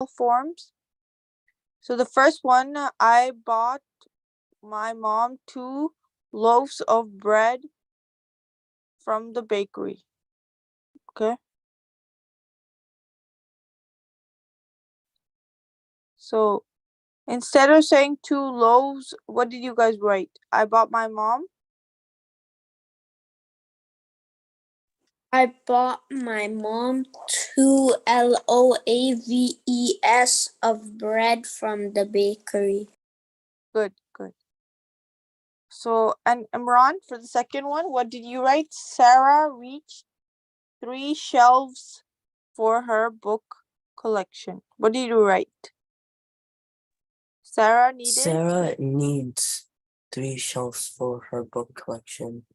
forms. So the first one, I bought my mom 2 loaves of bread from the bakery. Okay. So instead of saying 2 loaves, what did you guys write? I bought my mom. I bought my mom 2 loaves of bread from the bakery. Good. So, and Imran, for the second one, what did you write? Sarah reached 3 shelves for her book collection. What did you write? Sarah needs 3 shelves for her book collection.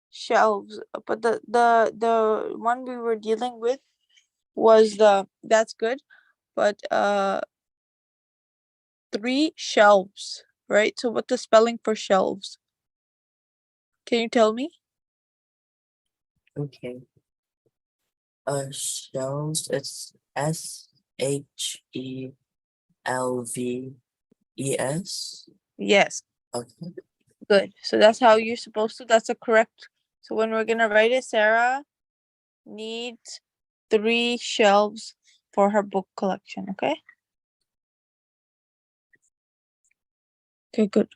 Shelves, but the one we were dealing with was that's good, but 3 shelves, right? So what's the spelling for shelves? Can you tell me? Okay. Shelves, it's SHELVES. Yes. Okay. Good. So that's how you're supposed to. That's a correct. So when we're gonna write it, Sarah needs 3 shelves for her book collection. Okay. Okay, good.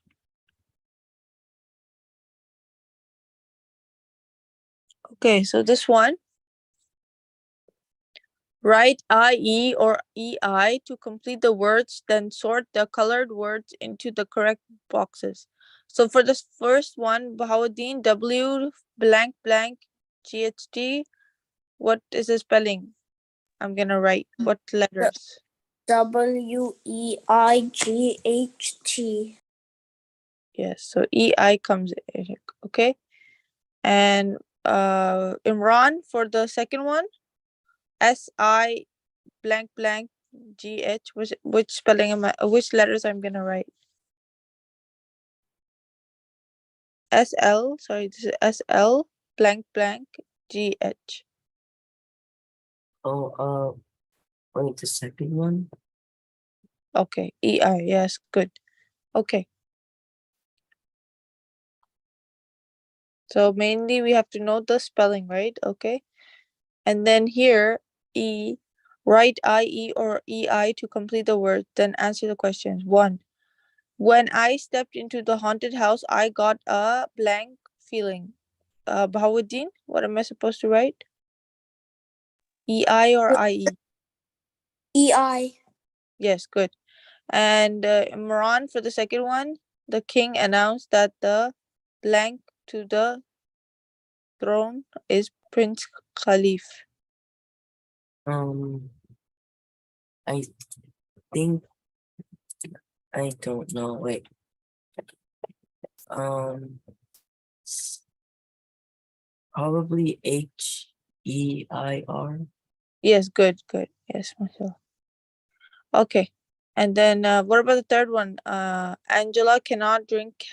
Okay, so this one, write IE or EI to complete the words, then sort the colored words into the correct boxes. So for this first one, Bahauddin, W blank blank GHT, what is the spelling? I'm gonna write what letters? WEIGHT. Yes, so EI comes in, okay. And Imran, for the second one, SI blank blank GH, which spelling am I, which letters I'm gonna write? SL, sorry, this is SL blank blank GH. Oh, wait, the second one? Okay, EI, yes, good. Okay. So mainly we have to know the spelling, right? Okay. And then here, E, write IE or EI to complete the word, then answer the questions. 1. When I stepped into the haunted house, I got a blank feeling. Bahauddin, what am I supposed to write? EI or IE? EI. Yes, good. And Imran, for the second one, the king announced that the blank to the throne is Prince Khalif. I think, I don't know, wait. Probably HEIR. Yes, good. Yes, mashallah. Okay. And then what about the third one? Angela cannot drink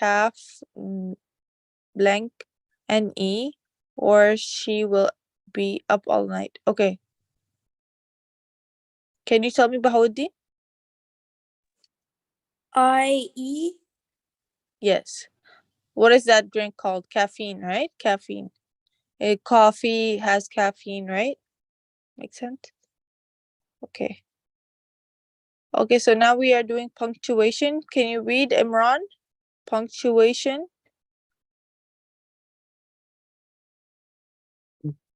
blank and E, or she will be up all night. Okay. Can you tell me, Bahauddin? IE. Yes. What is that drink called? Caffeine, right? Caffeine. Coffee has caffeine, right? Makes sense? Okay. Okay, so now we are doing punctuation. Can you read, Imran? Punctuation.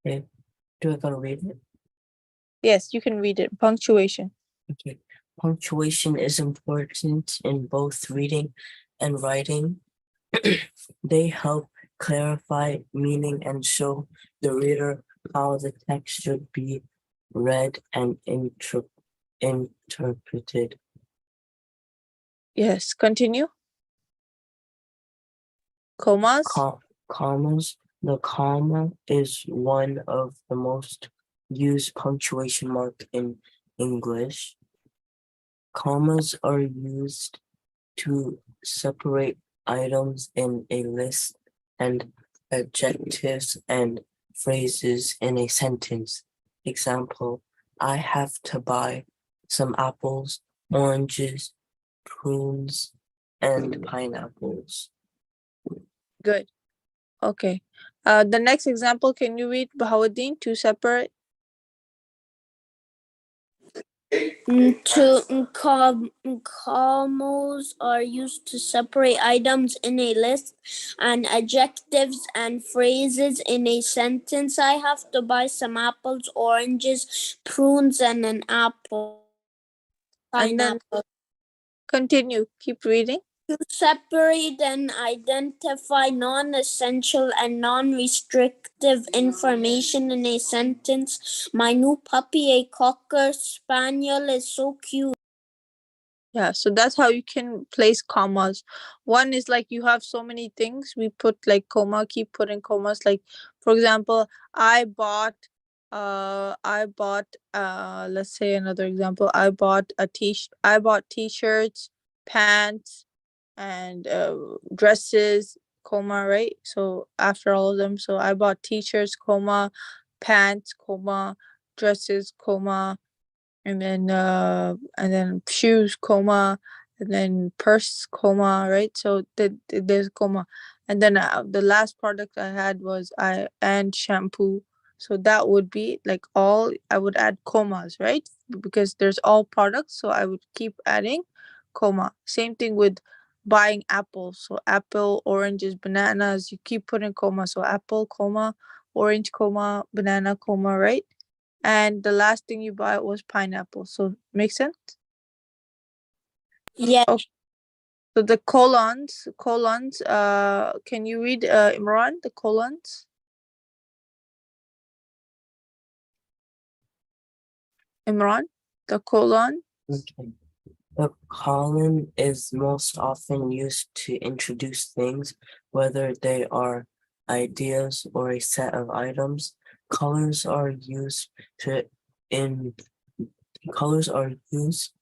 Okay. Do I gotta read it? Yes, you can read it. Punctuation. Okay. Punctuation is important in both reading and writing. They help clarify meaning and show the reader how the text should be read and interpreted. Yes, continue. Commas. Commas. The comma is one of the most used punctuation mark in English. Commas are used to separate items in a list and adjectives and phrases in a sentence. Example, I have to buy some apples, oranges, prunes, and pineapples. Good. Okay. The next example, can you read Bahauddin to separate? Commas are used to separate items in a list and adjectives and phrases in a sentence. I have to buy some apples, oranges, prunes, and an apple. And then Pineapple. continue. Keep reading. To separate and identify non-essential and non-restrictive information in a sentence. My new puppy, a cocker spaniel, is so cute. Yeah, so that's how you can place commas. One is like you have so many things, we put like comma, keep putting commas. Like for example, let's say another example. I bought t-shirts, pants, and dresses, comma, right? So after all of them, so I bought t-shirts, comma, pants, comma, dresses, comma, and then shoes, comma, and then purse, comma, right? So there's comma, and then the last product I had was and shampoo. So that would be like all, I would add commas, right? Because there's all products, so I would keep adding comma. Same thing with buying apples. So apple, oranges, bananas, you keep putting comma. So apple, comma, orange, comma, banana, comma, right? And the last thing you bought was pineapple. So make sense? Yes. Okay. So the colons, can you read Imran, the colons? Imran, the colon. Okay. The colon is most often used to introduce things, whether they are ideas or a set of items. Colors are used to in colors are used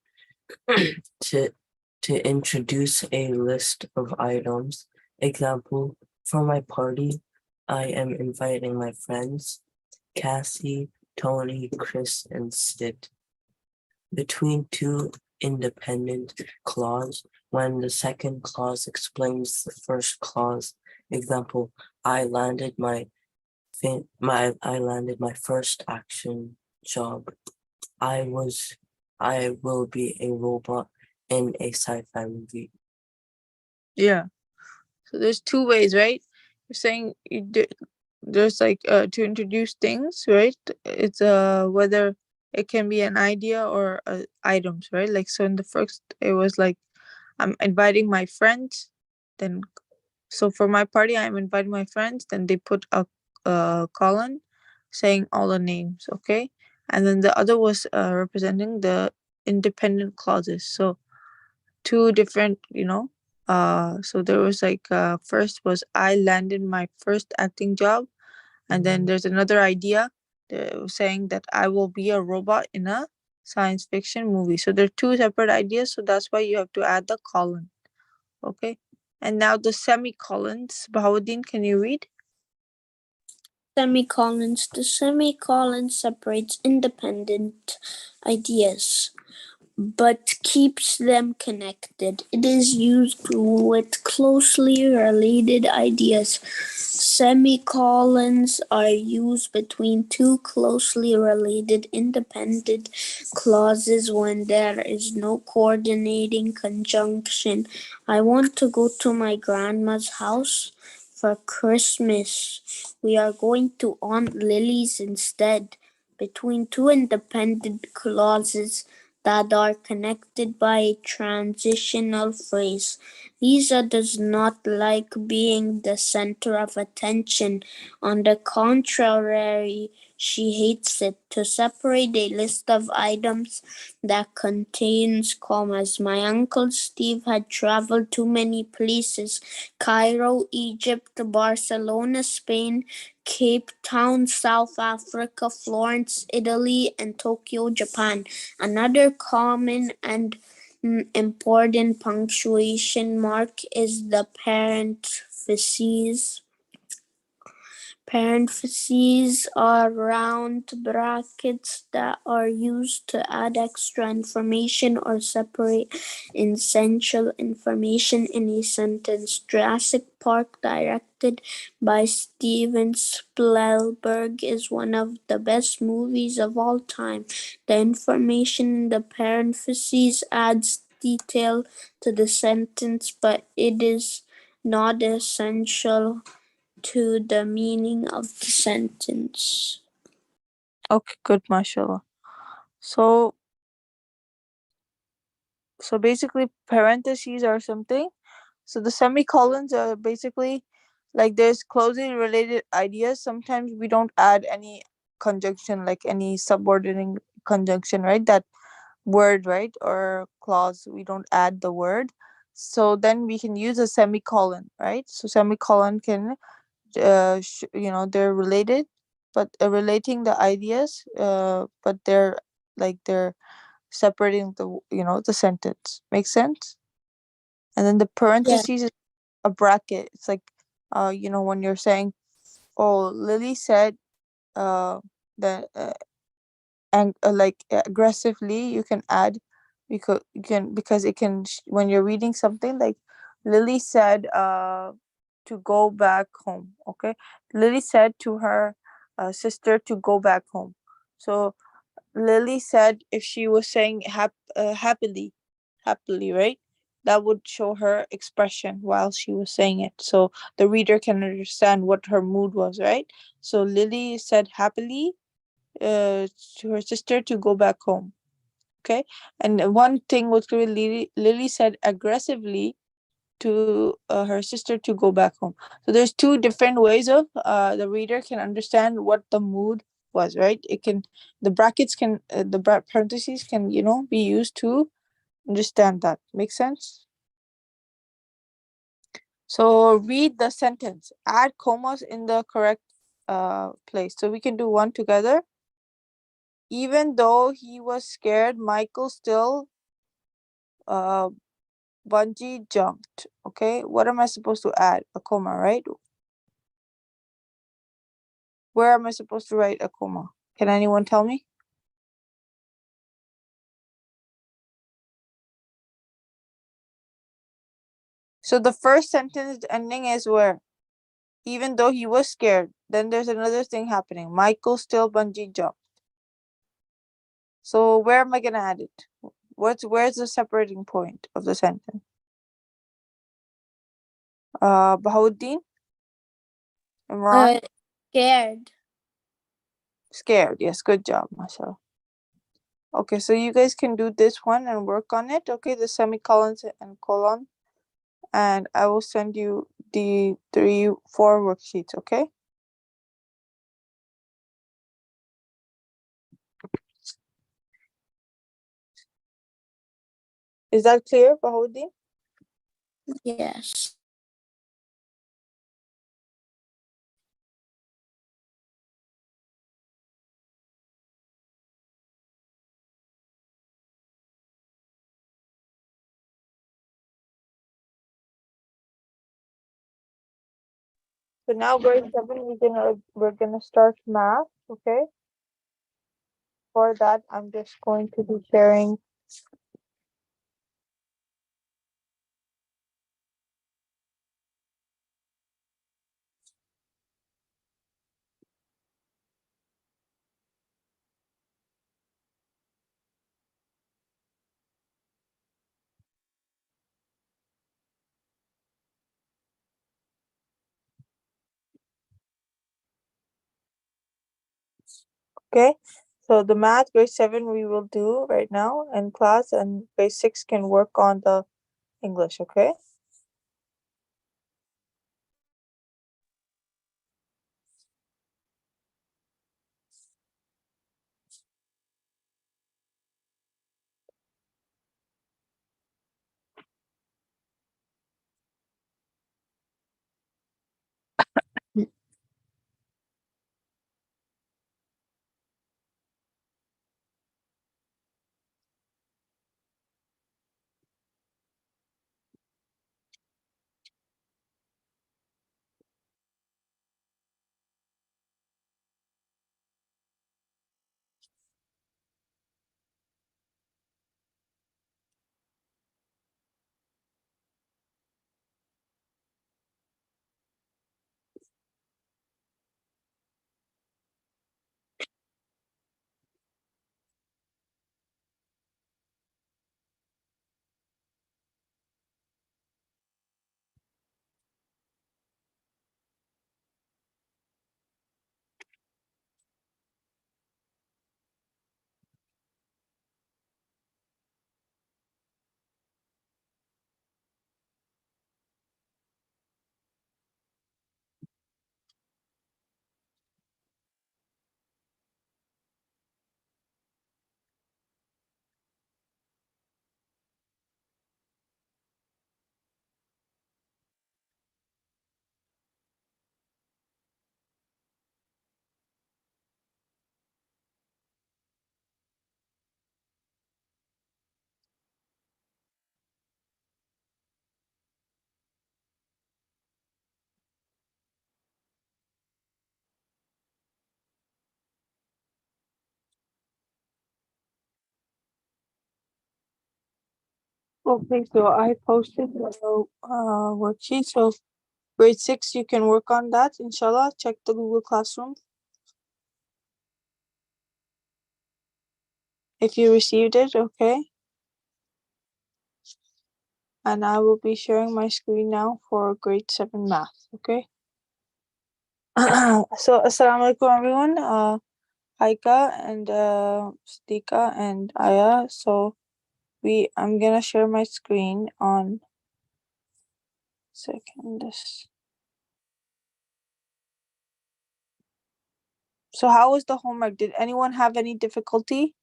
to introduce a list of items. Example, for my party, I am inviting my friends, Cassie, Tony, Chris, and Sid. Between two independent clause, when the second clause explains the first clause. Example, I landed my first action job. I will be a robot in a sci-fi movie. Yeah. So there's two ways, right? You're saying there's like to introduce things, right? It's whether it can be an idea or items, right? Like so in the first it was like I'm inviting my friends, then so for my party I'm inviting my friends, then they put a colon saying all the names, okay? And then the other was representing the independent clauses. So two different, so there was like first was I landed my first acting job, and then there's another idea that was saying that I will be a robot in a science fiction movie. So they're two separate ideas, so that's why you have to add the colon. Okay. And now the semicolons. Bahauddin, can you read? Semicolons. The semicolon separates independent ideas but keeps them connected. It is used with closely related ideas. Semicolons are used between two closely related independent clauses when there is no coordinating conjunction. I want to go to my grandma's house for Christmas. We are going to Aunt Lily's instead. Between two independent clauses that are connected by a transitional phrase. Lisa does not like being the center of attention. On the contrary, she hates it. To separate a list of items that contains commas. My uncle Steve had traveled to many places: Cairo, Egypt, Barcelona, Spain, Cape Town, South Africa, Florence, Italy, and Tokyo, Japan. Another common and important punctuation mark is the parentheses. Parentheses are round brackets that are used to add extra information or separate essential information in a sentence. Jurassic Park, directed by Steven Spielberg, is one of the best movies of all time. The information in the parentheses adds detail to the sentence, but it is not essential to the meaning of the sentence. Okay, good, mashallah. So basically parentheses are something. So the semicolons are basically like there's closely related ideas. Sometimes we don't add any conjunction, like any subordinating conjunction, right? That word, right? Or clause, we don't add the word. So then we can use a semicolon, right? So semicolon can, they're related, but relating the ideas, but they're separating the sentence. Make sense? And then the Yeah. parentheses is a bracket. It's like, when you're saying, "Oh, Lily said uh that," and like aggressively, you can add, because it can when you're reading something like, Lily said to go back home. Okay, Lily said to her sister to go back home. So Lily said, if she was saying happily, right? That would show her expression while she was saying it. So the reader can understand what her mood was, right? So Lily said happily to her sister to go back home. Okay. And one thing was clear, Lily said aggressively to her sister to go back home. So there's two different ways of the reader can understand what the mood was, right? The parentheses can be used to understand that. Make sense? So read the sentence, add commas in the correct place. So we can do one together. Even though he was scared, Michael still uh bungee jumped. Okay, what am I supposed to add? A comma, right? Where am I supposed to write a comma? Can anyone tell me? So the first sentence ending is where? Even though he was scared, then there's another thing happening. Michael still bungee jumped. So where am I gonna add it? Where's the separating point of the sentence? Bahauddin? Imran? Scared. Scared. Yes, good job, mashallah. Okay, so you guys can do this one and work on it. Okay, the semicolons and colon. And I will send you the 4 worksheets, okay? Is that clear, Bahauddin? Yes. So now grade 7, we're gonna start math, okay? For that, I'm just going to be sharing. Okay, so the math grade 7 we will do right now in class, and grade 6 can work on the English, okay? Okay, so I posted the worksheet. So grade 6, you can work on that. Inshallah, check the Google Classroom if you received it. Okay. And I will be sharing my screen now for grade 7 math. Okay. So assalamu alaikum everyone. Haika and Stika and Aya. So I'm gonna share my screen on second this. So how was the homework? Did anyone have any difficulty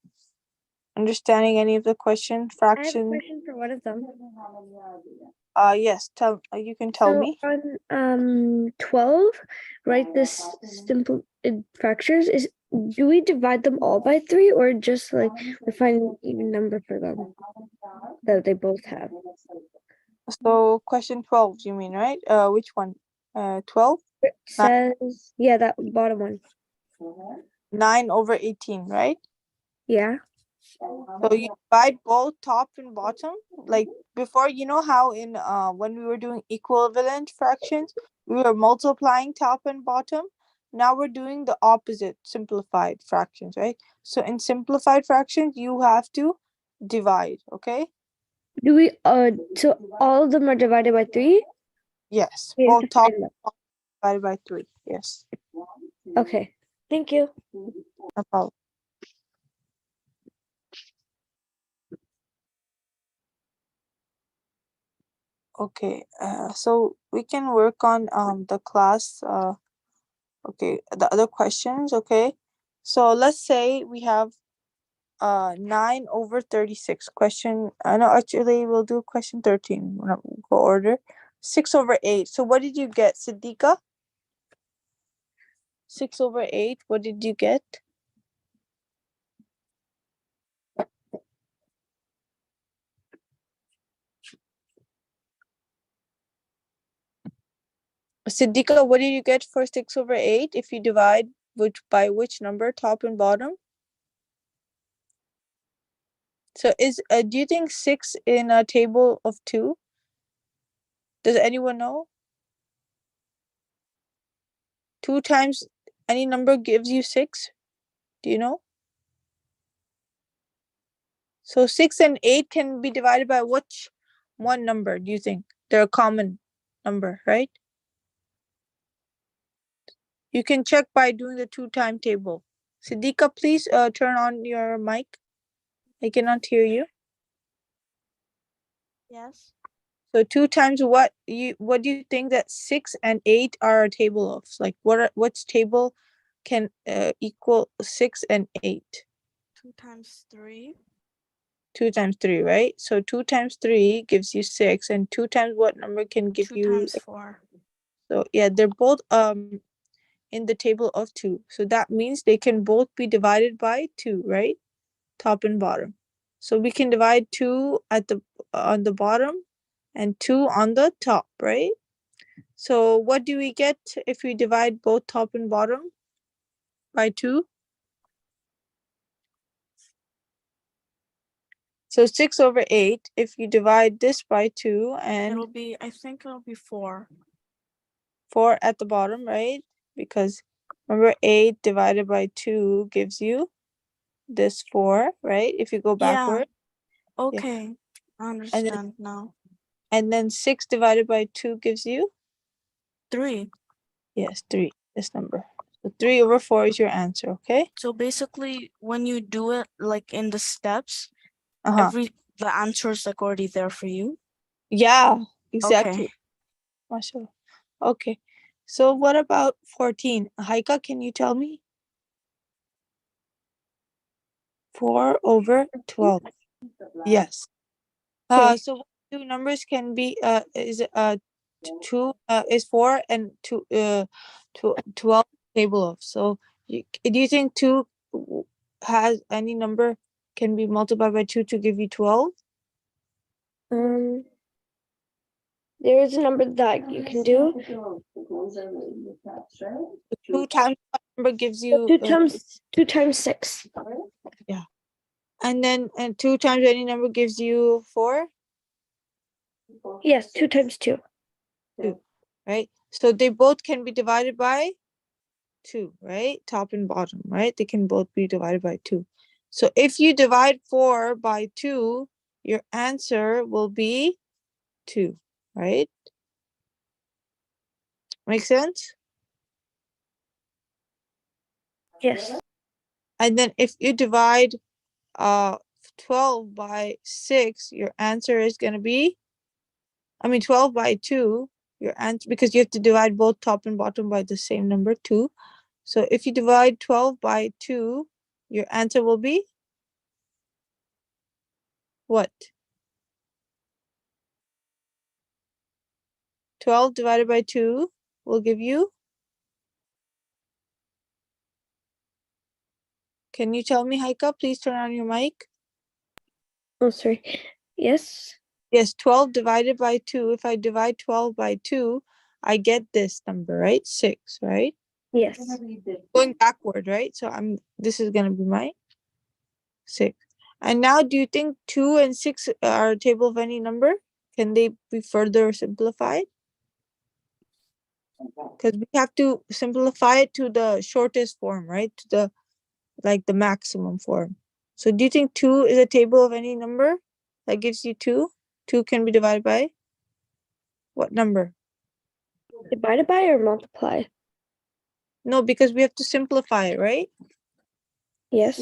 understanding any of the question I have a fraction? question for one of them. Yes, tell you can tell me. On 12, write this simple fractures. Do we divide them all by 3 or just like we find an even number for them that they both have? So question 12, you mean, right? Which one? 12? It says, yeah, that bottom one. 9/18, right? Yeah. So you divide both top and bottom. Like before, you know how in when we were doing equivalent fractions, we were multiplying top and bottom. Now we're doing the opposite, simplified fractions, right? So in simplified fractions, you have to divide, okay? Do we so all of them are divided by 3? Yes, We have to both top find them. divided by 3. Yes, Okay. Thank you. no problem. Okay, so we can work on the class okay, the other questions, okay? So let's say we have 9/36 question. No, actually we'll do question 13. We'll go order. 6/8. So what did you get, Siddiqa? 6/8. What did you get? Siddiqa, what did you get for 6/8 if you divide by which number, top and bottom? So do you think 6 in a table of 2? Does anyone know? 2 times any number gives you 6? Do you know? So 6 and 8 can be divided by which one number, do you think? They're a common number, right? You can check by doing the 2 time table. Siddiqa, please turn on your mic. I cannot hear you. Yes. So 2 times what do you think that 6 and 8 are a table of? Like what's table can equal 6 and 8? 2 times 3. 2 times 3, right? So 2 times 3 gives you 6, and 2 times what number can give 2 you? times 4. So yeah, they're both in the table of 2. So that means they can both be divided by 2, right? Top and bottom. So we can divide 2 on the bottom and 2 on the top, right? So what do we get if we divide both top and bottom by 2? So 6/8, if you divide this by 2 and I think it'll be 4. 4 at the bottom, right? Because remember 8 divided by 2 gives you this 4, right? If you go backward. Okay. I understand now. And then 6 divided by 2 gives you? 3. Yes, 3, this number. So 3/4 is your answer, okay? So basically, when you do it like in the steps, Uh-huh. the answer is like already there for you. Yeah, exactly. Okay. Mashallah. Okay. So what about 14? Haika, can you tell me? 4/12. Yes. Okay. So what two numbers can be is 2 is 4 and 2 12 table of. So do you think 2 has any number can be multiplied by 2 to give you 12? There is a number that you can do. 2 times what number gives So you 2 times 6. yeah. And then 2 times any number gives you 4? Yes, 2 times 2. Right? So they both can be divided by 2, right? Top and bottom, right? They can both be divided by 2. So if you divide 4 by 2, your answer will be 2, right? Make sense? Yes. And then if you divide 12 by 6, your answer is going to be, 12 by 2, your answer, because you have to divide both top and bottom by the same number, 2. So if you divide 12 by 2, your answer will be what? 12 divided by 2 will give you, can you tell me, Haika? Please turn on your mic. Oh, sorry. Yes. Yes, 12 divided by 2. If I divide 12 by 2, I get this number, right? 6, right? Yes. Going backward, right? So this is going to be my 6. And now, do you think 2 and 6 are a table of any number? Can they be further simplified? Because we have to simplify it to the shortest form, right? To the maximum form. So do you think 2 is a table of any number that gives you 2? 2 can be divided by what number? Divided by or multiply? No, because we have to simplify it, right? Yes.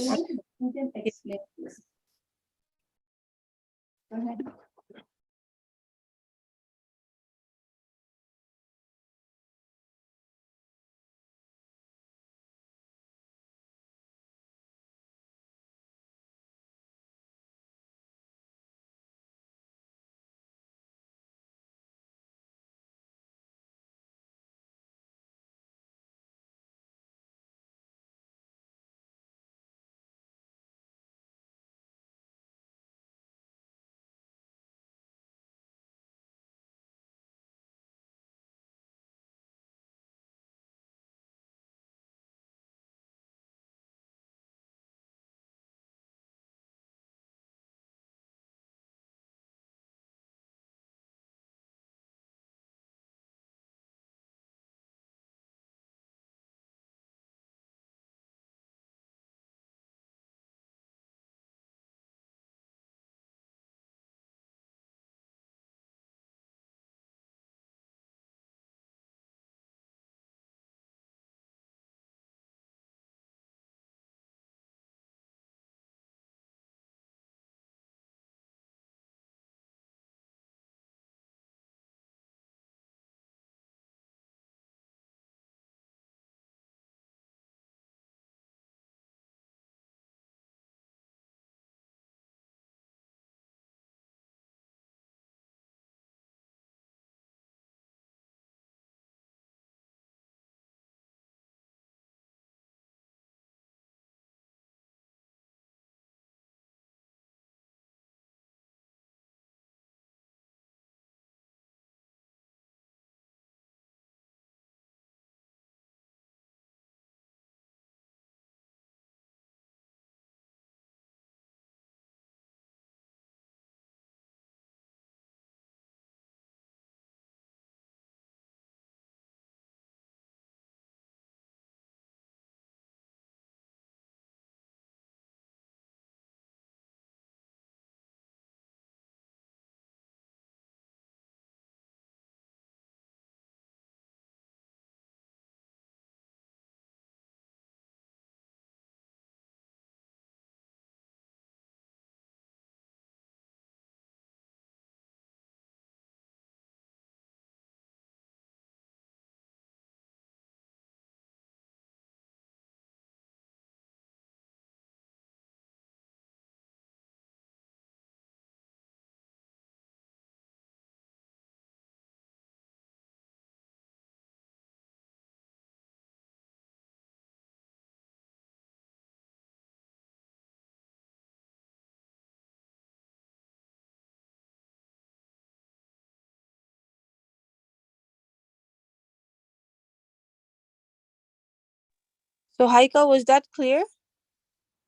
So Haika, was that clear?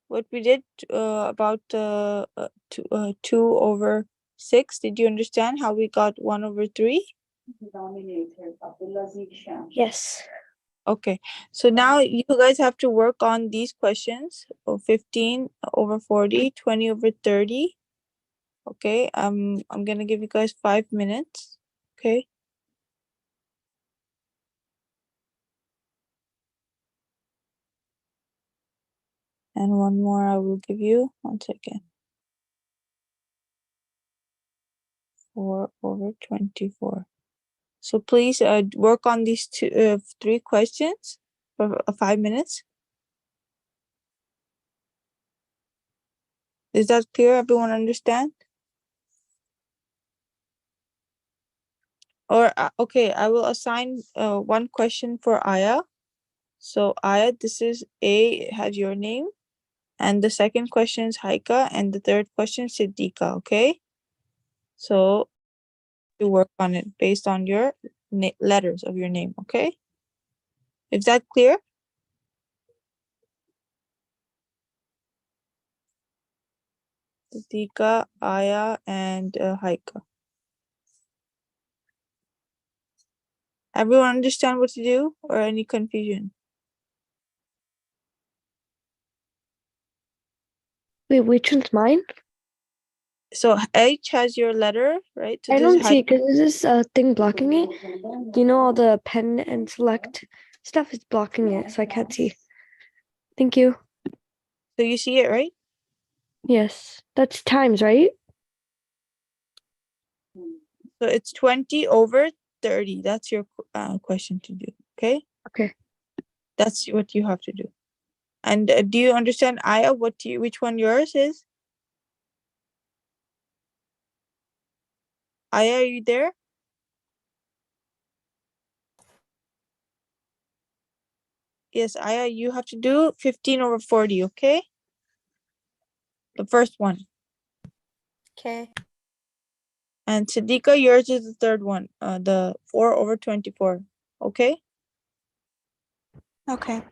What we did about 2 over 6? Did you understand how we got 1 over 3? Yes. Okay, so now you guys have to work on these questions. 15 over 40, 20 over 30. Okay, I'm gonna give you guys 5 minutes. Okay. And one more I will give you. 1 second. 4 over 24. So please work on these 3 questions for 5 minutes. Is that clear? Everyone understand? Or okay, I will assign one question for Aya. So Aya, this is A, has your name, and the second question is Haika, and the third question is Siddiqa. Okay, so you work on it based on your letters of your name. Okay, is that clear? Siddiqa, Aya, and Haika. Everyone understand what to do, or any confusion? Wait, which one's mine? So H has your letter, right? So I this is don't see it because there's this thing blocking it. You know, all the pen and select stuff is blocking it, so I can't see. Thank you. So you see it, right? Yes, that's times, right? So it's 20 over 30. That's your question to do. Okay. Okay. That's what you have to do. And do you understand, Aya? Which one yours is? Aya, are you there? Yes, Aya, you have to do 15 over 40. Okay. The first one. Okay. And Siddiqa, yours is the third one. The 4 over 24. Okay. Okay.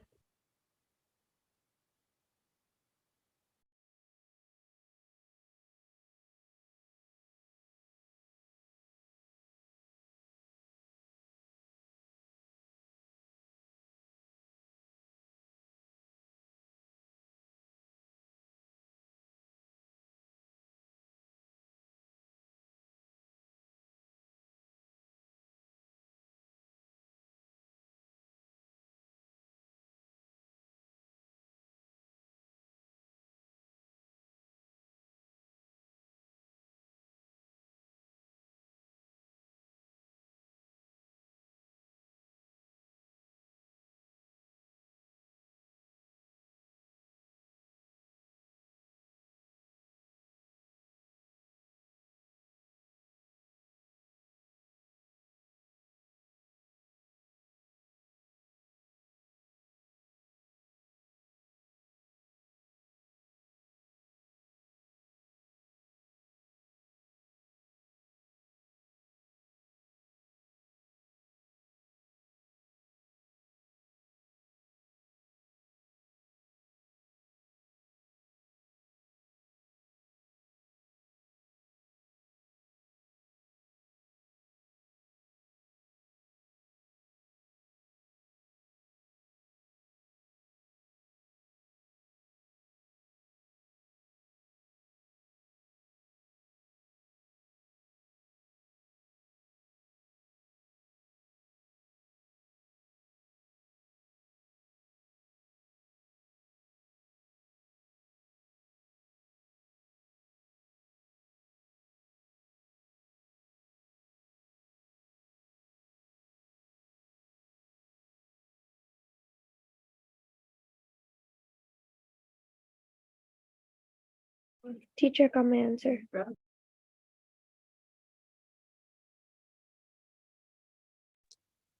Teacher got my answer.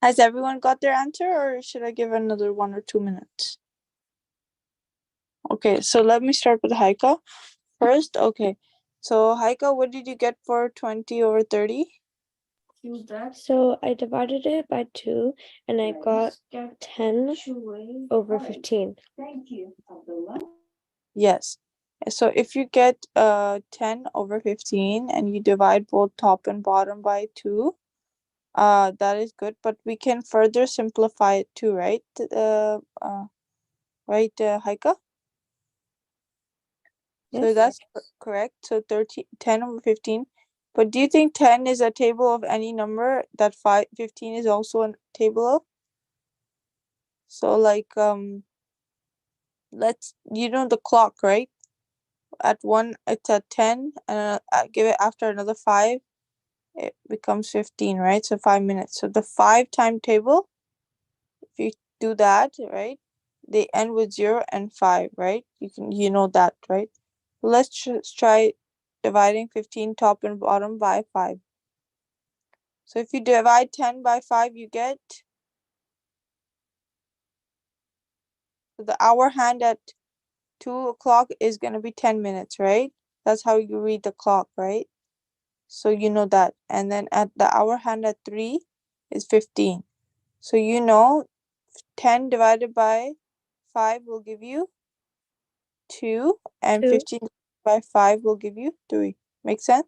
Has everyone got their answer, or should I give another 1 or 2 minutes? Okay, so let me start with Haika first. Okay, so Haika, what did you get for 20 over 30? So I divided it by 2 and I got 10 over 15. Yes. So if you get 10 over 15 and you divide both top and bottom by 2, that is good, but we can further simplify it too, right? Right, Haika? So Yes. that's correct. So 10 over 15. But do you think 10 is a table of any number that 15 is also a table of? So like let's the clock, right? At 1 it's at 10 and give it after another 5 it becomes 15, right? So 5 minutes. So the 5 timetable, if you do that, right? They end with 0 and 5, right? You know that, right? Let's just try dividing 15 top and bottom by 5. So if you divide 10 by 5, you get the hour hand at 2 o'clock is going to be 10 minutes, right? That's how you read the clock, right? So you know that. And then at the hour hand at 3 is 15. So 10 divided by 5 will give you 2, and 2. 15 by 5 will give you 3. Make sense?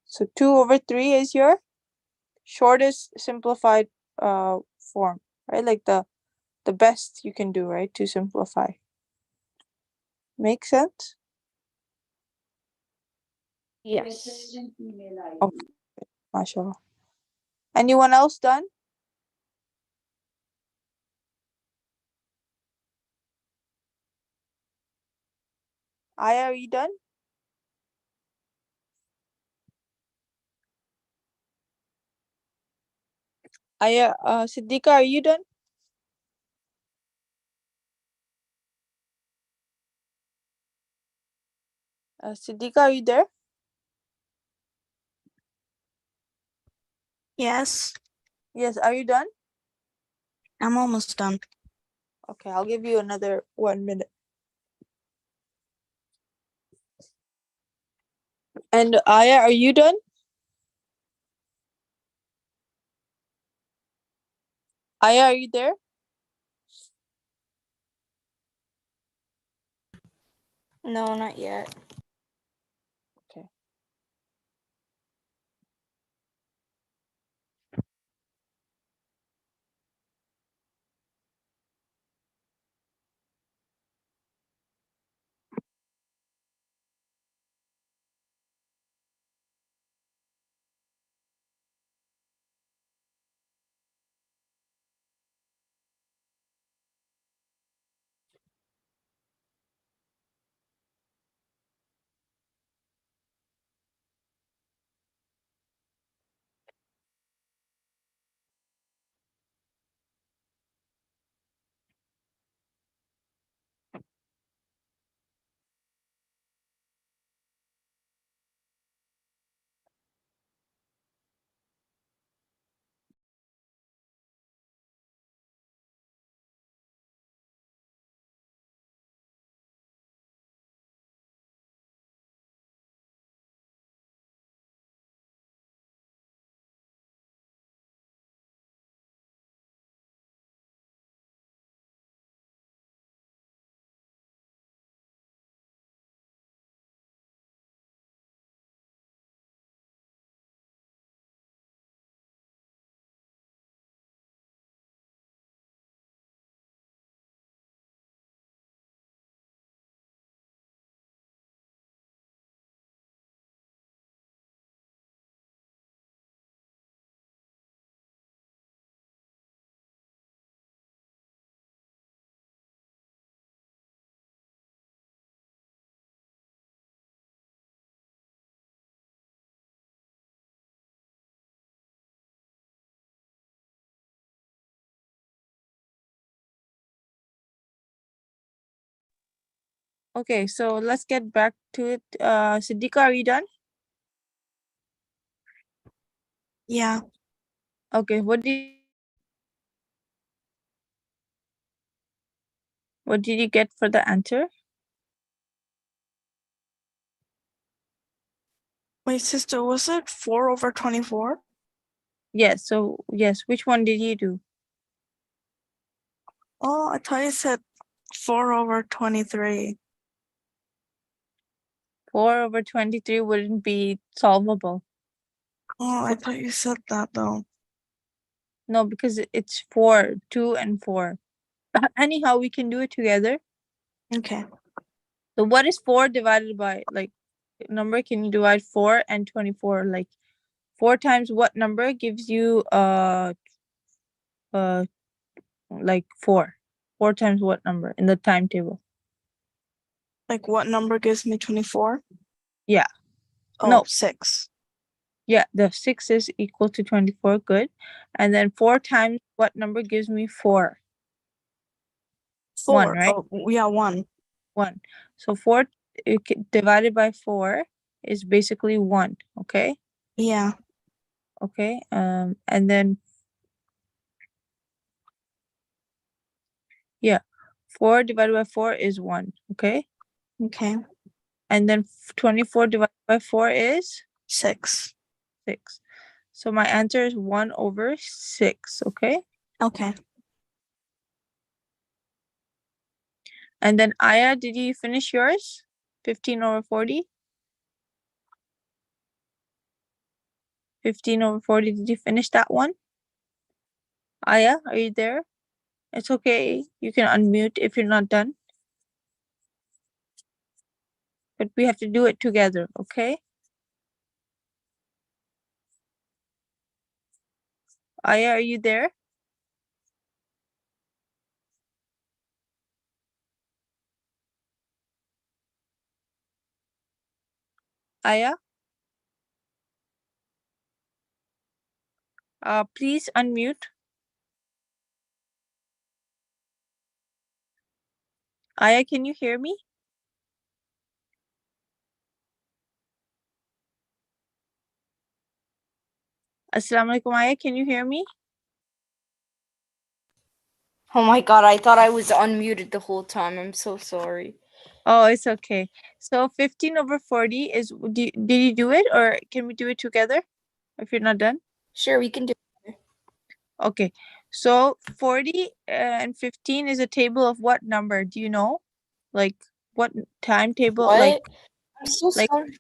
So 2 over 3 is your shortest simplified form, right? Like the best you can do, right, to simplify. Make sense? Yes. Okay, mashallah. Anyone else done? Aya, are you done? Aya, Siddiqa, are you done? Siddiqa, are you there? Yes, Yes, are you done? I'm almost done. Okay, I'll give you another 1 minute. And Aya, are you done? Aya, are you there? No, not yet. Okay. Okay, so let's get back to it. Siddiqa, are you done? Yeah, Okay, what did you get for the answer? wait, sister, was it 4/24? Yes, so yes, which one did you do? Oh, I thought you said 4/23. 4 over 23 wouldn't be solvable. Oh, I thought you said that though. No, because it's 4, 2 and 4. Anyhow, we can do it together. Okay. So what is 4 divided by, like, number can you divide 4 and 24? Like 4 times what number gives you like 4? 4 times what number in the timetable? Like what number gives me 24? Yeah. Oh, No. 6. Yeah, the 6 is equal to 24. Good. And then 4 times what number gives me 4? 1, 4. right? Oh, yeah, 1. 1. So 4 divided by 4 is basically 1. Okay. Yeah. Okay. And then 4 divided by 4 is 1. Okay. Okay. And then 24 divided by 4 is 6. 6. So my answer is 1 over 6. Okay. Okay. And then Aya, did you finish yours? 15 over 40? 15 over 40, did you finish that one? Aya, are you there? It's okay. You can unmute if you're not done. But we have to do it together, okay? Aya, are you there? Aya? Please unmute. Aya, can you hear me? Assalamu alaikum, Aya, can you hear me? Oh my god, I thought I was unmuted the whole time. I'm so sorry. Oh, it's okay. So 15 over 40 is, did you do it or can we do it together if you're not done? Sure, we can do it. Okay, so 40 and 15 is a table of what number? Do you know? Like what timetable? What? Like I'm so like sorry.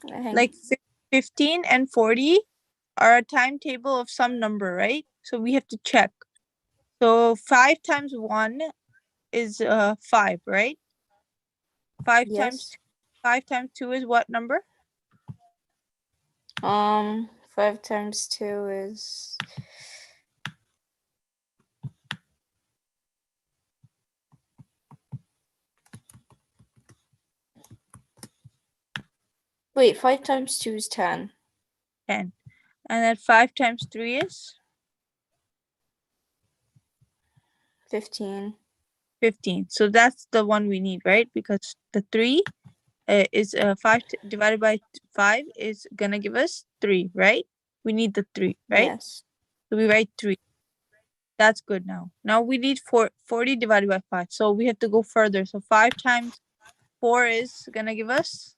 Hang like 15 and 40 are a timetable of some number, right? So we have to check. So 5 times 1 is 5, right? 5 times Yes. 5 times 2 is what number? 5 times 2 is... Wait, 5 times 2 is 10. 10. And then 5 times 3 is 15. 15. So that's the one we need, right? Because the 3 is 5 divided by 5 is gonna give us 3, right? We need the 3, right? Yes. So we write 3. That's good now. Now we need 40 divided by 5. So we have to go further. So 5 times 4 is gonna give us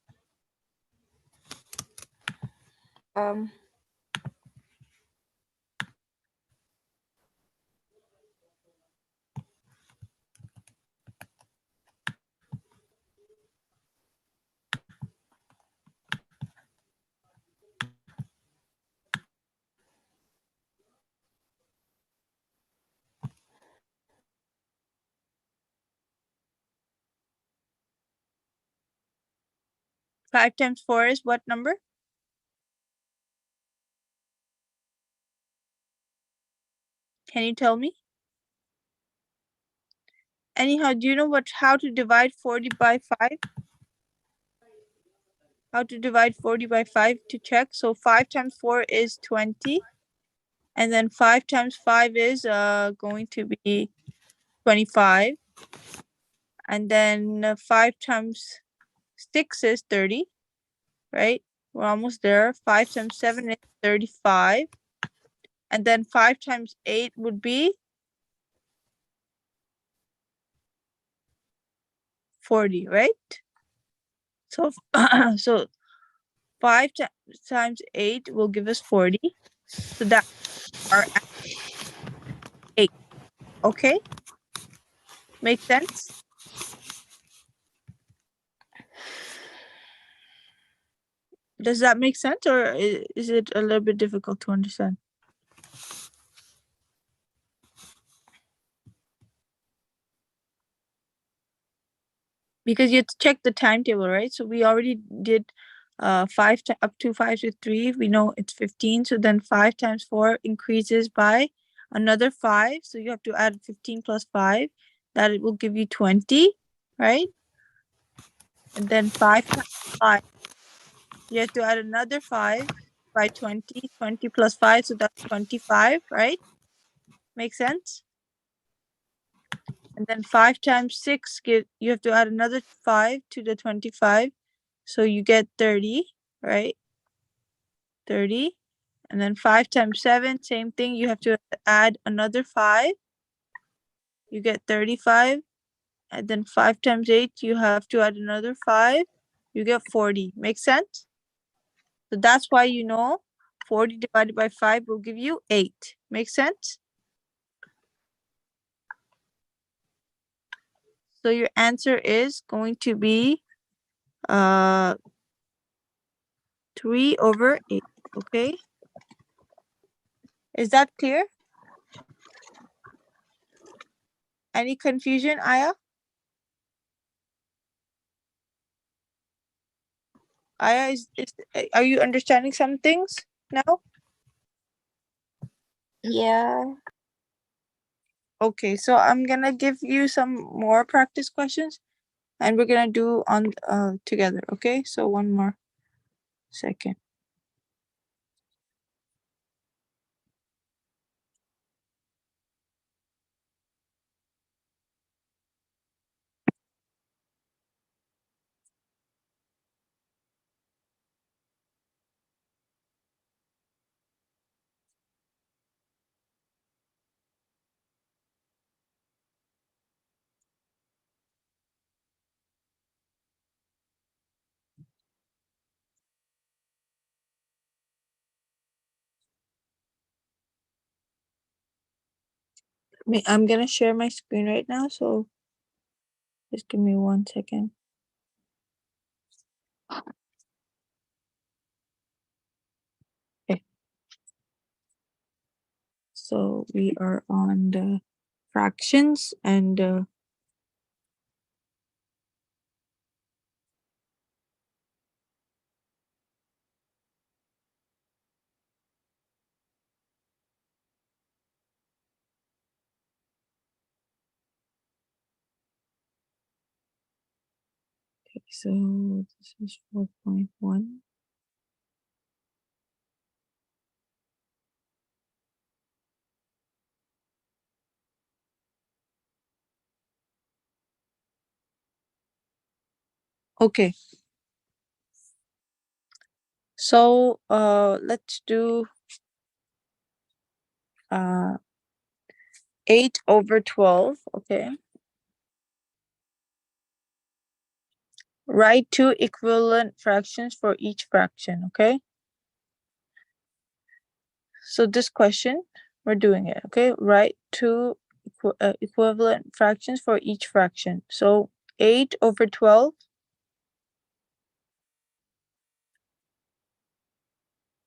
5 times 4 is what number? Can you tell me? Anyhow, do you know how to divide 40 by 5? How to divide 40 by 5 to check? So 5 times 4 is 20. And then 5 times 5 is going to be 25. And then 5 times 6 is 30, right? We're almost there. 5 times 7 is 35. And then 5 times 8 would be 40, right? So, so 5 times 8 will give us 40. So that's our 8. Okay? Make sense? Does that make sense, or is it a little bit difficult to understand? Because you have to check the timetable, right? So we already did up to 5 to 3. We know it's 15. So then 5 times 4 increases by another 5. So you have to add 15 plus 5. That it will give you 20, right? And then 5 times 5. You have to add another 5 by 20. 20 plus 5. So that's 25, right? Make sense? And then 5 times 6, you have to add another 5 to the 25. So you get 30, right? 30. And then 5 times 7, same thing. You have to add another 5. You get 35. And then 5 times 8, you have to add another 5. You get 40. Make sense? So that's why you know 40 divided by 5 will give you 8. Make sense? So your answer is going to be 3 over 8. Okay? Is that clear? Any confusion, Aya? Aya, are you understanding some things now? Yeah. Okay, so I'm gonna give you some more practice questions and we're gonna do on together, okay? So one more second. I'm gonna share my screen right now, so just give me 1 second. Okay. So we are on the fractions and okay, so this is 4.1. Okay. So let's do 8 over 12, okay? Write 2 equivalent fractions for each fraction, okay? So this question, we're doing it, okay? Write 2 equivalent fractions for each fraction. So 8 over 12,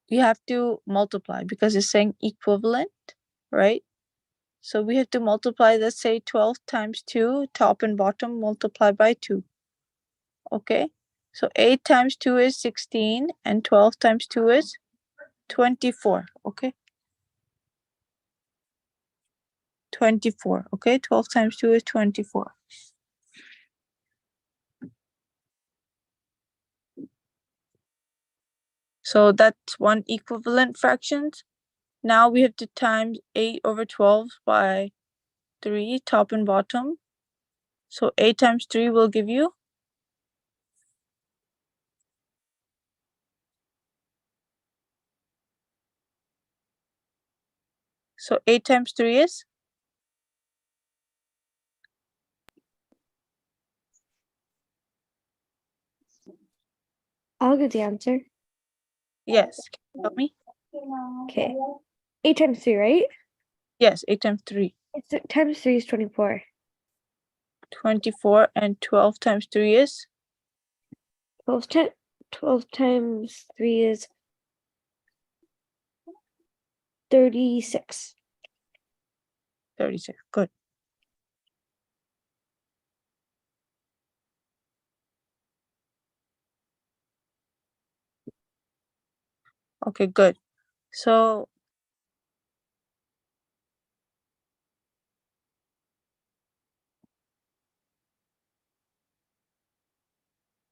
you have to multiply because it's saying equivalent, right? So we have to multiply, let's say 12 times 2, top and bottom, multiply by 2. Okay, so 8 times 2 is 16 and 12 times 2 is 24. Okay, 24. Okay, 12 times 2 is 24. So that's one equivalent fractions. Now we have to times 8 over 12 by 3, top and bottom. So 8 times 3 will give you? So 8 times 3 is? I'll get the answer. Yes. Can you help me? Okay. 8 times 3, right? Yes, 8 times 3. It's times 3 is 24. 24 and 12 times 3 is? 12 times 12 times 3 is 36. 36. Good. Okay, good. So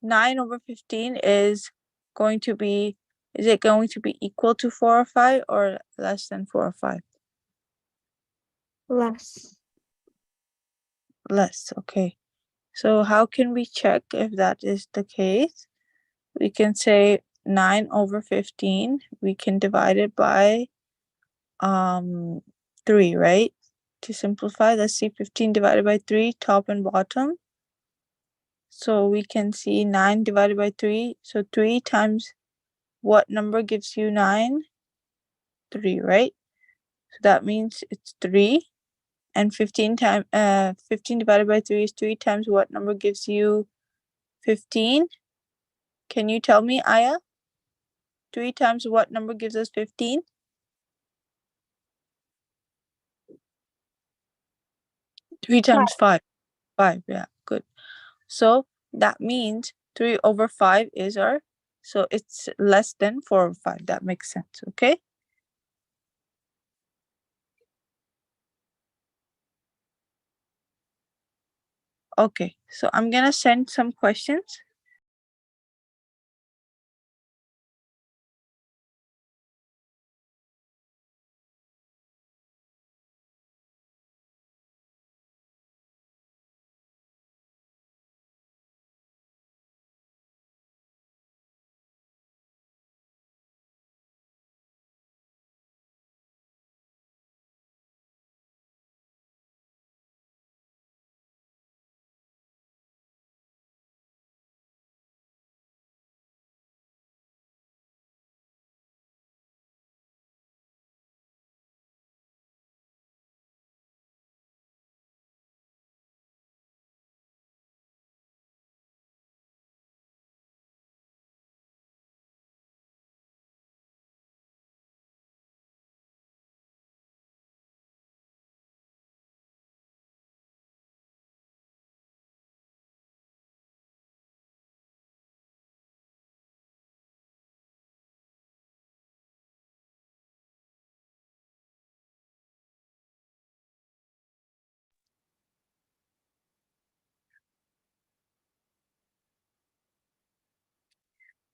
nine over 15 is going to be, is it going to be equal to 4 or 5 or less than 4 or 5? Less. Less, okay. So how can we check if that is the case? We can say 9 over 15, we can divide it by 3, right? To simplify, let's see 15 divided by 3, top and bottom. So we can see 9 divided by 3. So 3 times what number gives you 9? 3, right? So that means it's 3. And 15 divided by 3 is 3 times what number gives you 15? Can you tell me, Aya? 3 times what number gives us 15? 3 times 5. 5, yeah, good. So that means 3 over 5 is our, so it's less than 4 over 5. That makes sense, okay? Okay, so I'm gonna send some questions.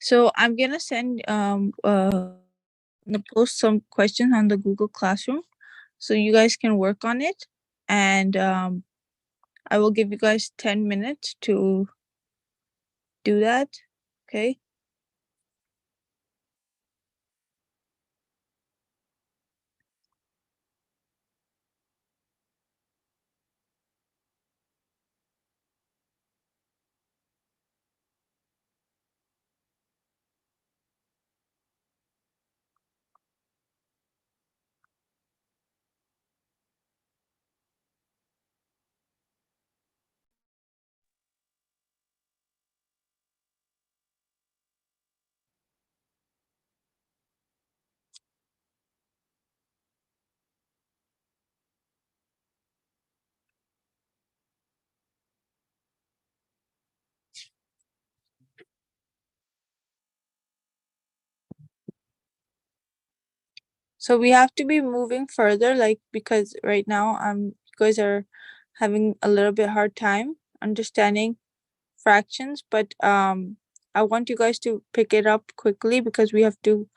So I'm gonna send post some questions on the Google Classroom so you guys can work on it, and I will give you guys 10 minutes to do that. Okay. So we have to be moving further, like, because right now you guys are having a little bit hard time understanding fractions, but I want you guys to pick it up quickly because we have to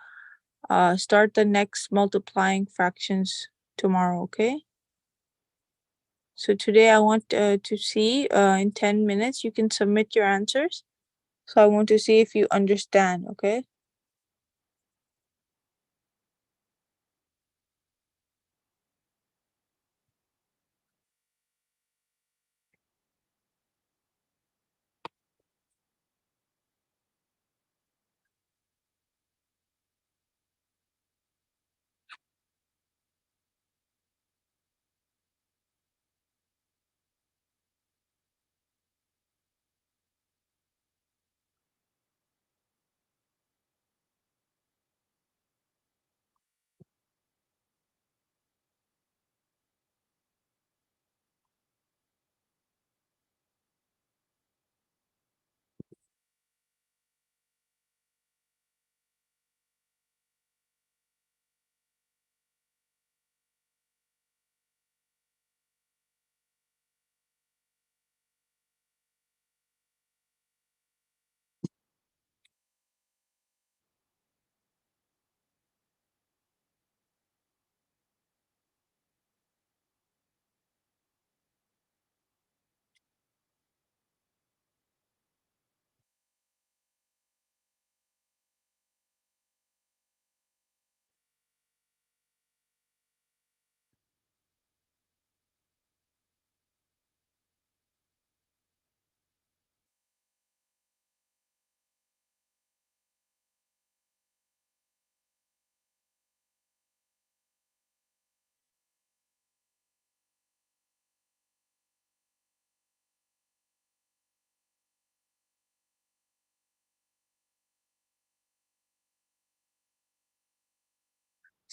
start the next multiplying fractions tomorrow, okay? So today I want to see in 10 minutes you can submit your answers. So I want to see if you understand, okay?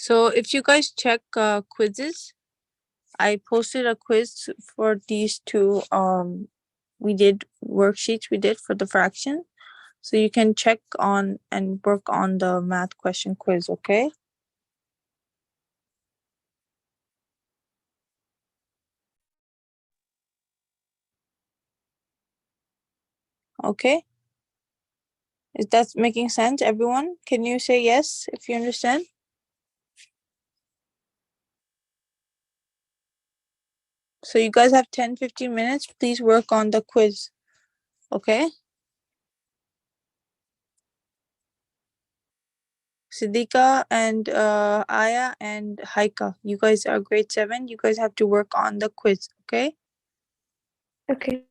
So if you guys check quizzes, I posted a quiz for these two we did worksheets we did for the fraction. So you can check on and work on the math question quiz, okay? Okay. Is that making sense, everyone? Can you say yes if you understand? So you guys have 10-15 minutes. Please work on the quiz. Okay? Siddiqa and Aya and Haika, you guys are grade 7. You guys have to work on the quiz, okay? Okay.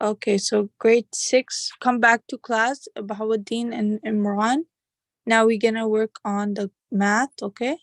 Okay, so grade 6, come back to class, Bahawuddin and Imran. Now we're gonna work on the math, okay?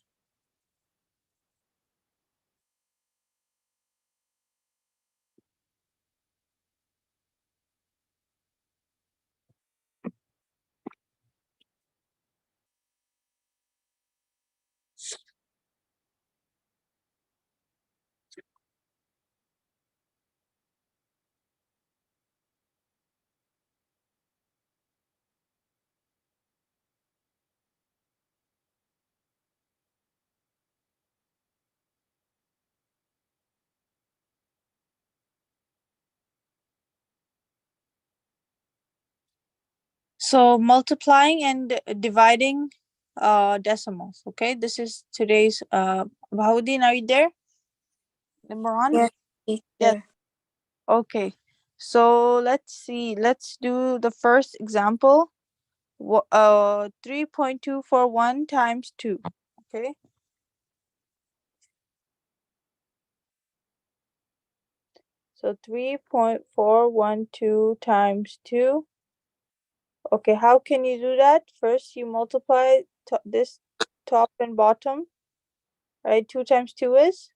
So multiplying and dividing decimals, okay? This is today's Bahawuddin, are you there? Imran? Yes, Yes. teacher. Okay. So let's see. Let's do the first example. 3.241 times 2. Okay. So 3.412 times 2. Okay, how can you do that? First, you multiply this top and bottom, right? 2 times 2 is?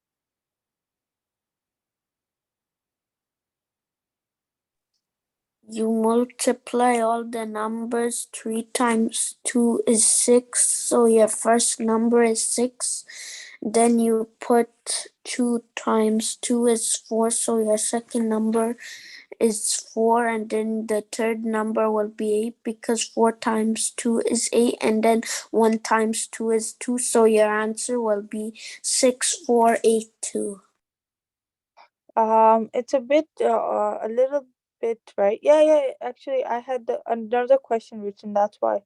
You multiply all the numbers. 3 times 2 is 6. So your first number is 6. Then you put 2 times 2 is 4. So your second number is 4. And then the third number will be 8 because 4 times 2 is 8. And then 1 times 2 is 2. So your answer will be 6482. It's a bit, a little bit, right? Yeah. Actually, I had another question written, that's why.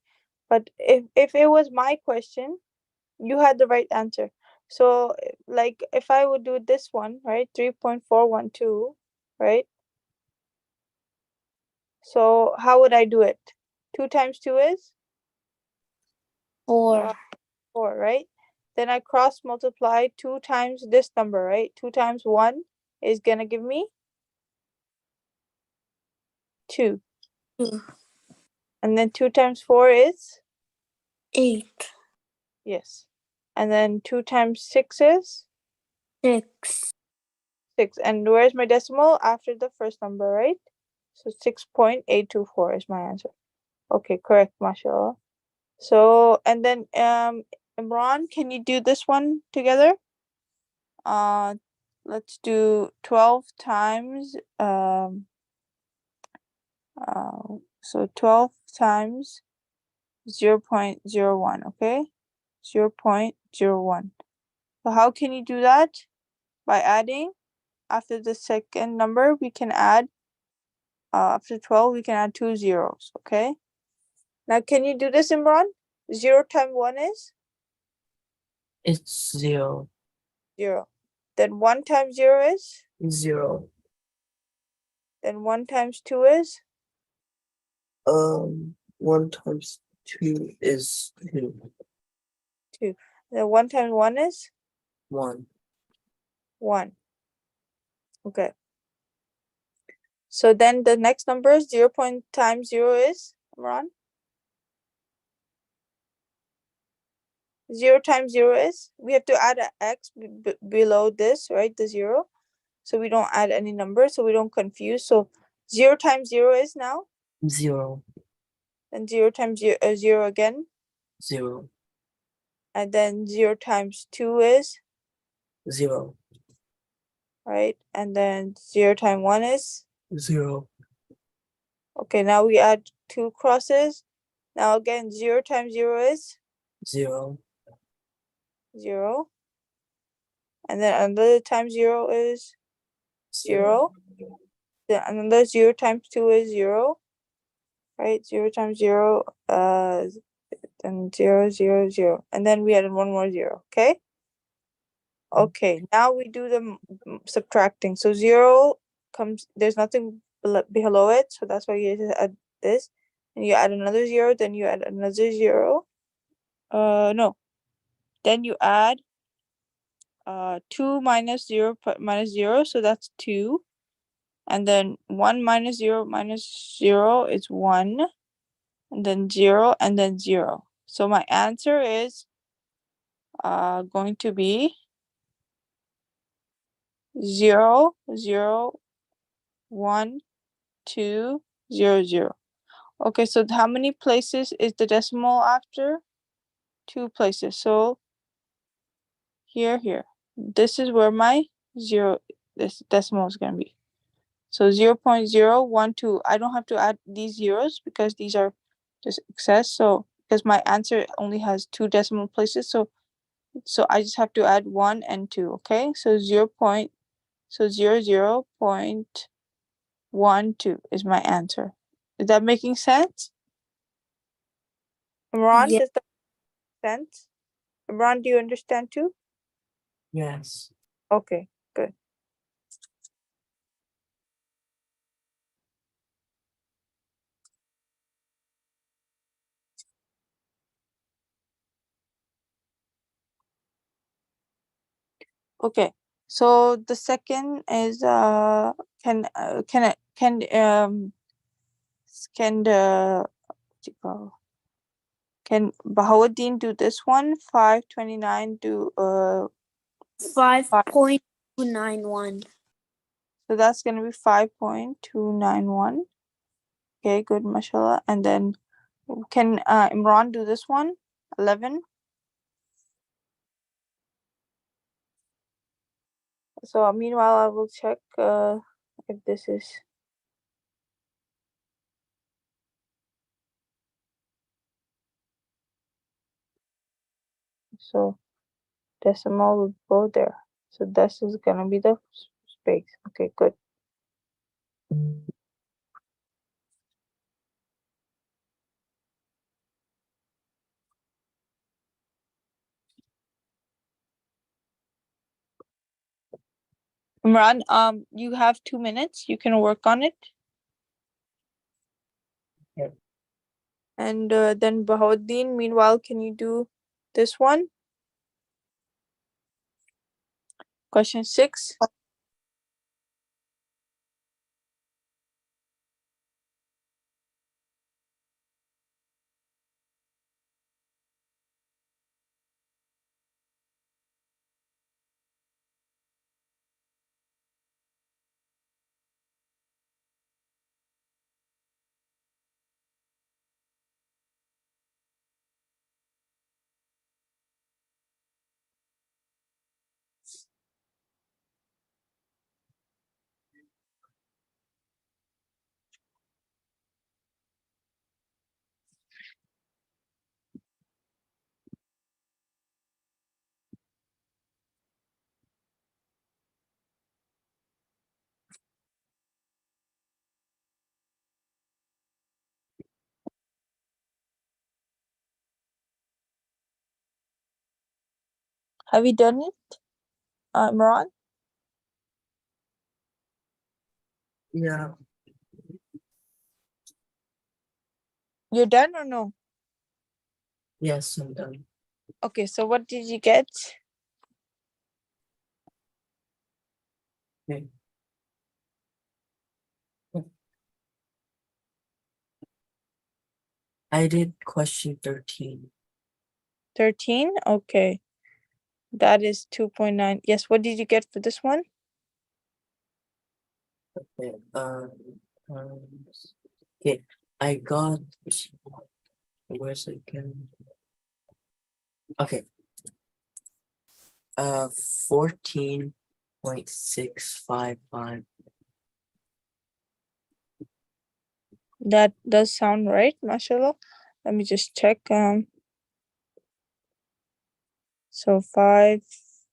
But if it was my question, you had the right answer. So, like, if I would do this one, right, 3.412, right? So, how would I do it? 2 times 2 is 4. 4, right? Then I cross multiply 2 times this number, right? 2 times 1 is gonna give me 2. 2. And then 2 times 4 is? 8. Yes. And then 2 times 6 is? 6. 6. And where's my decimal? After the first number, right? So 6.824 is my answer. Okay, correct, mashallah. So, and then Imran, can you do this one together? Let's do 12 times so 12 times 0.01, okay? 0.01. So how can you do that? By adding, after the second number, we can add, after 12, we can add 2 zeros, okay? Now, can you do this, Imran? 0 times 1 is? It's 0. 0. Then 1 times 0 is? 0. Then 1 times 2 is? 1 times 2 is 2. 2. Then 1 times 1 is? 1. 1. Okay. So then the next number, 0 point times 0 is, Imran? 0 times 0 is, we have to add an x below this, right? The 0. So we don't add any number, so we don't confuse. So 0 times 0 is now, 0, and 0 times 0 again, 0, and then 0 times 2 is, 0, right? And then 0 times 1 is, 0, okay, now we add 2 crosses. Now again, 0 times 0 is 0, 0. And then another times 0 is 0. Then another 0 times 2 is 0. Right? 0 times 0, and 0, 0, 0. And then we added one more 0, okay? Okay, now we do the subtracting. So 0 comes, there's nothing below it, so that's why you just add this. And you add another 0, then you add another 0. No. Then you add 2 minus 0 minus 0, so that's 2. And then 1 minus 0 minus 0 is 1. And then 0 and then 0. So my answer is going to be 0, 0, 1, 2, 0, 0. Okay, so how many places is the decimal after? 2 places. So here, here. This is where my 0, this decimal is going to be. So 0 0.012. I don't have to add these zeros because these are just excess. So because my answer only has 2 decimal places, so I just have to add 1 and 2. Okay, so 0.12 is my answer. Is that making sense? Imran, Yeah. does that make sense? Imran, do you understand too? yes, Okay, good. Okay, so the second is can the what you call, can Bahauddin do this one? 529 do 5.291. so that's gonna be 5.291. Okay, good, mashallah. And then can Imran do this one? 11. So meanwhile, I will check if this is. So decimal will go there. So this is gonna be the space. Okay, good. Imran, you have 2 minutes. You can work on it. Yeah. And then Bahauddin, meanwhile, can you do this one? Question 6. Have you done it, Imran? yeah, You're done or no? yes, I'm done. Okay, so what did you get? Okay. I did question 13. 13? Okay. That is 2.9. Yes, what did you get for this one? Okay, okay, I got, where's it again? Okay. 14.655. That does sound right, mashallah. Let me just check. So 5,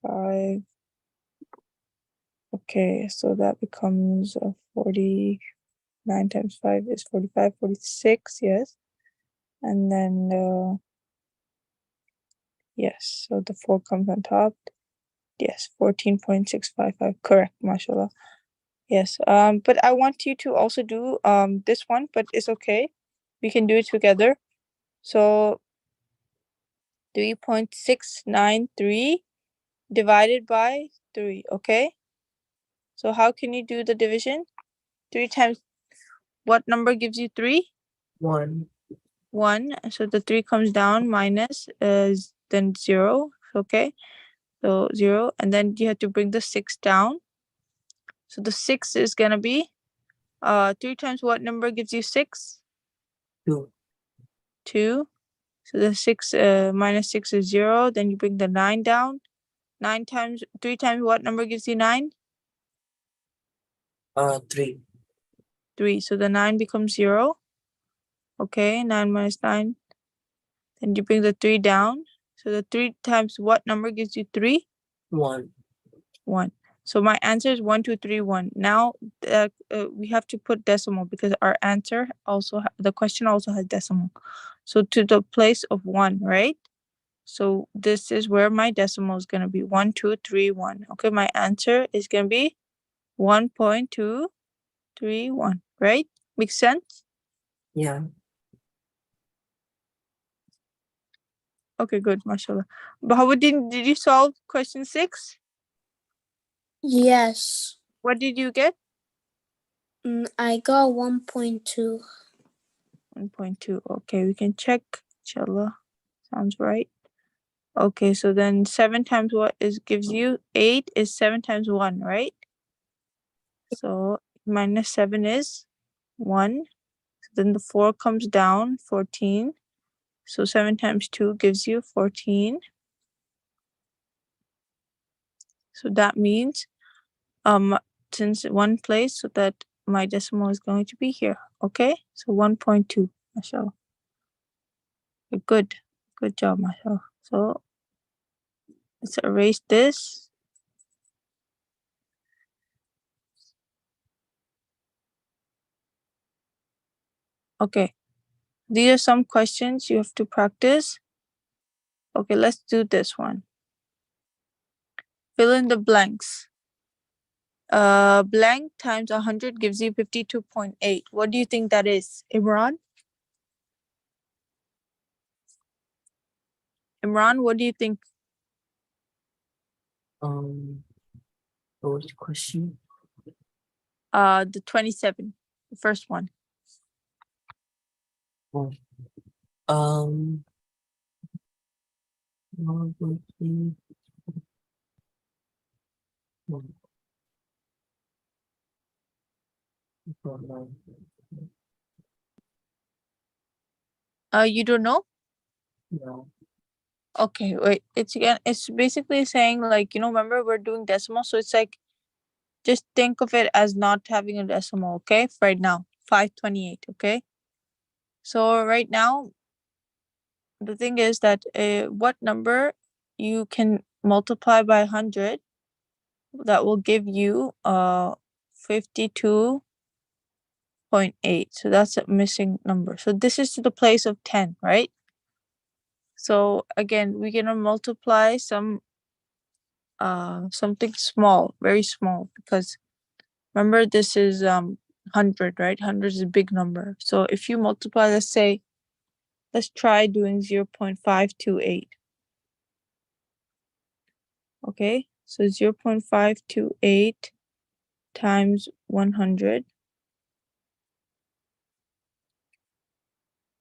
5. Okay, so that becomes 49 times 5 is 45, 46, yes. And then, yes, so the 4 comes on top. Yes, 14.655, correct, mashallah. Yes, but I want you to also do this one, but it's okay. We can do it together. So 3.693 divided by 3, okay? So how can you do the division? 3 times what number gives you 3? 1. 1. So the 3 comes down minus then 0, okay? So 0, and then you have to bring the 6 down. So the 6 is gonna be 3 times what number gives you 6? 2. 2. So the 6 minus 6 is 0. Then you bring the 9 down. 9 times 3 times what number gives you 9? 3. 3. So the 9 becomes 0. Okay, 9 minus 9. Then you bring the 3 down. So the 3 times what number gives you 3? 1. 1. So my answer is 1, 2, 3, 1. Now we have to put decimal because our answer also the question also has decimal. So to the place of 1, right? So this is where my decimal is gonna be 1, 2, 3, 1. Okay, my answer is gonna be 1.231, right? Makes sense? Yeah. Okay, good, mashallah. But how did you solve question 6? Yes. What did you get? I got 1.2. 1.2. Okay, we can check. Inshallah. Sounds right. Okay, so then 7 times what is gives you 8 is 7 times 1, right? So minus 7 is 1. So then the 4 comes down, 14. So 7 times 2 gives you 14. So that means since one place, so that my decimal is going to be here. Okay, so 1.2, mashallah. Good job, mashallah. So let's erase this. Okay, these are some questions you have to practice. Okay, let's do this one. Fill in the blanks. Blank times 100 gives you 52.8. What do you think that is, Imran? Imran, what do you think? What was the question? The 27, the first one. Oh. You don't know? No. Okay, wait. It's basically saying like, remember we're doing decimal, so it's like just think of it as not having a decimal, okay? Right now, 528, okay? So right now, the thing is that what number you can multiply by 100 that will give you 52.8. So that's a missing number. So this is to the place of 10, right? So again, we're gonna multiply something small, very small, because remember this is 100, right? 100 is a big number. So if you multiply, let's try doing 0.528. Okay, so 0.528 times 100.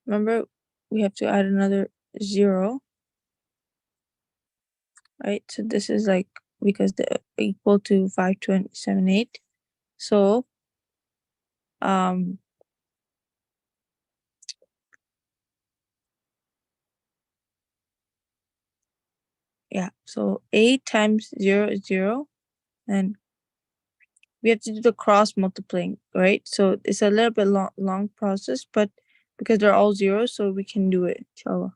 Remember, we have to add another 0. Right, so this is like, because they're equal to 5.78. So yeah, so 8 times 0 is 0, and we have to do the cross multiplying, right? So it's a little bit long process, but because they're all zeros, so we can do it, inshallah.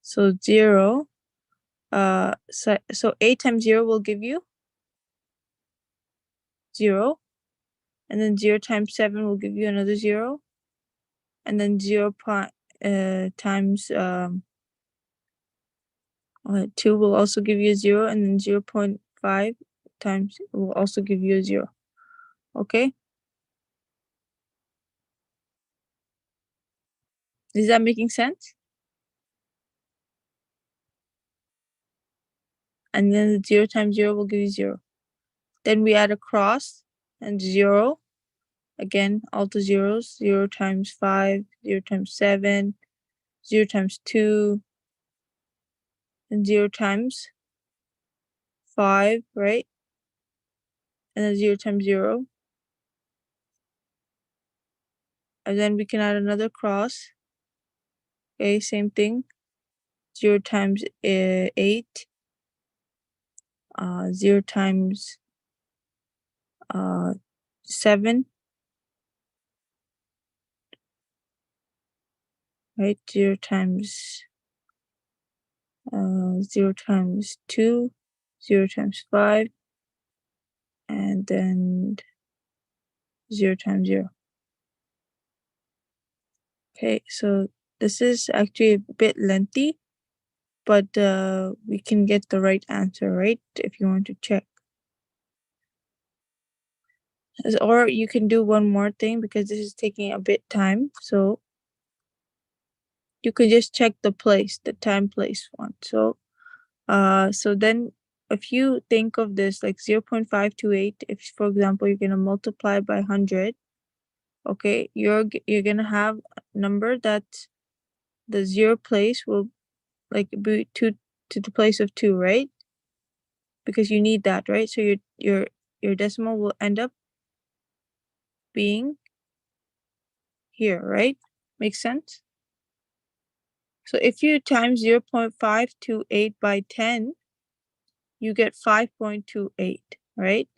So 0, so 8 times 0 will give you 0, and then 0 times 7 will give you another 0, and then 0 times 2 will also give you a 0, and then 0.5 times will also give you a 0. Okay? Is that making sense? And then the 0 times 0 will give you 0. Then we add a cross and 0. Again, all the zeros. 0 times 5, 0 times 7, 0 times 2, and 0 times 5, right? And then 0 times 0. And then we can add another cross. Okay, same thing. 0 times 8, 0 times 7, right? 0 times 0 times 2, 0 times 5, and then 0 times 0. Okay, so this is actually a bit lengthy, but we can get the right answer, right? If you want to check. Or you can do one more thing, because this is taking a bit time. So you could just check the place, the time place one. So so then if you think of this like 0.528, if for example you're gonna multiply by 100, okay, you're gonna have a number that the 0 place will like be to the place of 2, right? Because you need that, right? So your decimal will end up being here, right? Makes sense? So if you times 0.528 by 10, you get 5.28, right?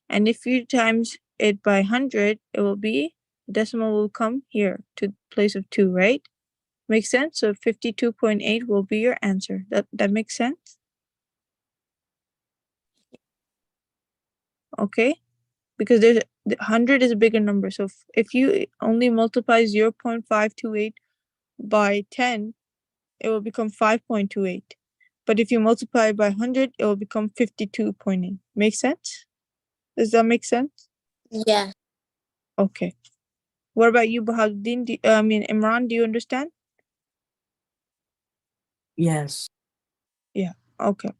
And if you times it by 100, it will be, decimal will come here to place of 2, right? Makes sense? So 52.8 will be your answer. That makes sense? Okay? Because the 100 is a bigger number. So if you only multiply 0.528 by 10, it will become 5.28. But if you multiply by 100, it will become 52.8. Make sense? Does that make sense? Yeah. Okay. What about you, Bahaduddin? Imran, do you understand? Yes. Yeah, okay.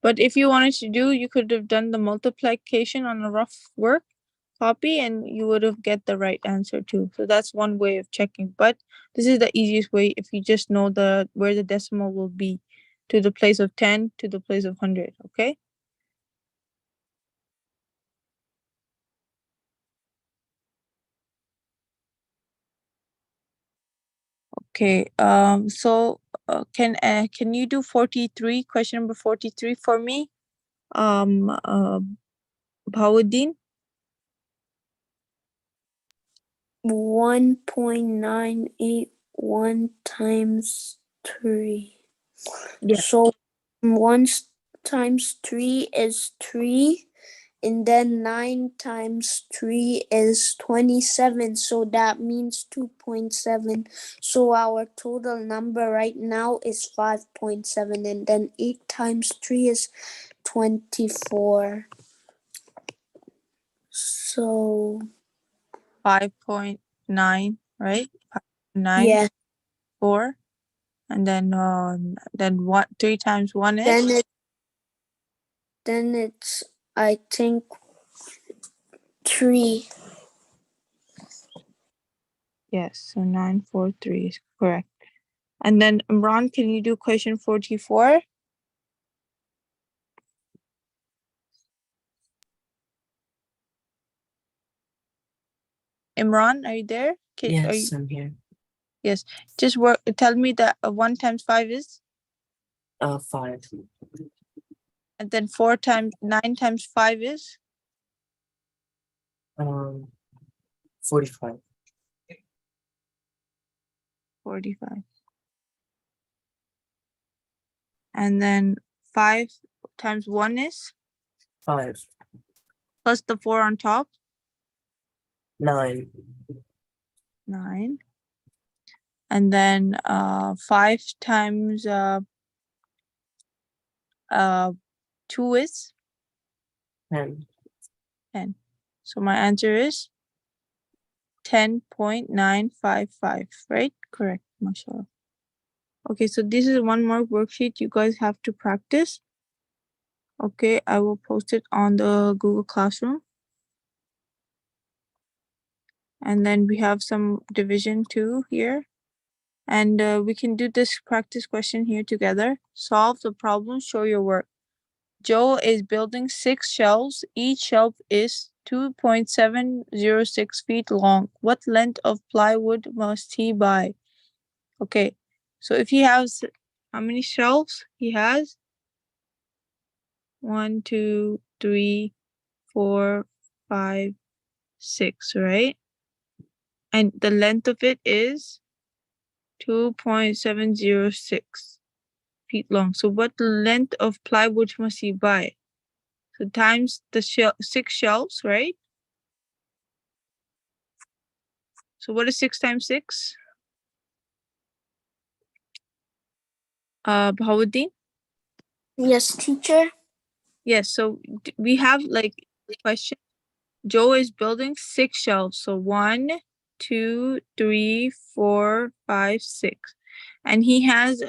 But if you wanted to do, you could have done the multiplication on a rough work copy and you would have get the right answer too. So that's one way of checking. But this is the easiest way if you just know where the decimal will be, to the place of 10, to the place of 100, okay? Okay, so can you do 43, question number 43 for me? Bahauddin? 1.981 times 3. Yeah. So 1 times 3 is 3, and then 9 times 3 is 27, so that means 2.7. So our total number right now is 5.7, and then 8 times 3 is 24. So 5.9, right? 9, yeah, 4. And then what? 3 times 1 is? Then it's, I think, 3. Yes, so 943 is correct. And then Imran, can you do question 44? Imran, are you there? Yes, I'm here. Yes, just work. Tell me that 1 times 5 is, 5. and then 9 times 5 is, 45. 45. And then 5 times 1 is, 5. plus the 4 on top, 9. 9. And then 5 times 2 is 10. 10. So my answer is 10.955, right? Correct, mashallah. Okay, so this is one more worksheet you guys have to practice. Okay, I will post it on the Google Classroom. And then we have some division too here. And we can do this practice question here together. Solve the problem, show your work. Joe is building 6 shelves. Each shelf is 2.706 feet long. What length of plywood must he buy? Okay, so if he has, how many shelves he has? 1, 2, 3, 4, 5, 6, right? And the length of it is 2.706 feet long. So what length of plywood must he buy? So times the 6 shelves, right? So what is 6 times 6? Bahauddin? Yes, teacher. Yes, so we have like question. Joe is building 6 shelves. So 1, 2, 3, 4, 5, 6. And he has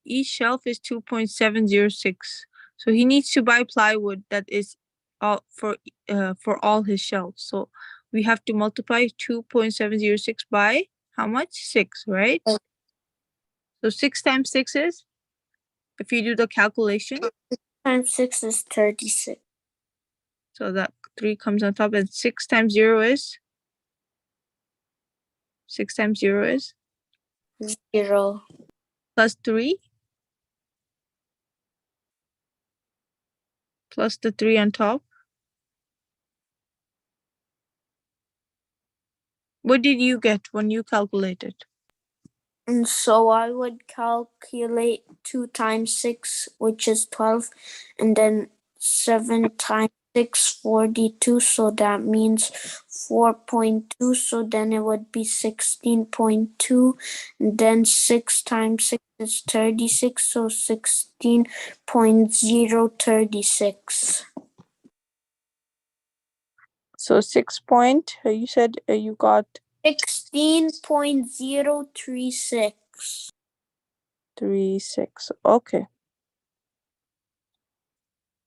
each shelf is 2.706. So he needs to buy plywood that is all for all his shelves. So we have to multiply 2.706 by how much? 6, right? So 6 times 6 is, if you do the calculation, Times 6 is 36. so that 3 comes on top, and 6 times 0 is 6 times 0 is 0. plus 3 plus the 3 on top. What did you get when you calculated? And so I would calculate 2 times 6, which is 12, and then 7 times 6, 42, so that means 4.2, so then it would be 16.2, and then 6 times 6 is 36, so 16.036. So 6 point, you said you got 16.036. 36. Okay.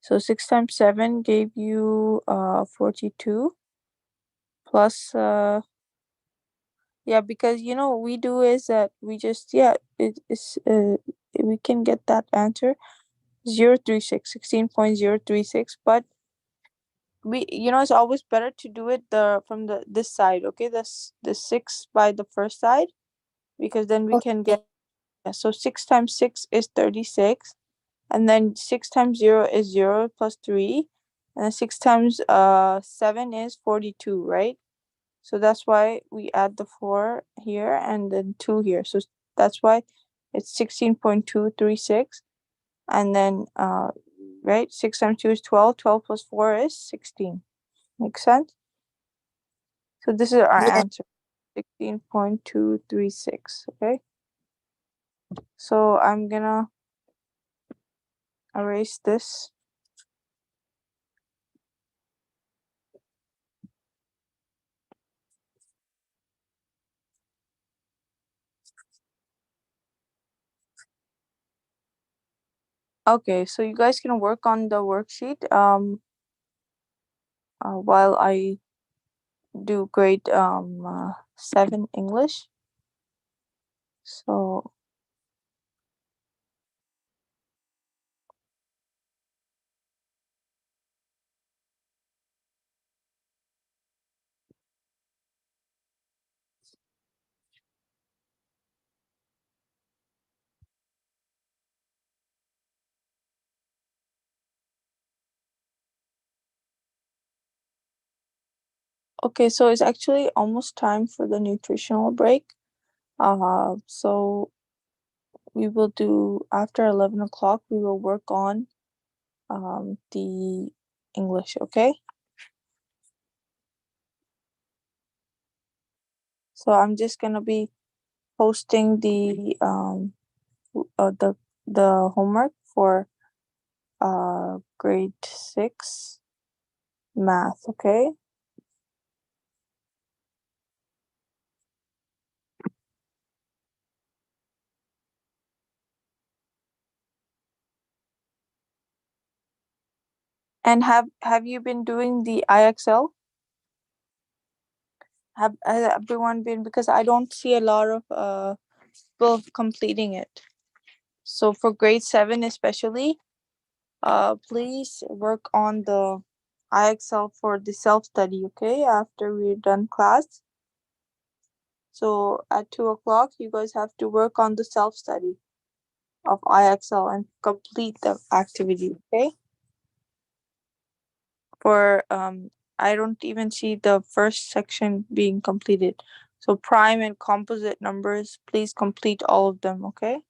So 6 times 7 gave you 42 plus yeah, because you know what we do is that we just it is we can get that answer 036, 16.036, but we, you know, it's always better to do it from this side, okay? The 6 by the first side, because then we can get, yeah, so 6 times 6 is 36, and then 6 times 0 is 0 plus 3, and then 6 times 7 is 42, right? So that's why we add the 4 here and then 2 here. So that's why it's 16.236, and then right, 6 times 2 is 12, 12 plus 4 is 16. Makes sense? So this is our Yeah. answer, 16.236, okay? So I'm gonna erase this. Okay, so you guys can work on the worksheet while I do grade 7 English. So okay, so it's actually almost time for the nutritional break. So we will do after 11 o'clock, we will work on the English, okay? So I'm just gonna be posting uh, the the homework for grade 6 math, okay? And have you been doing the IXL? Has everyone been, because I don't see a lot of people completing it. So for grade 7 especially, please work on the IXL for the self-study, okay? After we're done class. So at 2 o'clock, you guys have to work on the self-study of IXL and complete the activity, okay? For I don't even see the first section being completed. So prime and composite numbers, please complete all of them, okay?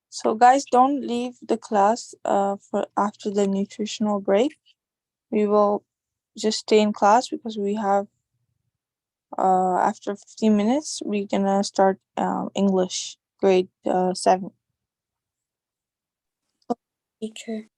So guys, don't leave the class for after the nutritional break. We will just stay in class because we have after 15 minutes we're gonna start English grade 7. Teacher.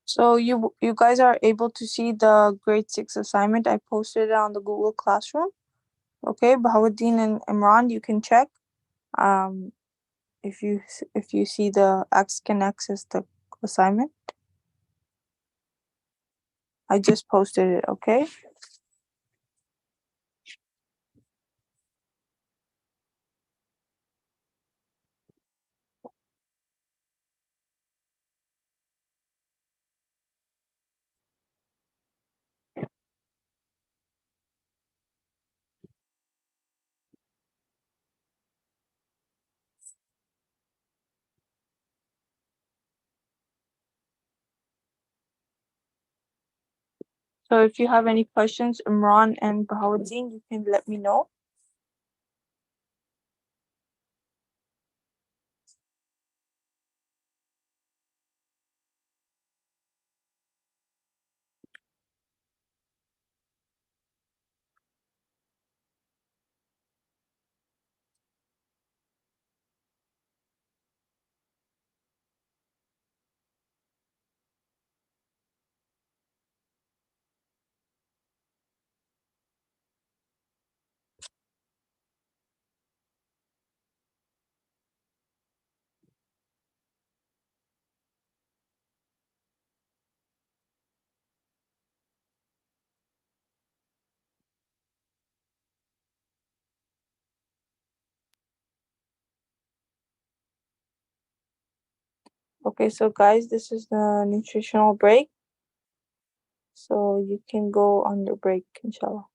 So you guys are able to see the grade 6 assignment. I posted it on the Google Classroom. Okay, Bahauddin and Imran, you can check. If you see the can access the assignment. I just posted it, okay? So if you have any questions, Imran and Bahauddin, you can let me know. Okay, so guys, this is the nutritional break. So you can go on your break, inshallah.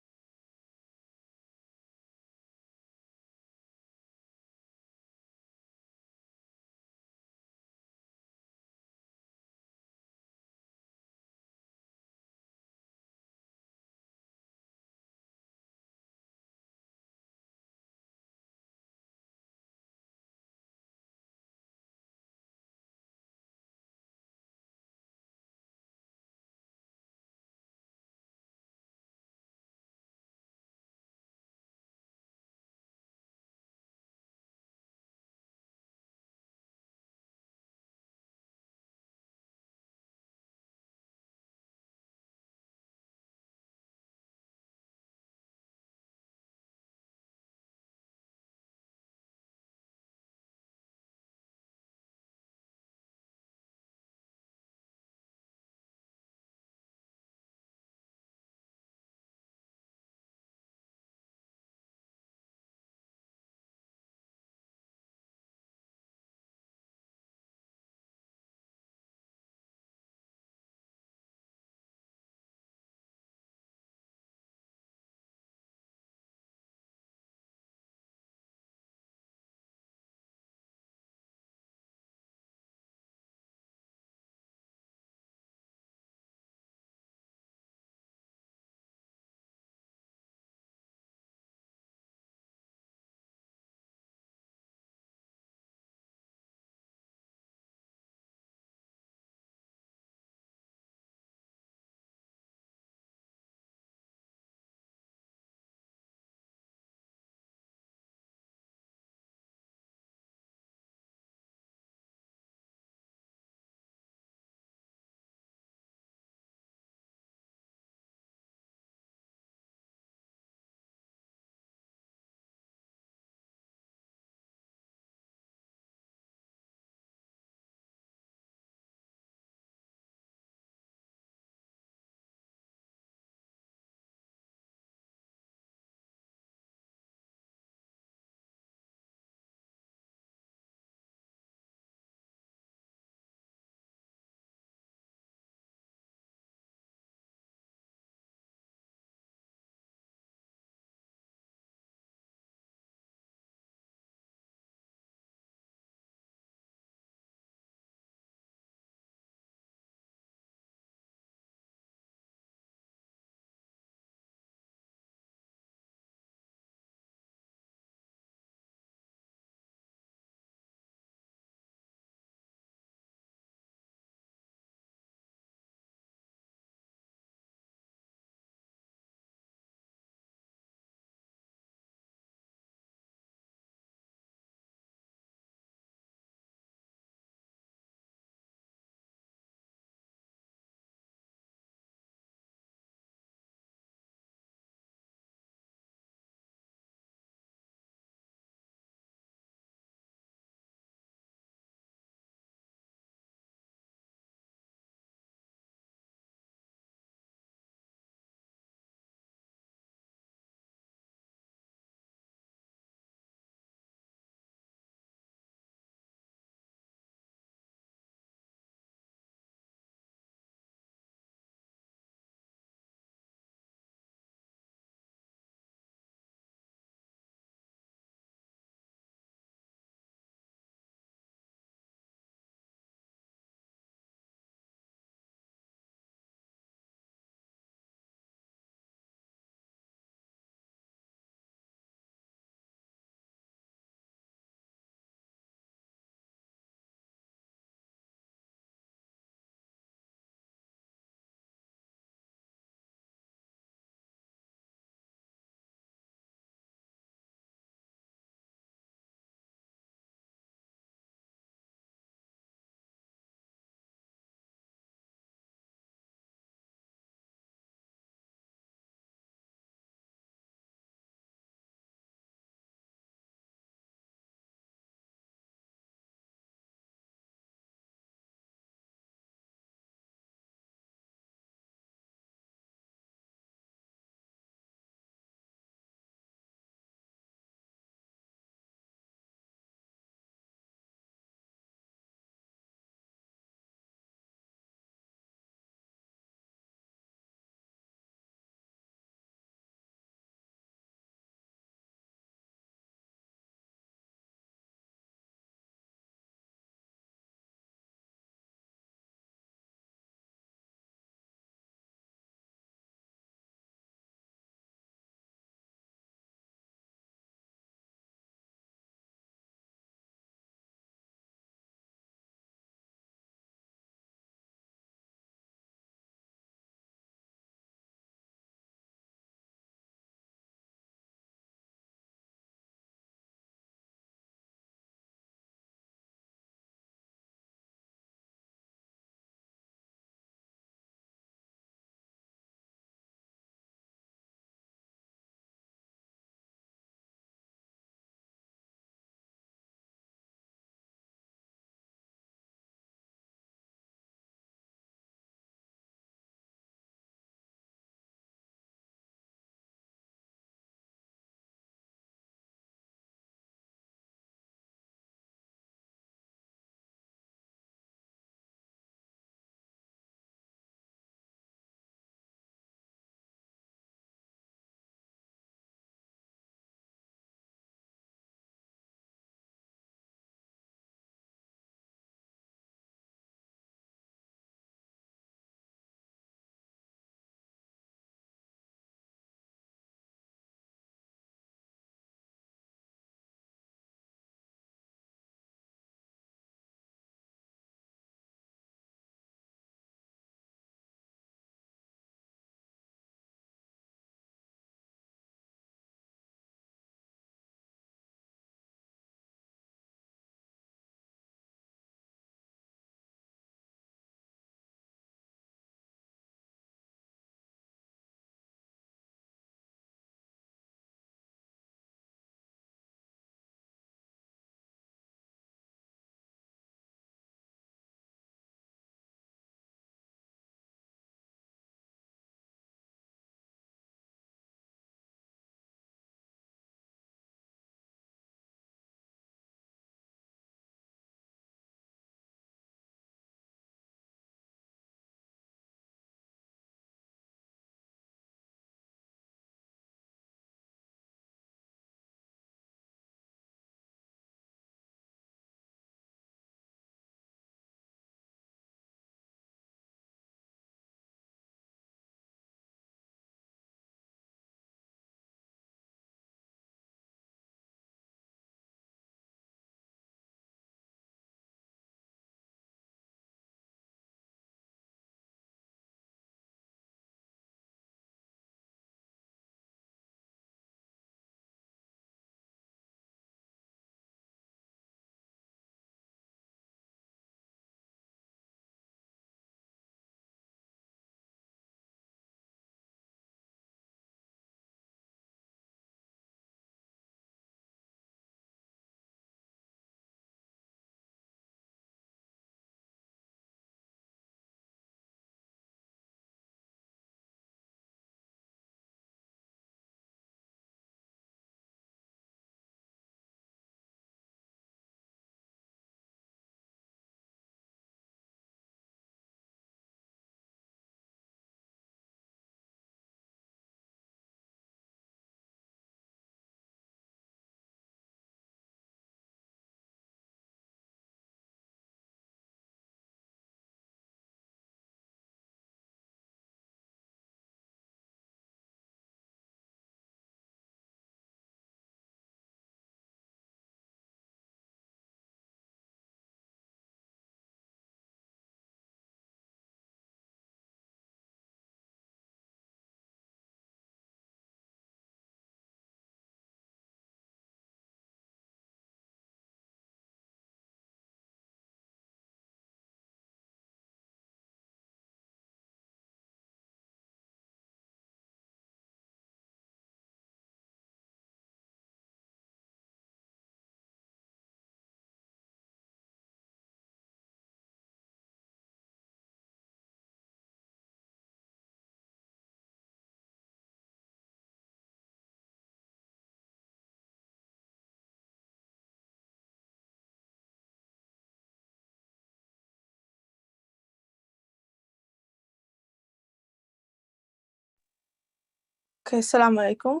Okay, assalamu alaikum.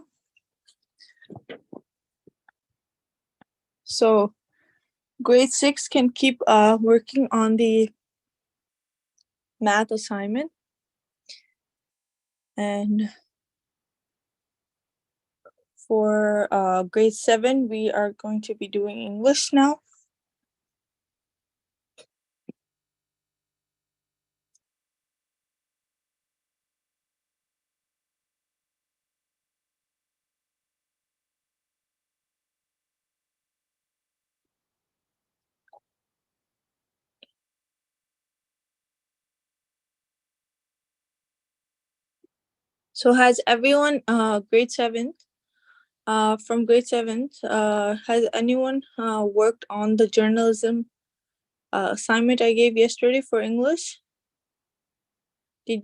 So grade 6 can keep working on the math assignment. And for grade 7, we are going to be doing English now. So has everyone grade 7 from grade 7 has anyone worked on the journalism assignment I gave yesterday for English?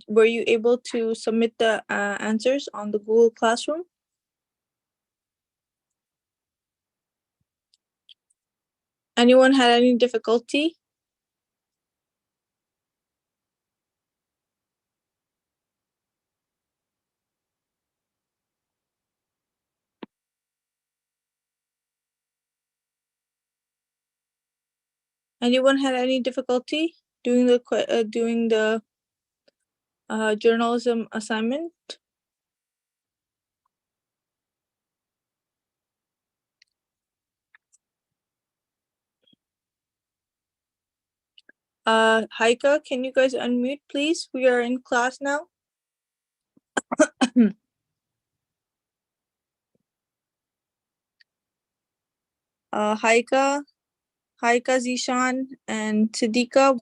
Were you able to submit the answers on the Google Classroom? Anyone had any difficulty? Anyone had any difficulty doing the journalism assignment? Haika, can you guys unmute, please? We are in class now. Haika, Zishan, and Siddiqa,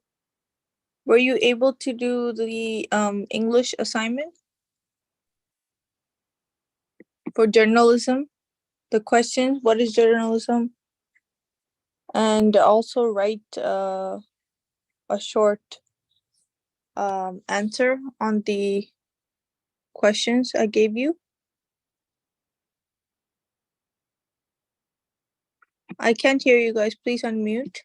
were you able to do the English assignment for journalism? The question, what is journalism? And also write a short answer on the questions I gave you. I can't hear you guys. Please unmute.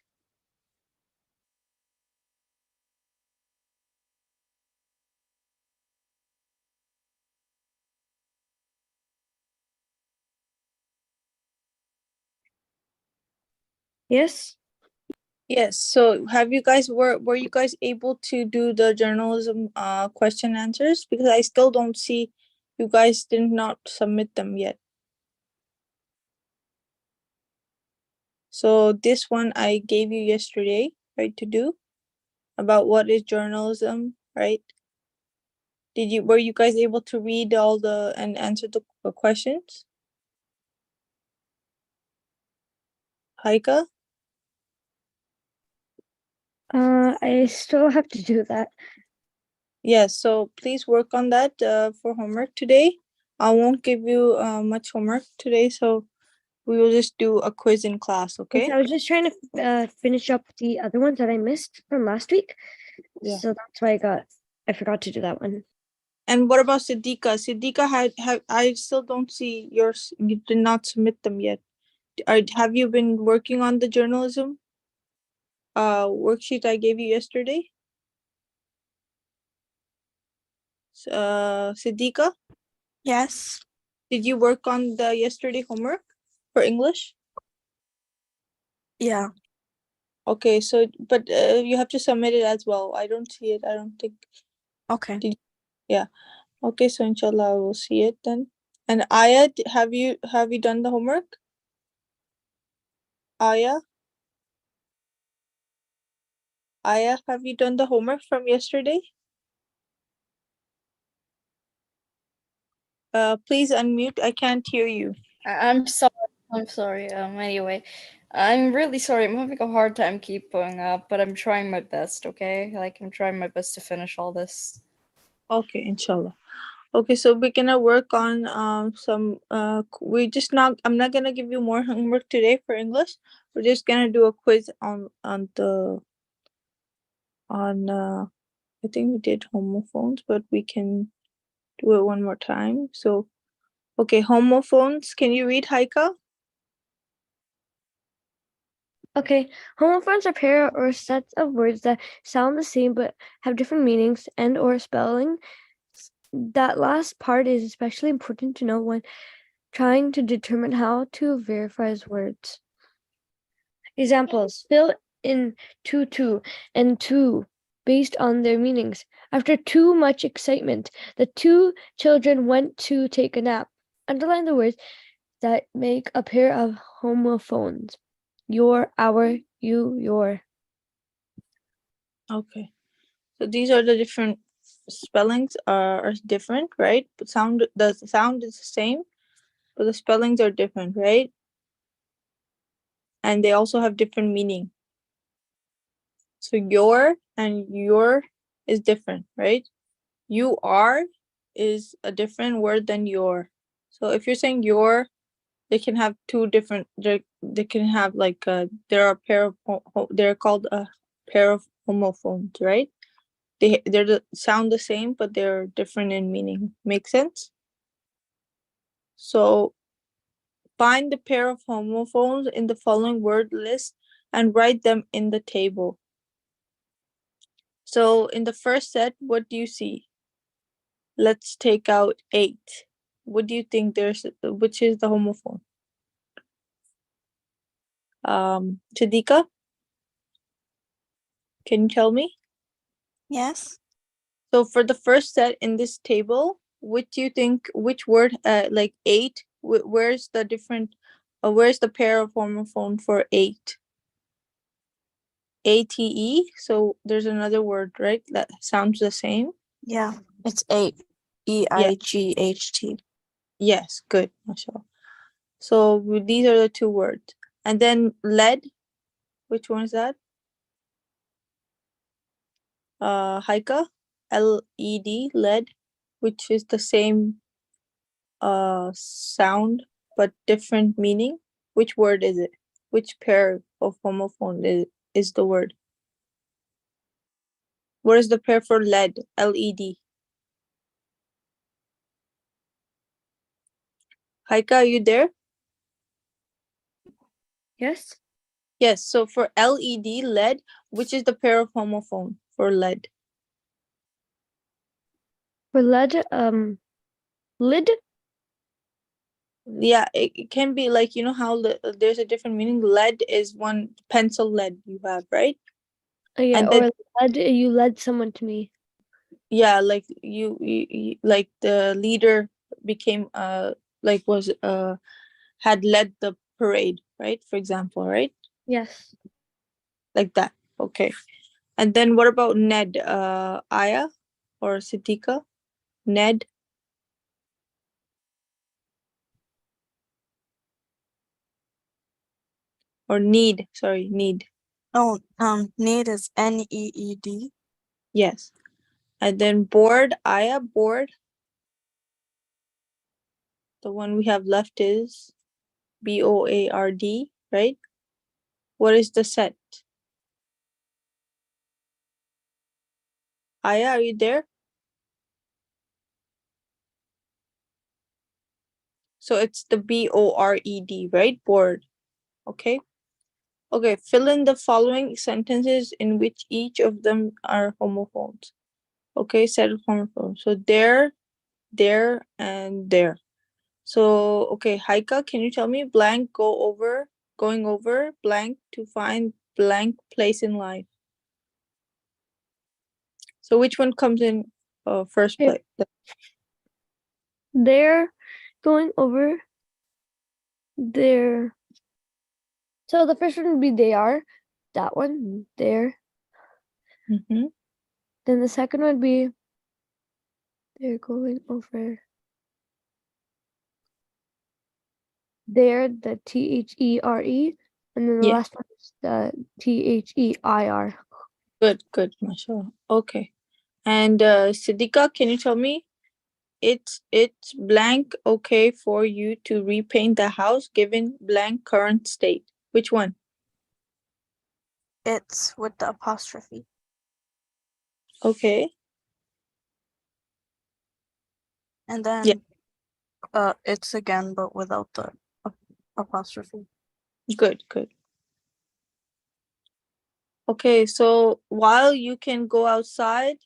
Yes. Yes. So have you guys were you guys able to do the journalism question answers? Because I still don't see you guys did not submit them yet. So this one I gave you yesterday, right, to do about what is journalism, right? Were you guys able to read all the and answer the questions? Haika? I still have to do that. Yes, so please work on that for homework today. I won't give you much homework today, so we will just do a quiz in class, okay? Yes, I was just trying to finish up the other ones that I missed from last week. Yeah. So that's why I forgot to do that one. And what about Siddiqa? Siddiqa I still don't see yours. You did not submit them yet. Have you been working on the journalism worksheet I gave you yesterday? Siddiqa, Yes. did you work on the yesterday homework for English? Yeah. Okay, so but you have to submit it as well. I don't see it. I don't think. Okay. Yeah. Okay, so inshallah I will see it then. And Aya, have you done the homework? Aya, have you done the homework from yesterday? Please unmute. I can't hear you. I'm sorry. I'm sorry. Anyway, I'm really sorry. I'm having a hard time keeping up, but I'm trying my best. Okay, like I'm trying my best to finish all this. Okay, inshallah. Okay, so we're gonna work on some I'm not gonna give you more homework today for English. We're just gonna do a quiz on I think we did homophones, but we can do it one more time. So okay, homophones, can you read, Haika? Okay, homophones are pair or sets of words that sound the same but have different meanings and or spelling. that last part is especially important to know when trying to determine how to verify words. Examples: fill in two and two based on their meanings. After too much excitement, the two children went to take a nap. Underline the words that make a pair of homophones. Your, our, you, your. Okay. So these are the different spellings are different, right? But the sound is the same, but the spellings are different, right? And they also have different meaning. So your and your is different, right? You are is a different word than your. So if you're saying your, they can have two different. They can have like there are a pair of they're called a pair of homophones, right? They're sound the same, but they're different in meaning. Make sense? So find the pair of homophones in the following word list and write them in the table. So in the first set, what do you see? Let's take out 8. What do you think which is the homophone? Chidika, can you tell me? Yes. So for the first set in this table, which do you think, which word, like 8, where's the different, where's the pair of homophone for 8? ATE, so there's another word, right, that sounds the same? Yeah. It's 8. EIGHT. Yes, good, mashallah. So these are the two words. And then lead, which one is that? Haika, LED, lead, which is the same sound but different meaning. Which word is it? Which pair of homophone is the word? What is the pair for lead? LED. Haika, are you there? Yes? Yes, so for LED, lead, which is the pair of homophone for lead? For lead, lid? Yeah, it can be like, you know how there's a different meaning. Lead is one pencil lead you have, right? Yeah, And then or led, you led someone to me. yeah, like you like the leader became like was had led the parade, right? For example, right? Yes. Like that. Okay. And then what about Ned? Aya or Siddika? Ned or need? Sorry, need. Oh, need is NEED. Yes. And then board, Aya, board. The one we have left is BOARD, right? What is the set? Aya, are you there? So it's the BORED, right? Board. Okay. Okay, fill in the following sentences in which each of them are homophones. Okay, set of homophones. So there, and there. So, okay, Haika, can you tell me blank going over blank to find blank place in life? So which one comes in first Okay. place? They're going over their. So the first one would be they are. That one, there. Mm-hmm. Then the second would be they're going over there, the THERE. And then the Yeah, last one is the THEIR. good, mashallah. Okay. And Siddika, can you tell me it's blank okay for you to repaint the house given blank current state? Which one? It's with the apostrophe. Okay. And Yeah, then it's again, but without the apostrophe. good. Okay, so while you can go outside,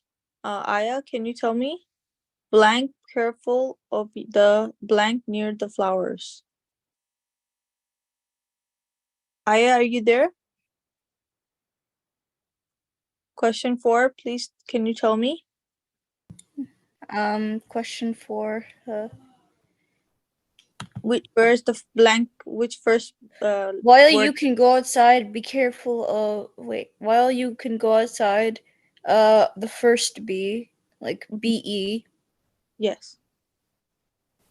Aya, can you tell me? blank, careful of the blank near the flowers. Aya, are you there? Question 4, please, can you tell me? Question 4. Where's the blank, which first While word? you can go outside, be careful of while you can go outside, the first B, like BE, Yes.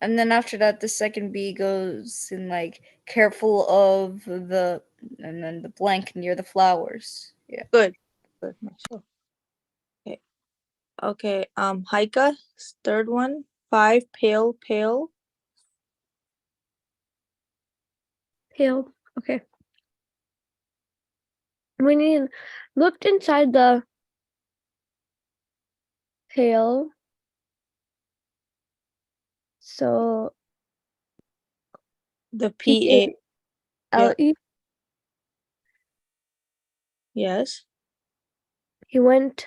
and then after that the second B goes in like careful of the, and then the blank near the flowers. Yeah. Good. Good, Marshall. Okay. Okay. Haika, third one. 5, pale, pale. Pale. Okay. When he looked inside the pail, so The PA. PALE, Yes. he went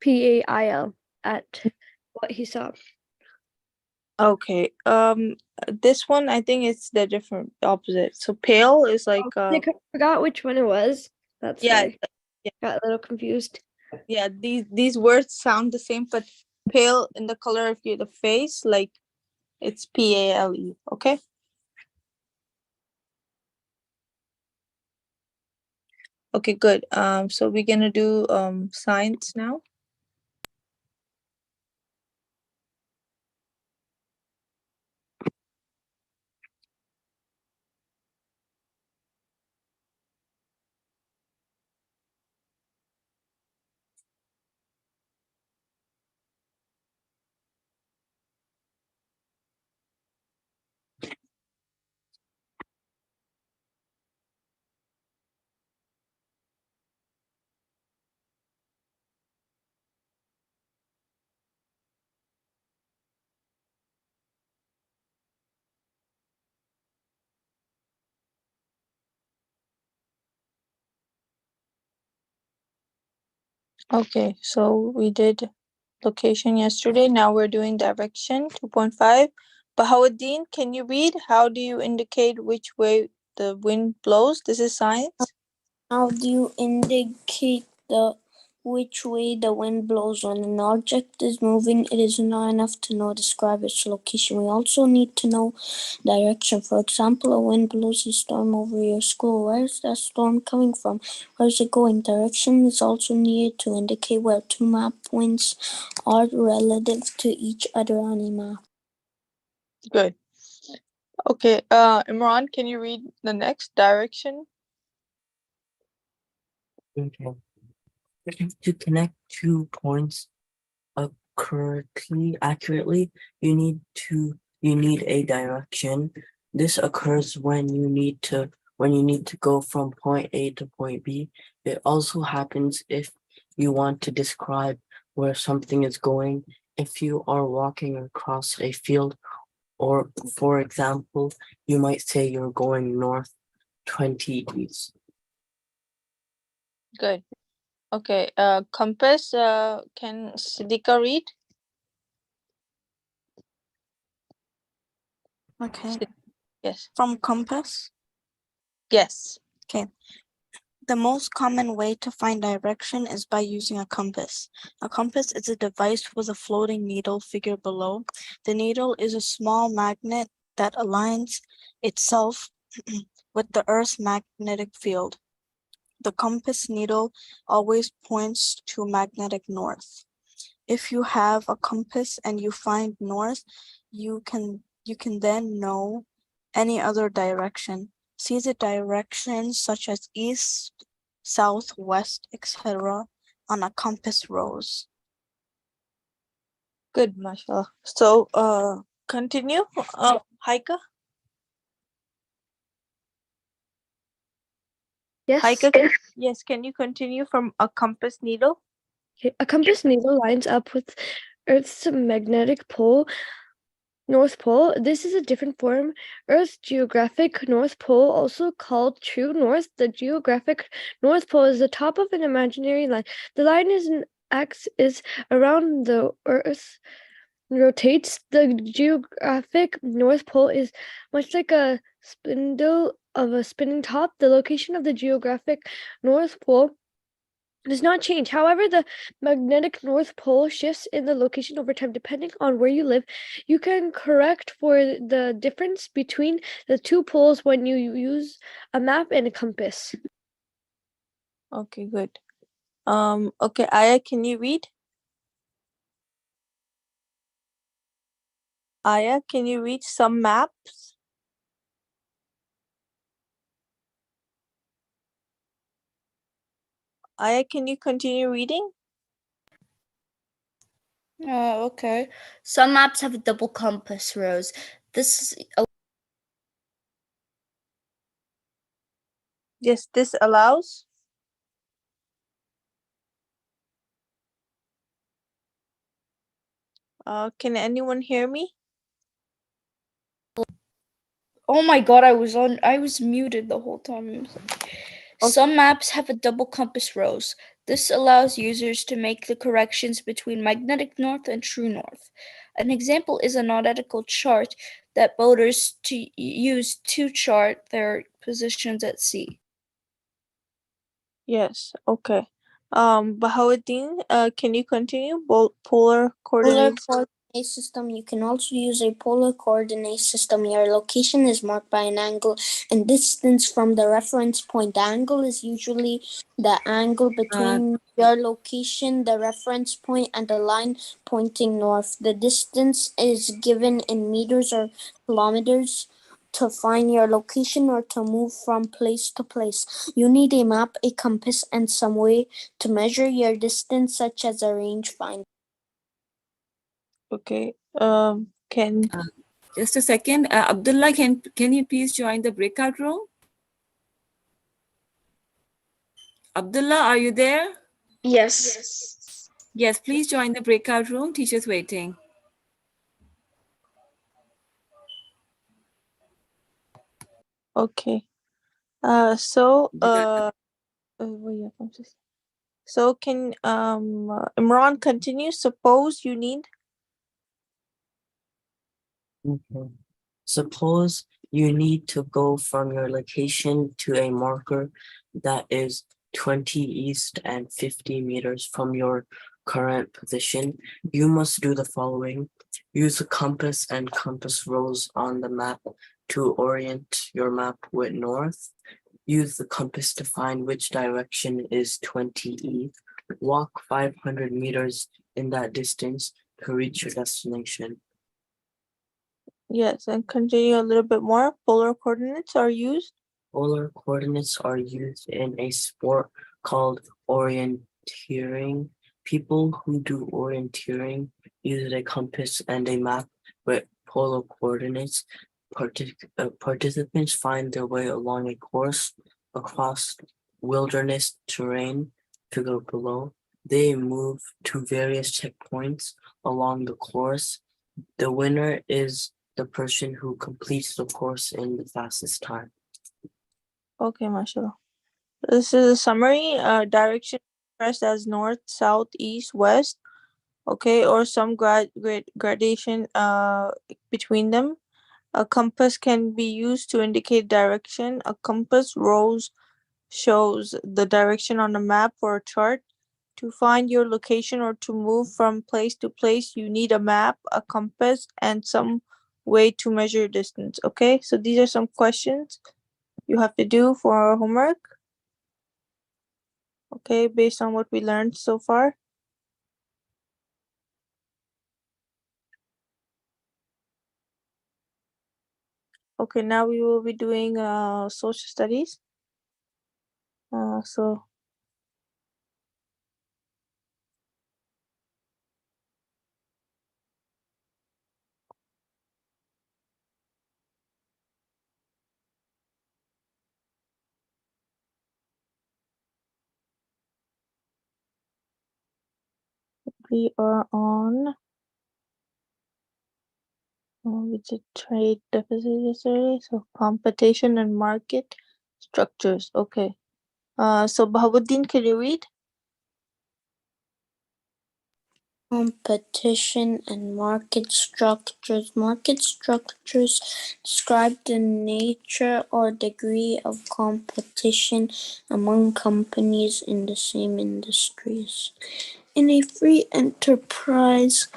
PAIL at what he saw. Okay. This one I think it's the different opposite. So pale is like I forgot which one it was. That's yeah, why I got a little confused. yeah, these words sound the same, but pale in the color of the face, like it's PALE. Okay. Okay, good. So we're gonna do science now. Okay, so we did location yesterday. Now we're doing direction 2.5. Bahauddin, can you read? How do you indicate which way the wind blows? This is science. How do you indicate which way the wind blows? When an object is moving, it is not enough to describe its location. We also need to know direction. For example, a wind blows a storm over your school. Where is that storm coming from? Where is it going? Direction is also needed to indicate where two map points are relative to each other on a map. Good. Okay, Imran, can you read the next direction? Okay. To connect 2 points accurately, you need a direction. This occurs when you need to go from point A to point B. It also happens if you want to describe where something is going. If you are walking across a field, or for example, you might say you're going north 20 east. Good. Okay, compass, can Siddiqa read? Okay. Yes. From compass. Yes. Okay. The most common way to find direction is by using a compass. A compass is a device with a floating needle figure below. The needle is a small magnet that aligns itself with the Earth's magnetic field. The compass needle always points to magnetic north. If you have a compass and you find north, you can then know any other direction. See the directions such as east, south, west, etc. on a compass rose. Good, mashallah. So, continue. Haika? Yes. Haika, yes, can you continue from a compass needle? Okay, a compass needle lines up with Earth's magnetic pole, North Pole. This is a different form. Earth's geographic North Pole, also called true north. The geographic North Pole is the top of an imaginary line. The line is an axis around the Earth rotates. The geographic North Pole is much like a spindle of a spinning top. The location of the geographic North Pole does not change. However, the magnetic North Pole shifts in the location over time depending on where you live. You can correct for the difference between the two poles when you use a map and a compass. Okay, good. Okay, Aya, can you read? Aya, can you read some maps? Aya, can you continue reading? Okay. Some maps have a double compass, Rose. This Yes, this allows. Can anyone hear me? Oh my god, I was muted the whole time. Some maps have a double compass, Rose. This allows users to make the corrections between magnetic north and true north. An example is a nautical chart that boaters use to chart their positions at sea. Yes, okay. Bahauddin, can you continue? Polar Polar coordinates. coordinate system. You can also use a polar coordinate system. Your location is marked by an angle and distance from the reference point. The angle is usually the angle between your location, the reference point, and the line pointing north. The distance is given in meters or kilometers. To find your location or to move from place to place, you need a map, a compass, and some way to measure your distance, such as a rangefinder. Okay. Can Just a second. Abdullah, can you please join the breakout room? Abdullah, are you there? Yes. Yes, please join the breakout room. Teacher's waiting. okay. Wait, I'm just. So can Imran continue? Suppose you need. Okay. Suppose you need to go from your location to a marker that is 20 east and 50 meters from your current position. You must do the following. Use a compass and compass rose on the map to orient your map with north. Use the compass to find which direction is 20 east. Walk 500 meters in that distance to reach your destination. Yes, and continue a little bit more. Polar coordinates are used. Polar coordinates are used in a sport called orienteering. People who do orienteering use a compass and a map with polar coordinates. Participants find their way along a course across wilderness terrain, figure below. They move to various checkpoints along the course. The winner is the person who completes the course in the fastest time. Okay, mashallah. This is a summary. Direction expressed as north, south, east, west. Okay, or some gradation between them. A compass can be used to indicate direction. A compass rose shows the direction on a map or a chart. To find your location or to move from place to place, you need a map, a compass, and some way to measure distance. Okay, so these are some questions you have to do for our homework. Okay, based on what we learned so far. Okay, now we will be doing social studies. So we are on we did trade deficit yesterday, so competition and market structures. Okay. So Bahauddin, can you read? Competition and market structures. Market structures describe the nature or degree of competition among companies in the same industries. In a free enterprise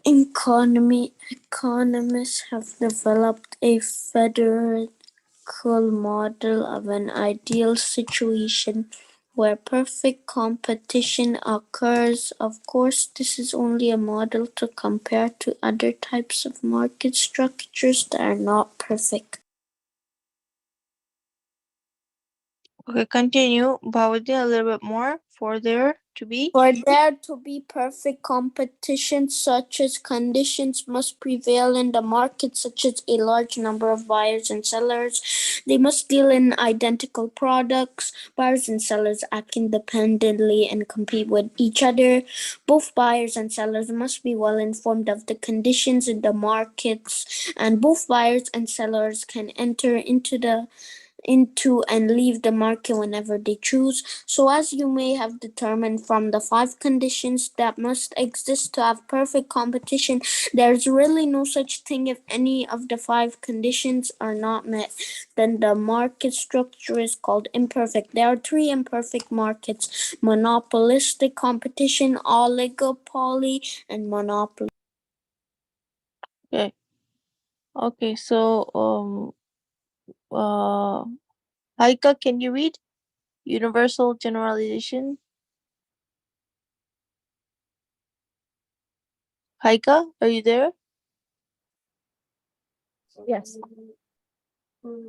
economy, economists have developed a federal model of an ideal situation where perfect competition occurs. Of course, this is only a model to compare to other types of market structures that are not perfect. Okay, continue, Bhavati, a little bit more for there to be. For there to be perfect competition, such as conditions must prevail in the market, such as a large number of buyers and sellers. They must deal in identical products. Buyers and sellers act independently and compete with each other. Both buyers and sellers must be well informed of the conditions in the markets, and both buyers and sellers can enter into and leave the market whenever they choose. So as you may have determined from the 5 conditions that must exist to have perfect competition, there's really no such thing. If any of the 5 conditions are not met, then the market structure is called imperfect. There are 3 imperfect markets: monopolistic competition, oligopoly, and monopoly. Okay, so Haika, can you read universal generalization? Haika, are you there? Yes.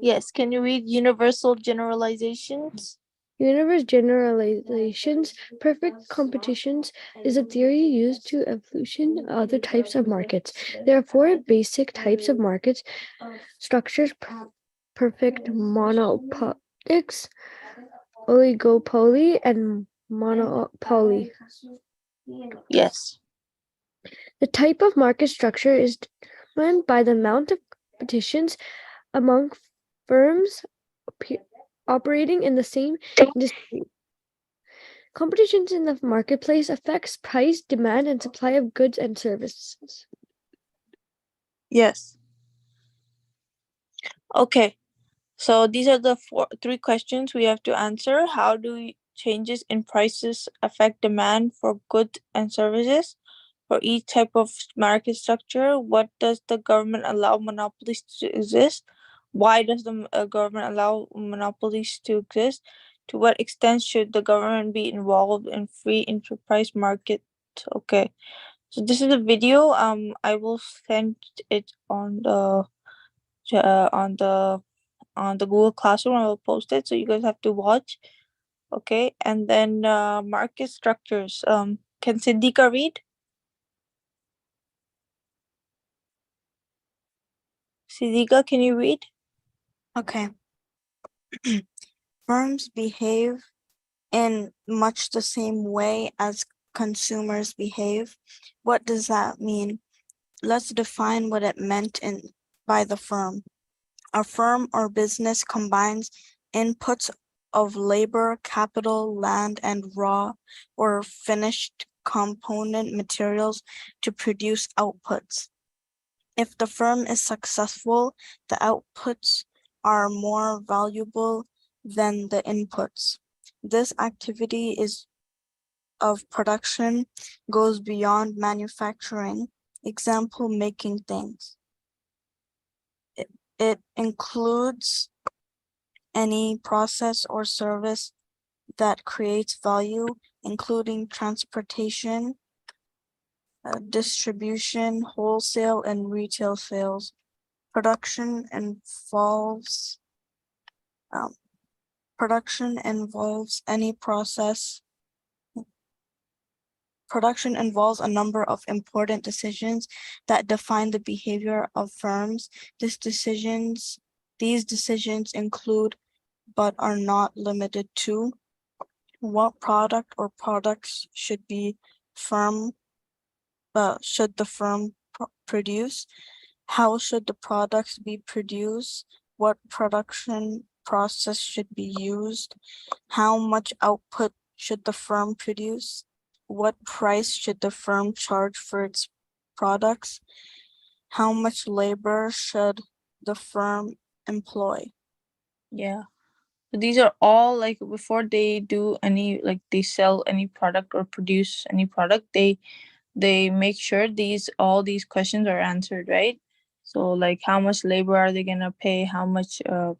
Yes, can you read universal generalizations? Universe generalizations, perfect competitions, is a theory used to evolution other types of markets. There are 4 basic types of markets structures: perfect monopolics, oligopoly, and monopoly. Yes. The type of market structure is determined by the amount of competitions among firms operating in the same industry. Competitions in the marketplace affects price, demand, and supply of goods and services. Yes. Okay. So these are the 3 questions we have to answer. How do changes in prices affect demand for goods and services? For each type of market structure, what does the government allow monopolies to exist? Why does the government allow monopolies to exist? To what extent should the government be involved in free enterprise market? Okay, so this is a video. I will send it on the Google Classroom. I will post it, so you guys have to watch. Okay, and then market structures. Can Siddiqa read? Siddiqa, can you read? Okay. Firms behave in much the same way as consumers behave. What does that mean? Let's define what it meant by the firm. A firm or business combines inputs of labor, capital, land, and raw or finished component materials to produce outputs. If the firm is successful, the outputs are more valuable than the inputs. This activity of production goes beyond manufacturing, example, making things. It includes any process or service that creates value, including transportation, distribution, wholesale, and retail sales. Production involves any process. Production involves a number of important decisions that define the behavior of firms. These decisions include, but are not limited to, what product or products should the firm produce? How should the products be produced? What production process should be used? How much output should the firm produce? what price should the firm charge for its products? How much labor should the firm employ? Yeah. So these are all like before they do any, like they sell any product or produce any product, they make sure all these questions are answered, right? So like how much labor are they gonna pay, how much the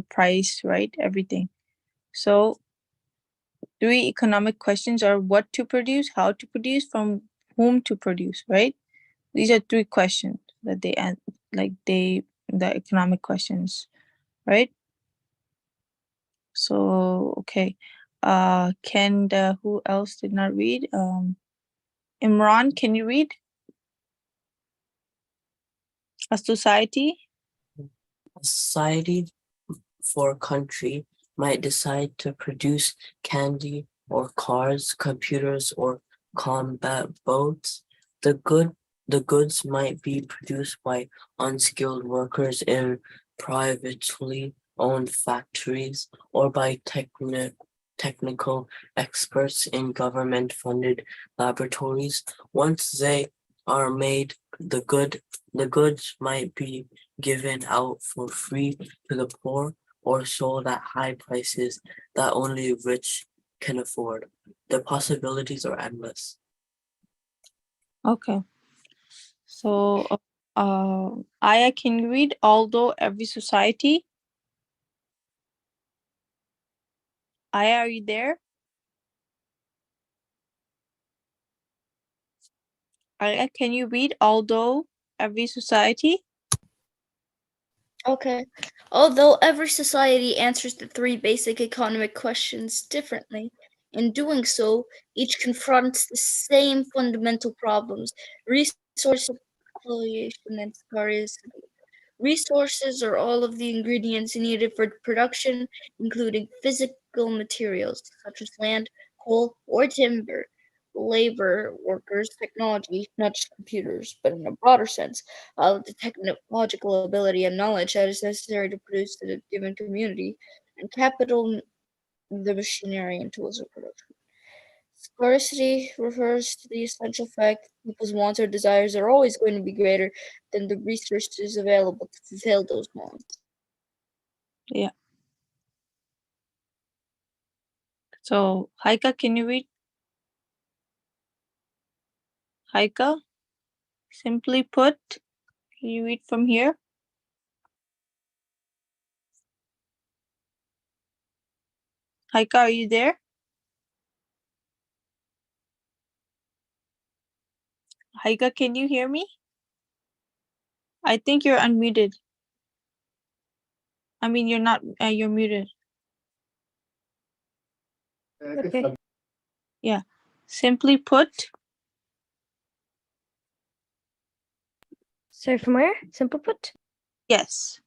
price, right? Everything. So 3 economic questions are what to produce, how to produce, from whom to produce, right? These are 3 questions that the economic questions, right? So okay. Who else did not read? Imran, can you read? A society. A society for a country might decide to produce candy or cars, computers, or combat boats. The goods might be produced by unskilled workers in privately owned factories or by technical experts in government-funded laboratories. Once they are made, the goods might be given out for free to the poor or sold at high prices that only rich can afford. The possibilities are endless. Okay. So Aya, can you read although every society? Aya, are you there? Aya, can you read although every society? Okay. Although every society answers the 3 basic economic questions differently, in doing so, each confronts the same fundamental problems: resource exploitation and scarcity. Resources are all of the ingredients needed for production, including physical materials such as land, coal, or timber, labor, workers, technology, not just computers, but in a broader sense, all of the technological ability and knowledge that is necessary to produce the given community, and capital, the machinery and tools of production. Scarcity refers to the essential fact that people's wants or desires are always going to be greater than the resources available to fulfill those wants. Yeah. So Haika, can you read? Haika, simply put, can you read from here? Haika, are you there? Haika, can you hear me? I think you're unmuted. I mean, you're not, you're muted. Okay. Yeah. Simply put, Sorry, from where? Simple put? yes.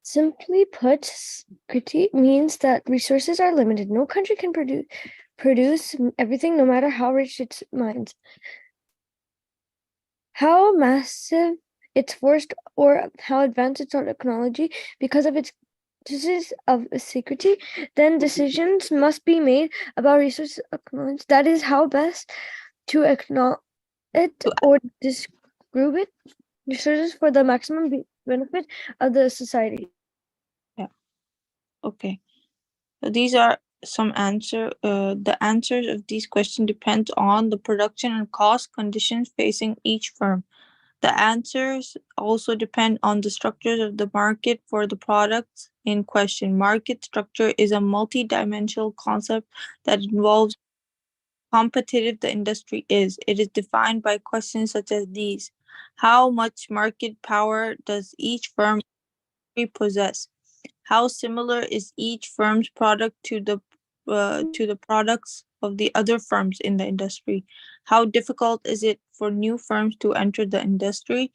Simply put, scarcity means that resources are limited. No country can produce everything, no matter how rich its mines, how massive its forest, or how advanced its technology. Because of its decisions of security, then decisions must be made about resource acknowledge. That is how best to acknowledge it or distribute it resources for the maximum benefit of the society. Yeah. Okay. So these are some the answers of these questions depend on the production and cost conditions facing each firm. The answers also depend on the structures of the market for the products in question. Market structure is a multi-dimensional concept that involves competitive the industry is. It is defined by questions such as these. How much market power does each firm possess? How similar is each firm's product to the products of the other firms in the industry? How difficult is it for new firms to enter the industry?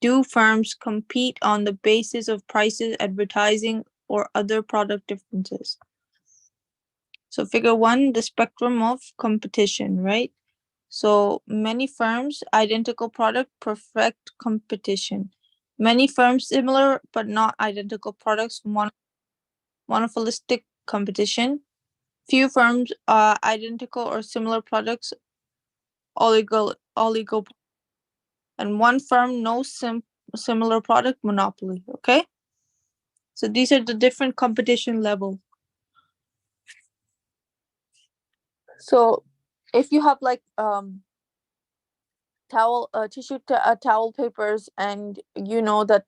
Do firms compete on the basis of prices, advertising, or other product differences? So figure 1, the spectrum of competition, right? So many firms, identical product, perfect competition. Many firms, similar but not identical products, monopolistic competition. Few firms identical or similar products, oligo, and one firm no similar product, monopoly. Okay, so these are the different competition levels. So if you have like towel papers, and you know that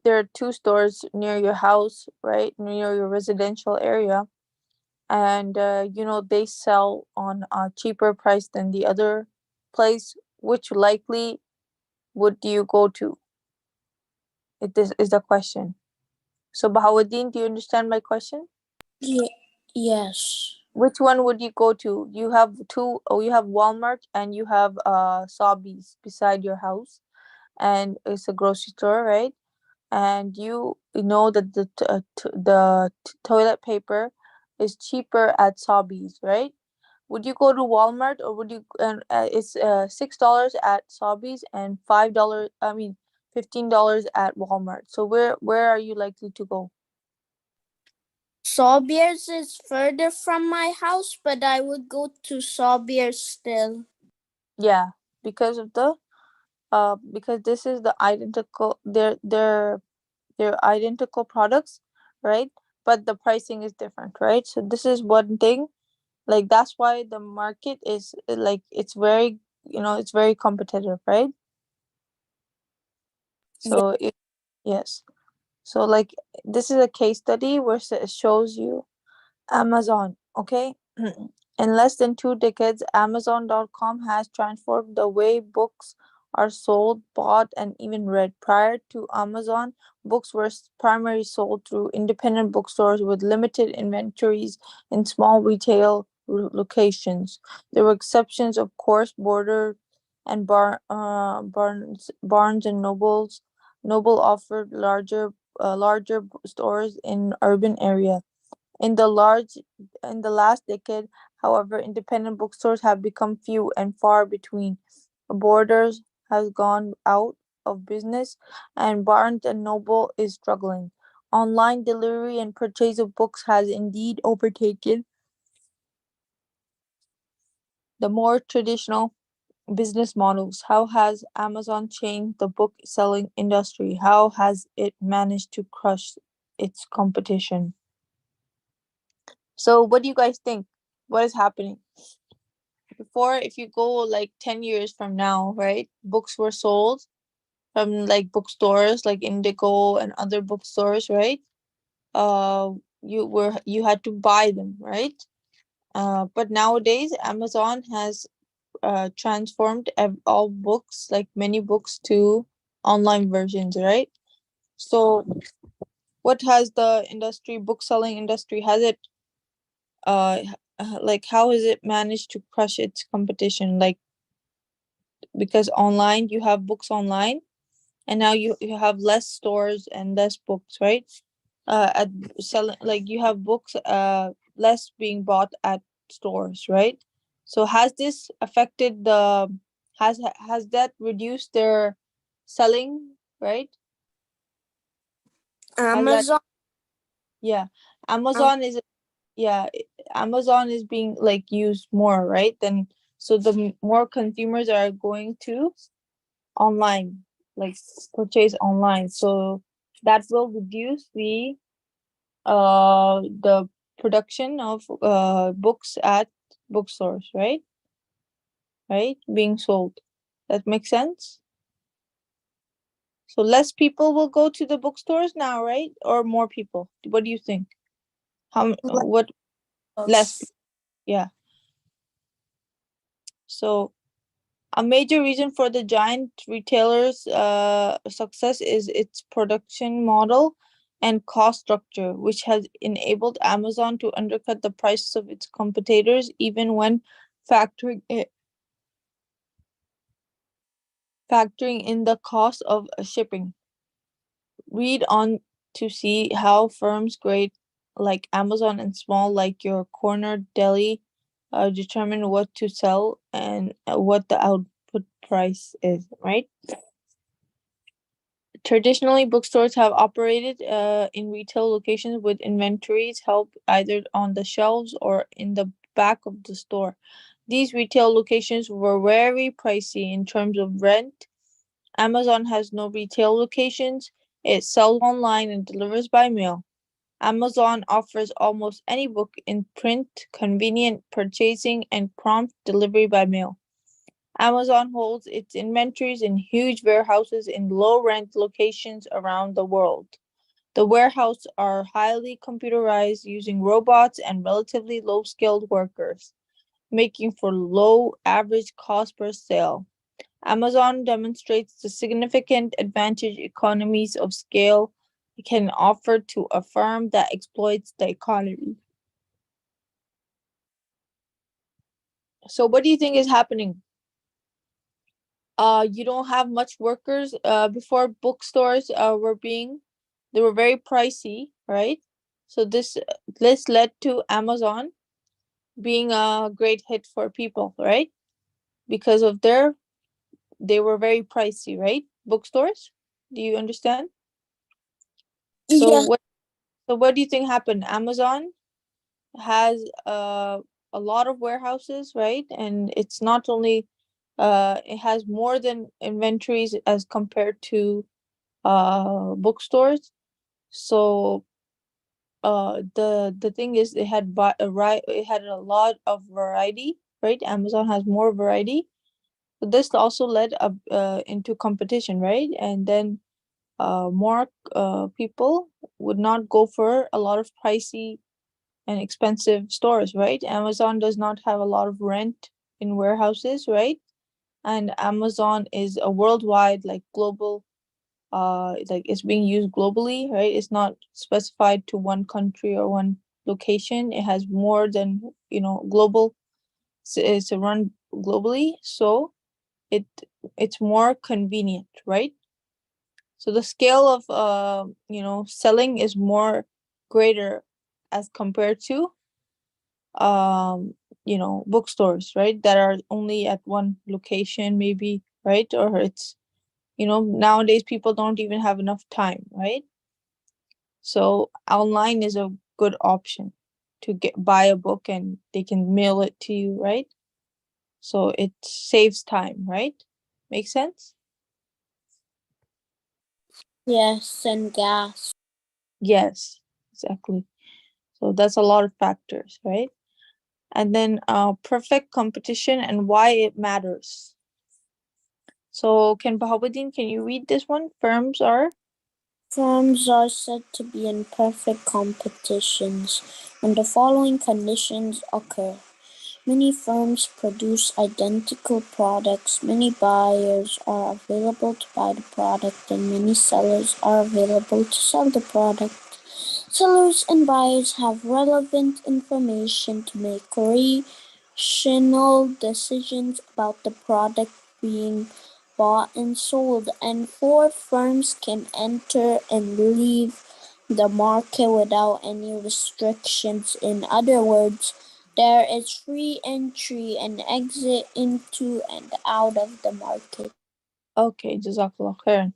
there are two stores near your house, right, near your residential area, and you know they sell on a cheaper price than the other place, which likely would you go to? This is the question. So Bahauddin, do you understand my question? Yes. Which one would you go to? You have two, oh, you have Walmart and you have Sobeys beside your house, and it's a grocery store, right? And you know that toilet paper is cheaper at Sobeys, right? Would you go to Walmart, or would you? It's $6 at Sobeys and $5. I mean, $15 at Walmart. So where are you likely to go? Sawbeers is further from my house, but I would go to Sawbeers still. Yeah, because of the because this is the identical. They're identical products, right? But the pricing is different, right? So this is one thing. Like that's why the market is like it's very, it's very competitive, right? So it yes. So like this is a case study where it shows you Amazon, okay? In less than 2 decades, Amazon.com has transformed the way books are sold, bought, and even read. Prior to Amazon, books were primarily sold through independent bookstores with limited inventories in small retail locations. There were exceptions, of course, Border and Barnes and Nobles. Noble offered larger stores in urban areas. In the large in the last decade, however, independent bookstores have become few and far between. Borders has gone out of business, and Barnes and Noble is struggling. Online delivery and purchase of books has indeed overtaken the more traditional business models. How has Amazon changed the book selling industry? How has it managed to crush its competition? So, what do you guys think? What is happening? Before, if you go like 10 years from now, right, books were sold from like bookstores like Indigo and other bookstores, right? You had to buy them, right? But nowadays Amazon has transformed all books, like many books, to online versions, right? So what has the book selling industry, has it like how has it managed to crush its competition? Like, because online you have books online, and now you have less stores and less books, right? At selling, like you have books less being bought at stores, right? So has this affected the has that reduced their selling, right? Has that Amazon. Yeah, Um, Amazon is, yeah, Amazon is being like used more, right? Then so the more consumers are going to online, like purchase online, so that will reduce the production of books at bookstores, right, being sold. That makes sense. So less people will go to the bookstores now, right? Or more people? What do you think? What? Less Less. Yeah. So a major reason for the giant retailers' success is its production model and cost structure, which has enabled Amazon to undercut the prices of its competitors even when factoring i- factoring in the cost of shipping. Read on to see how firms great like Amazon and small like your corner deli determine what to sell and what the output price is, right? Traditionally, bookstores have operated in retail locations with inventories held either on the shelves or in the back of the store. These retail locations were very pricey in terms of rent. Amazon has no retail locations. It sells online and delivers by mail. Amazon offers almost any book in print, convenient purchasing, and prompt delivery by mail. Amazon holds its inventories in huge warehouses in low rent locations around the world. The warehouses are highly computerized using robots and relatively low skilled workers, making for low average cost per sale. Amazon demonstrates the significant advantage economies of scale can offer to a firm that exploits the economy. So what do you think is happening? You don't have much workers. Before bookstores they were very pricey, right? So this led to Amazon being a great hit for people, right? Because of they were very pricey, right? Bookstores. Do you understand? So Yeah. what do you think happened? Amazon has a lot of warehouses, right? And it's not only it has more than inventories as compared to bookstores. So the thing is it had a lot of variety, right? Amazon has more variety. But this also led up into competition, right? And then more people would not go for a lot of pricey and expensive stores, right? Amazon does not have a lot of rent in warehouses, right? And Amazon is a worldwide, like global, like it's being used globally, right? It's not specified to one country or one location. It has more than, global. It's run globally, so it it's more convenient, right? So the scale of selling is more greater as compared to bookstores, right, that are only at one location maybe, right? Or it's nowadays people don't even have enough time, right? So online is a good option to buy a book and they can mail it to you, right? So it saves time, right? Make sense? Yes, and gas. Yes, exactly. So that's a lot of factors, right? And then perfect competition and why it matters. So can you read this one? Firms are Firms are said to be in perfect competitions when the following conditions occur. Many firms produce identical products, many buyers are available to buy the product, and many sellers are available to sell the product. Sellers and buyers have relevant information to make rational decisions about the product being bought and sold, and four firms can enter and leave the market without any restrictions. In other words, there is free entry and exit into and out of the market. okay, Jazakallah khair.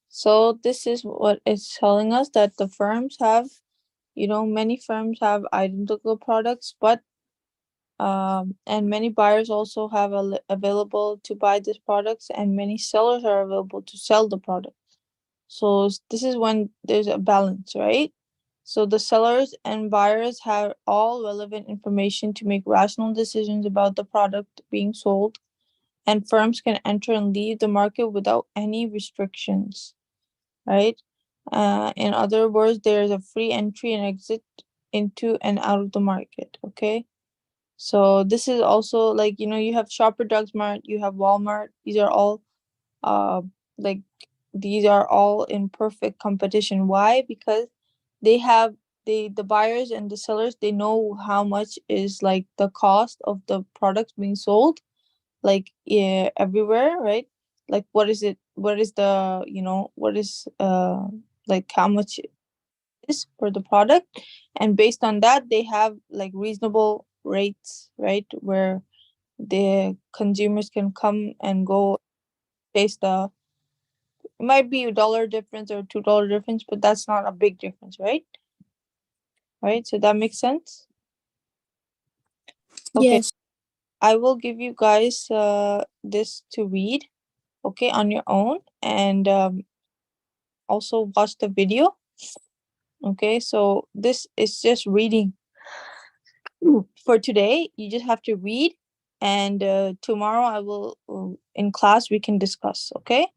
So this is what it's telling us, that the firms have, many firms have identical products, but and many buyers also have available to buy these products, and many sellers are available to sell the product. So this is when there's a balance, right? So the sellers and buyers have all relevant information to make rational decisions about the product being sold, and firms can enter and leave the market without any restrictions, right? In other words, there is a free entry and exit into and out of the market, okay? So this is also like, you have Shopper Drug Mart, you have Walmart. These are all uh like these are all in perfect competition. Why? Because they have the buyers and the sellers, they know how much is like the cost of the products being sold, like, yeah, everywhere, right? Like what is the what is like how much is for the product, and based on that they have like reasonable rates, right, where the consumers can come and go, chase It might be $1 difference or $2 difference, but that's not a big difference, right? Right, so that makes sense. Okay. Yes. I will give you guys this to read, okay, on your own, and also watch the video. Okay, so this is just reading for today. You just have to read, and tomorrow I will in class we can discuss, okay?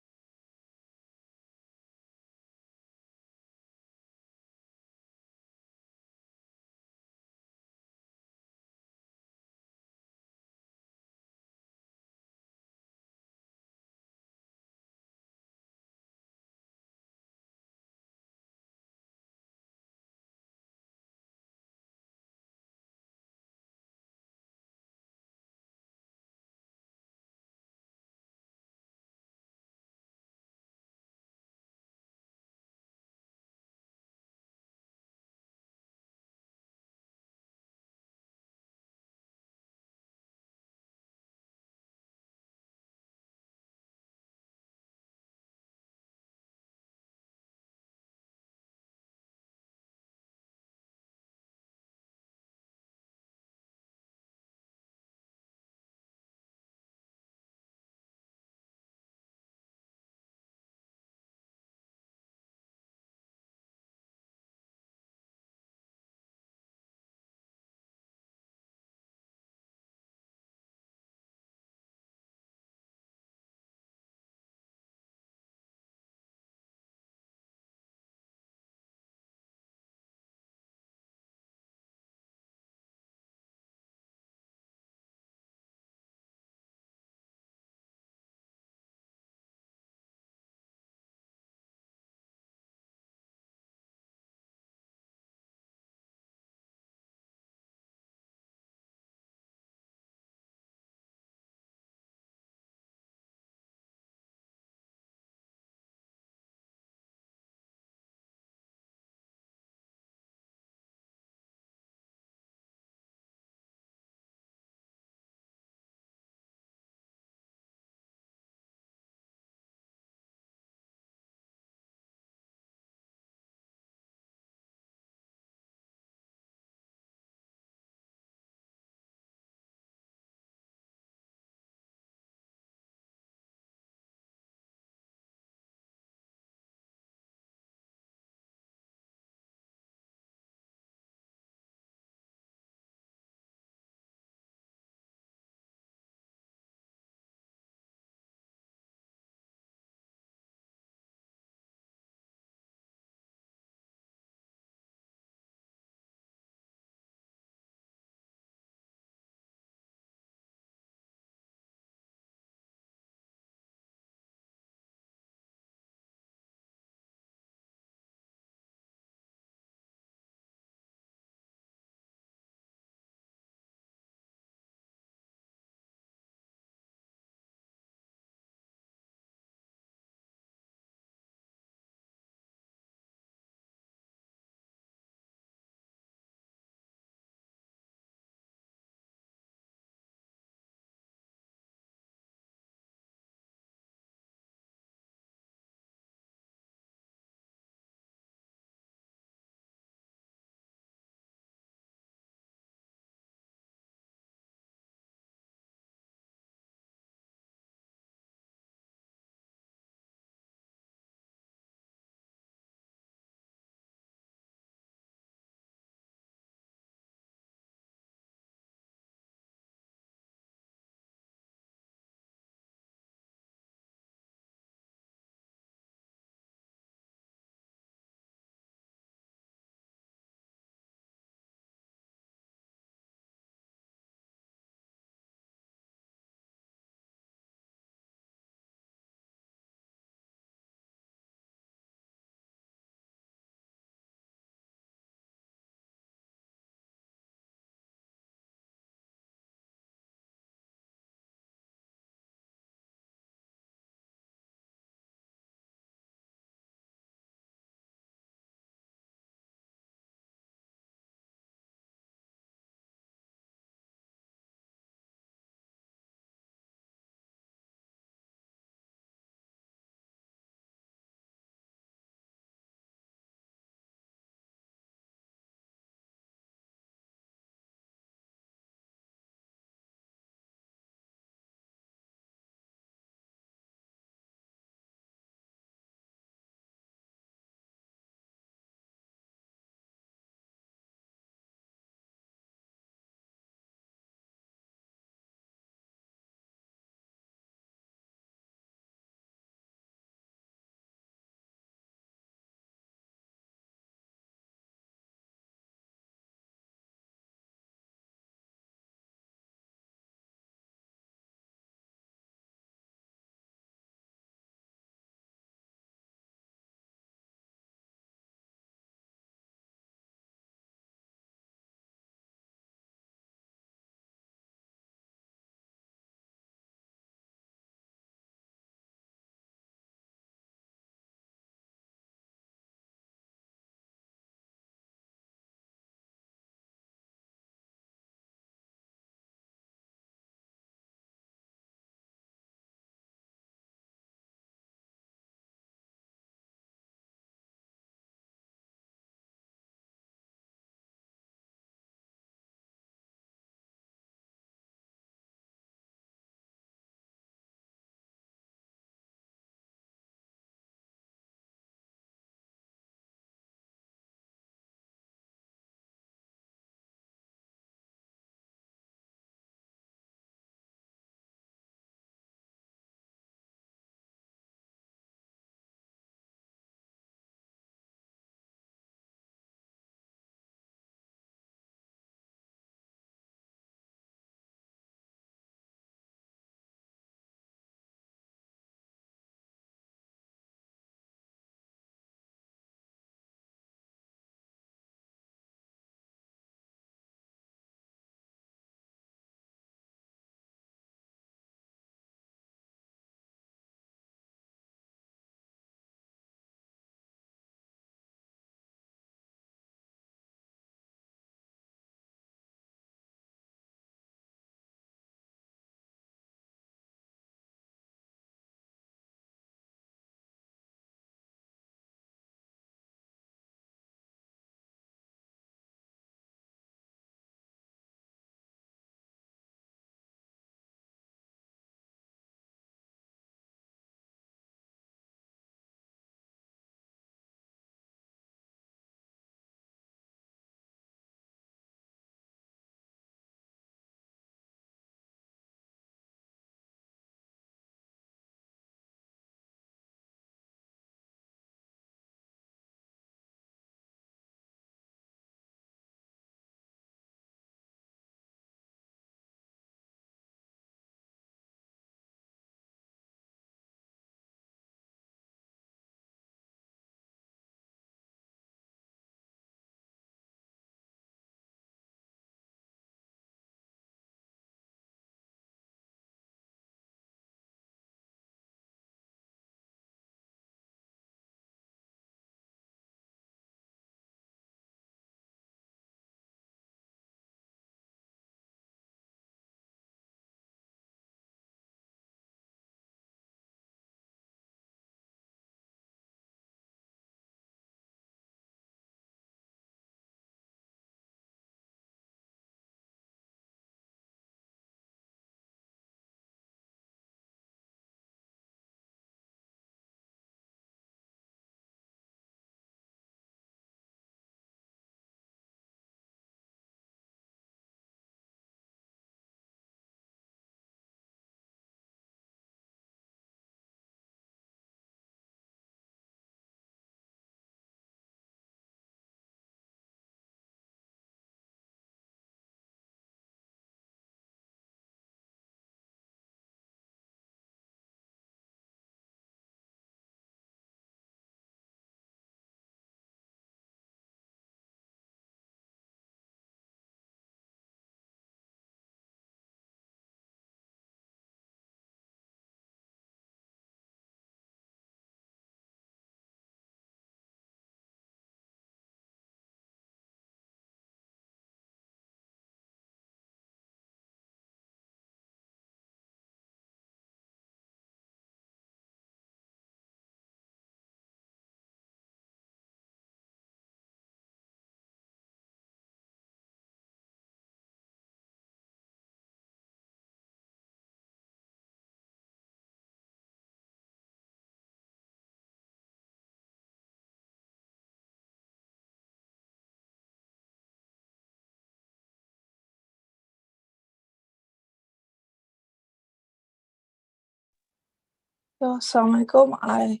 Assalamualaikum. I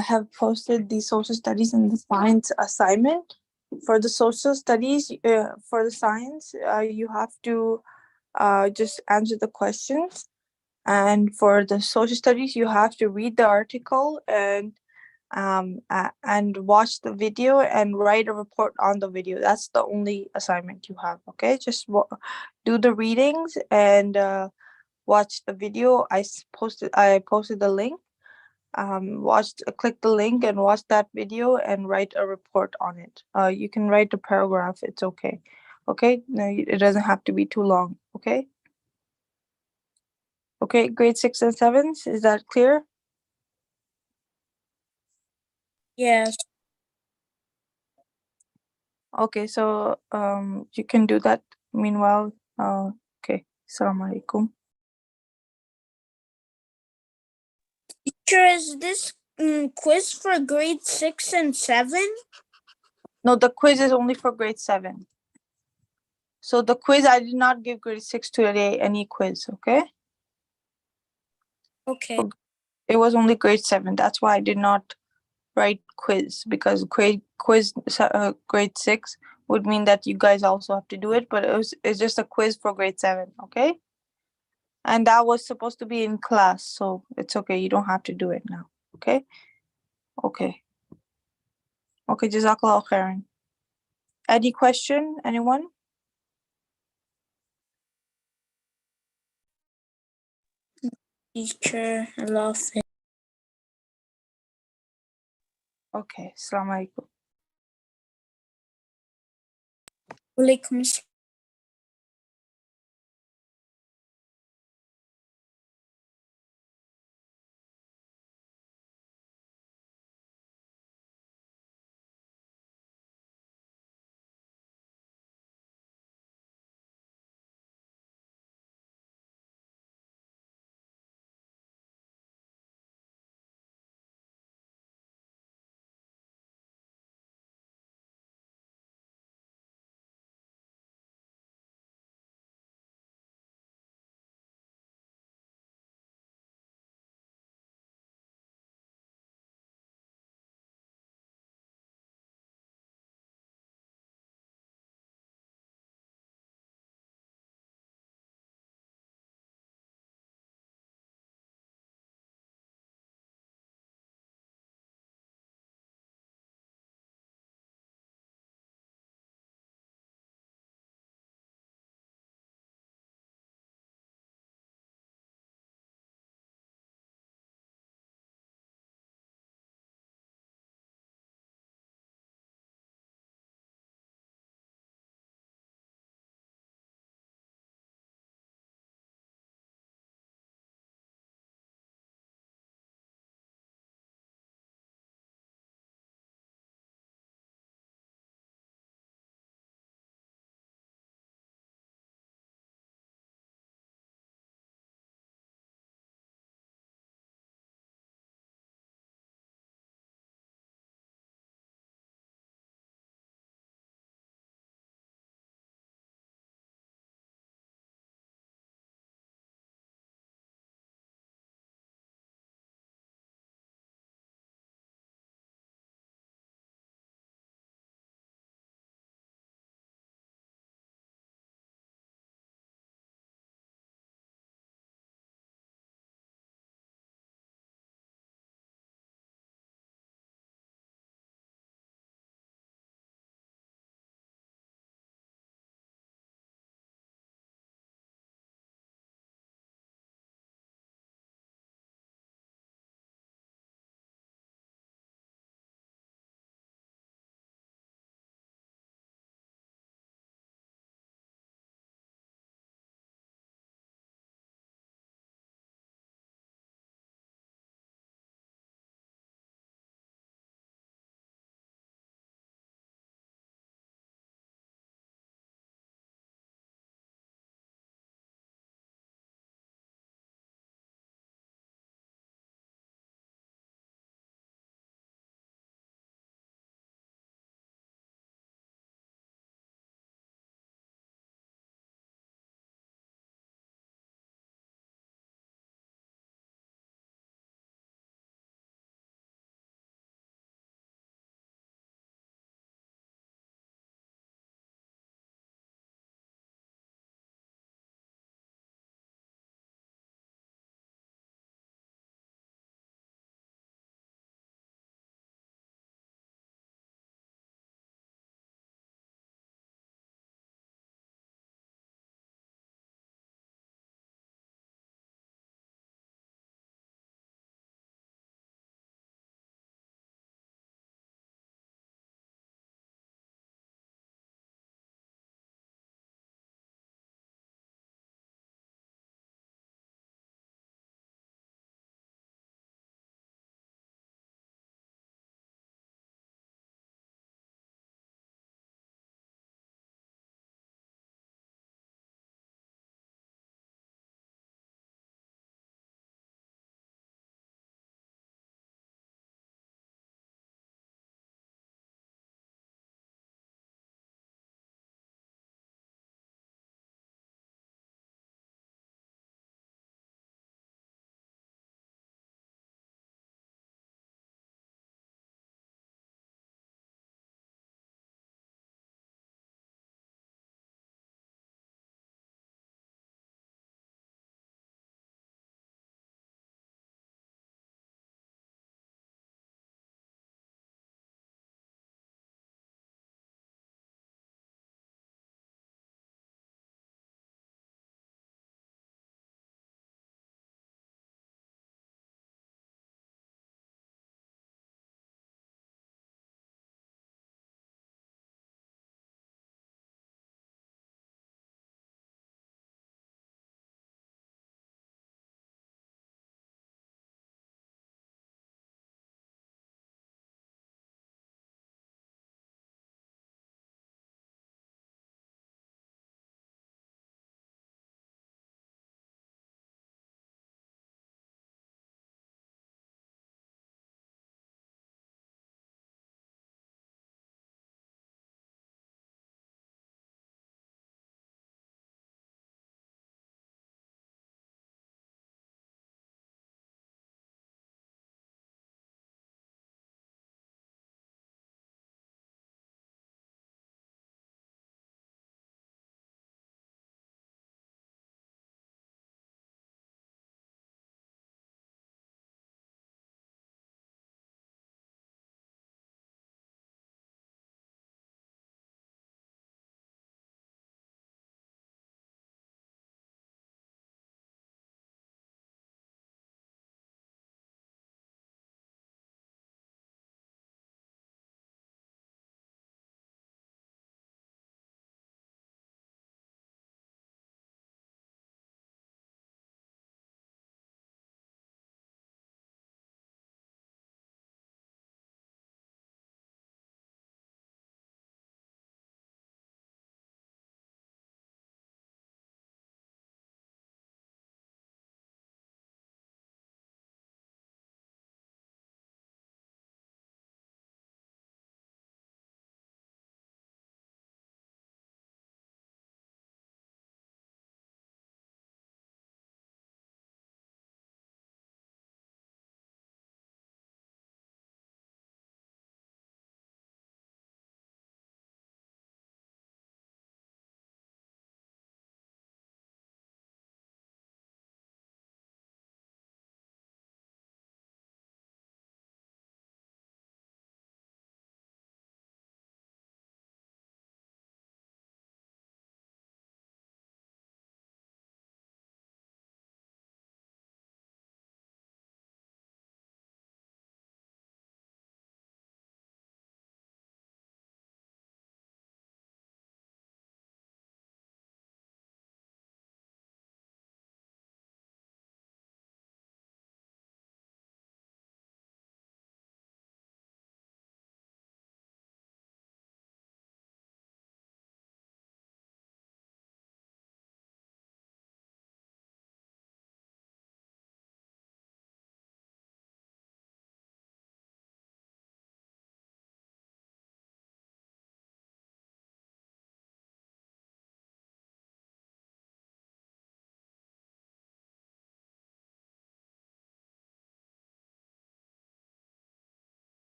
have posted the social studies and the science assignment. For the social studies, for the science, you have to just answer the questions. And for the social studies, you have to read the article and watch the video and write a report on the video. That's the only assignment you have. Okay, just do the readings and watch the video. I posted the link. Click the link and watch that video and write a report on it. You can write a paragraph. It's okay. Okay, no, it doesn't have to be too long. Okay. Okay, grade 6 and 7s, is that clear? Yes. Okay, so you can do that meanwhile. Okay, Assalamu alaikum. Teacher, is this quiz for grade 6 and 7? No, the quiz is only for grade 7. So the quiz, I did not give grade 6 today any quiz, okay? Okay. It was only grade 7. That's why I did not write quiz, because grade 6 would mean that you guys also have to do it, but it's just a quiz for grade 7, okay? And that was supposed to be in class, so it's okay. You don't have to do it now, okay? Okay. Okay, Jazakallah khairan. Any question, anyone? Teacher, I love it. Okay, Assalamu alaikum. Walaikum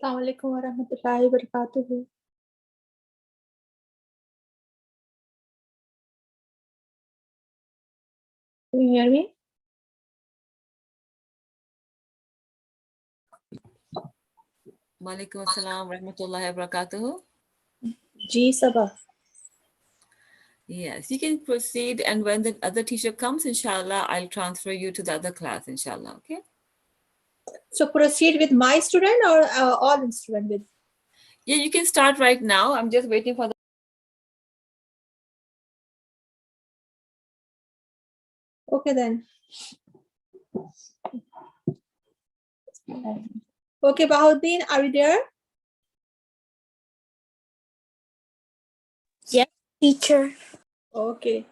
Assalamualaikum warahmatullahi wabarakatuh. Can you hear me? Walaikum assalam rahmatullahi wabarakatuh. Ji Saba. Yes, you can proceed, and when the other teacher comes, inshallah, I'll transfer you to the other class, inshallah. Okay. So proceed with my student or all student with? Yeah, you can start right now. I'm just waiting for the. Okay then. Okay, Bahuddin, are you there? Yes, teacher. Okay.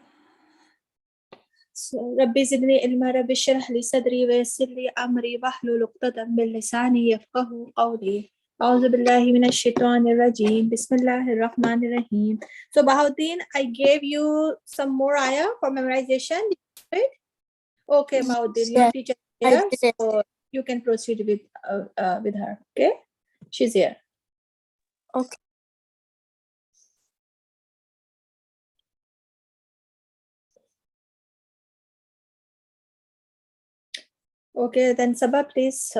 So, ربي زدني علما ربي اشرح لي صدري ويسر لي أمري واحلل عقدة من لساني يفقهوا قولي أعوذ بالله من الشيطان الرجيم بسم الله الرحمن الرحيم. So Bahuddin, I gave you some more ayah for memorization, right? Okay, Bahuddin, your Yes, teacher is I here, did it. so you can proceed with her. Okay, she's here. Okay. Okay, then Sabah, please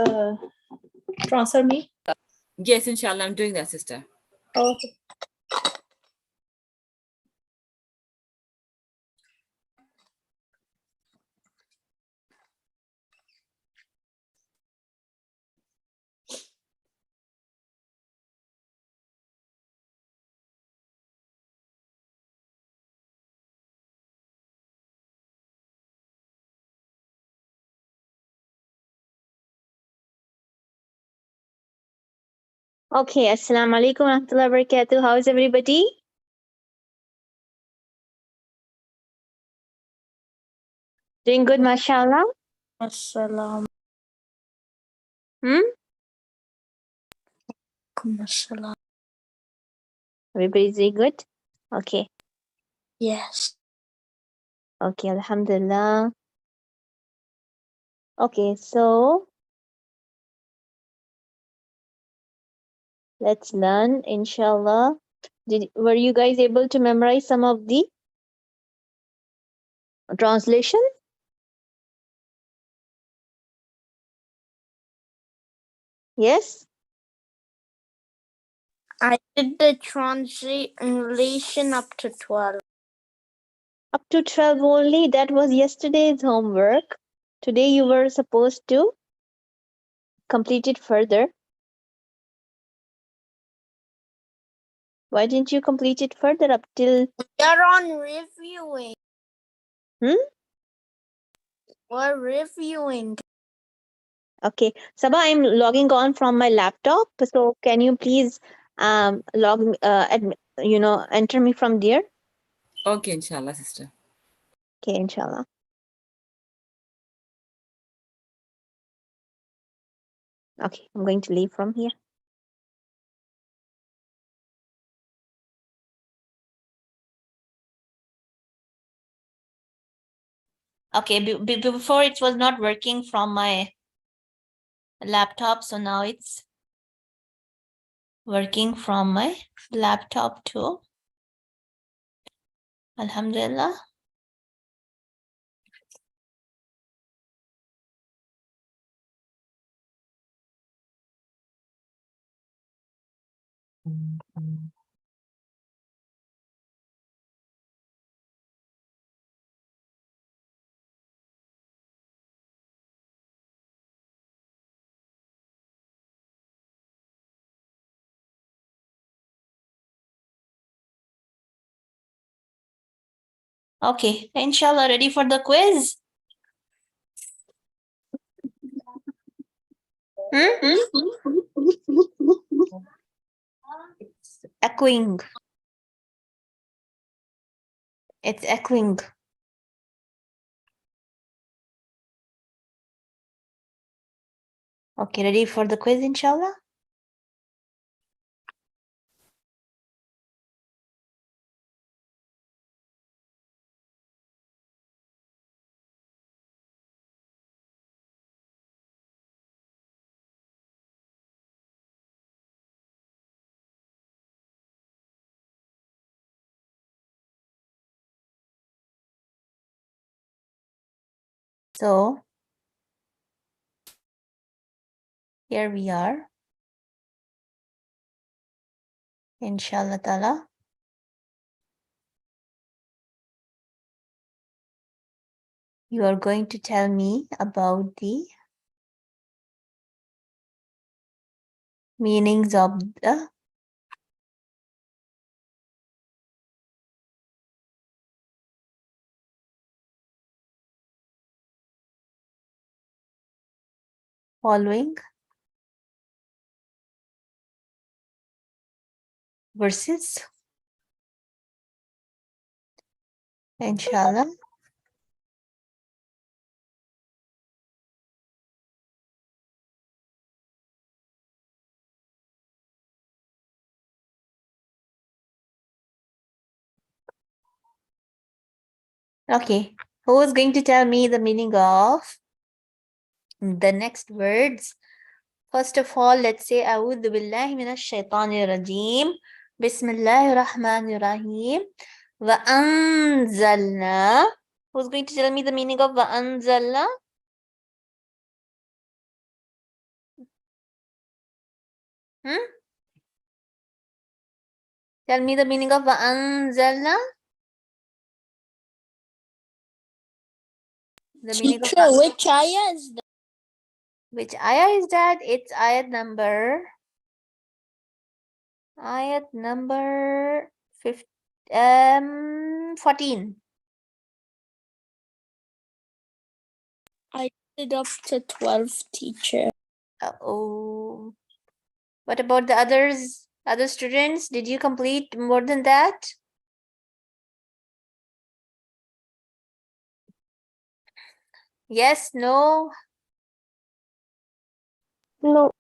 transfer me. Yes, inshallah, I'm doing that, sister. Okay. Okay, Assalamu alaikum warahmatullahi wabarakatuh. How is everybody? Doing good, mashallah. Assalamu Hmm? alaikum. Everybody's doing good? Okay. Yes. Okay, alhamdulillah. Okay, so let's learn, inshallah. Were you guys able to memorize some of the translation? Yes? I did the translation up to 12. Up to 12 only. That was yesterday's homework. Today you were supposed to complete it further. Why didn't you complete it further up till... We're on reviewing. Hmm? We're reviewing. Okay, Saba, I'm logging on from my laptop. So can you please enter me from there? Okay, inshallah, sister. Okay, inshallah. Okay, I'm going to leave from here. Okay, before it was not working from my laptop, so now it's working from my laptop too. Alhamdulillah. Okay, inshallah, ready for the quiz? It's echoing. It's echoing. Okay, ready for the quiz, inshallah? So here we are. Inshallah ta'ala. You are going to tell me about the meanings of the following verses. Inshallah. Okay. Who is going to tell me the meaning of the next words? First of all, let's say أعوذ بالله من الشيطان الرجيم. بسم الله الرحمن الرحيم. وأنزلنا. Who's going to tell me the meaning of وأنزلنا? Tell me the meaning of وأنزلنا. The meaning of Teacher, which ayah is that? which ayah is that? It's ayat number 14. I did up to 12, teacher. Oh, what about the others? Other students, did you complete more than that? Yes, no? No.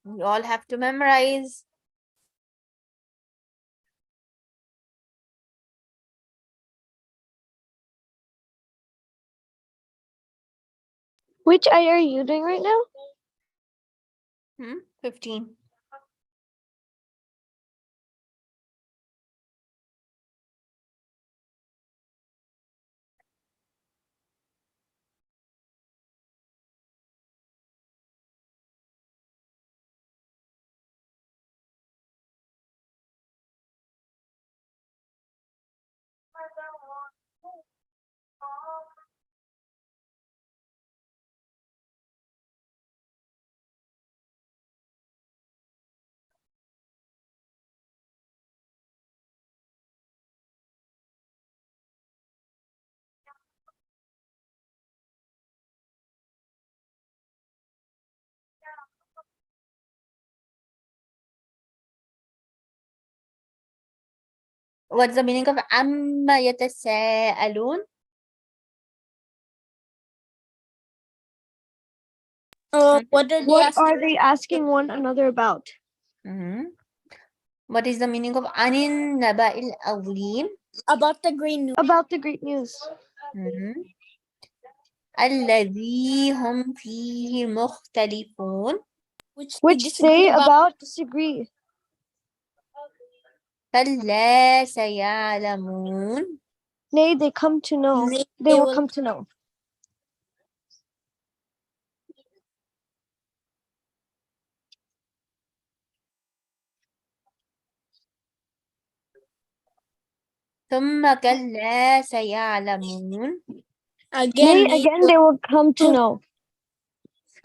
You all have to memorize. Which eye are you doing right now? 15. What's the meaning of amma yatasaalun? What are they What asking? are they asking one another about? What is the meaning of anin naba'il azim? About the green news. About the great news. الذي هم فيه مختلفون. Which they about disagree. كلا سيعلمون. Nay, they come to know. They will come to know. ثم كلا سيعلمون. Nay, again they will come to know.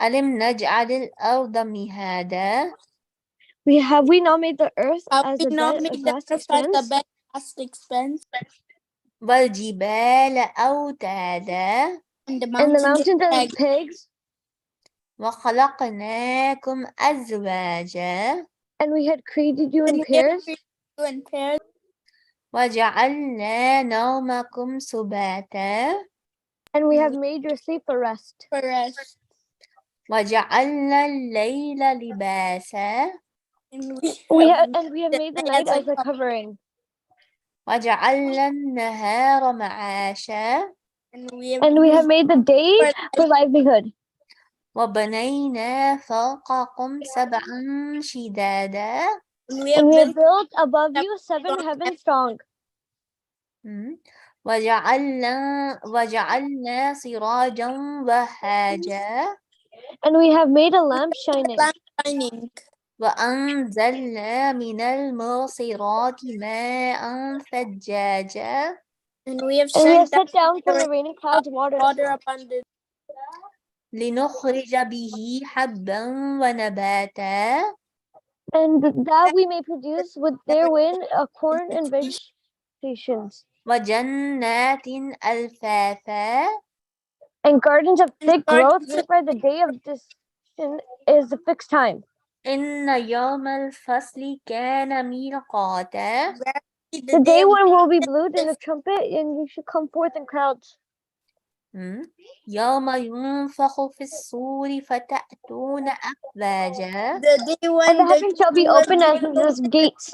ألم نجعل الأرض مهادا. We now made the earth as a vast expanse. والجبال أوتادا. And the mountains as pegs. وخلقناكم أزواجا. And we had created you in pairs. وجعلنا نومكم سباتا. And we have made your sleep a rest. وجعلنا الليل لباسا. And we have made the night as a covering. وجعلنا النهار معاشا. And we have made the day for livelihood. وبنينا فوقكم سبعا شدادا. And we have built above you 7 heavens strong. وجعلنا سراجا وهاجا And we have made a lamp shining. Lamp shining. وأنزلنا من المعصرات ماء ثجاجا And we have And we have sent down set down from the the raining clouds water. water abundant. لنخرج به حبا ونباتا And that we may produce with their wind a corn and vegetations. وجنات ألفافا And gardens of thick growth gardens whereby the day of decision is the fixed time. إن يوم الفصل كان ميقاتا The day when we'll be blown in a trumpet and we should come forth in crowds. يوم ينفخ في الصور فتأتون أفواجا The day when And the heavens shall be opened as gates.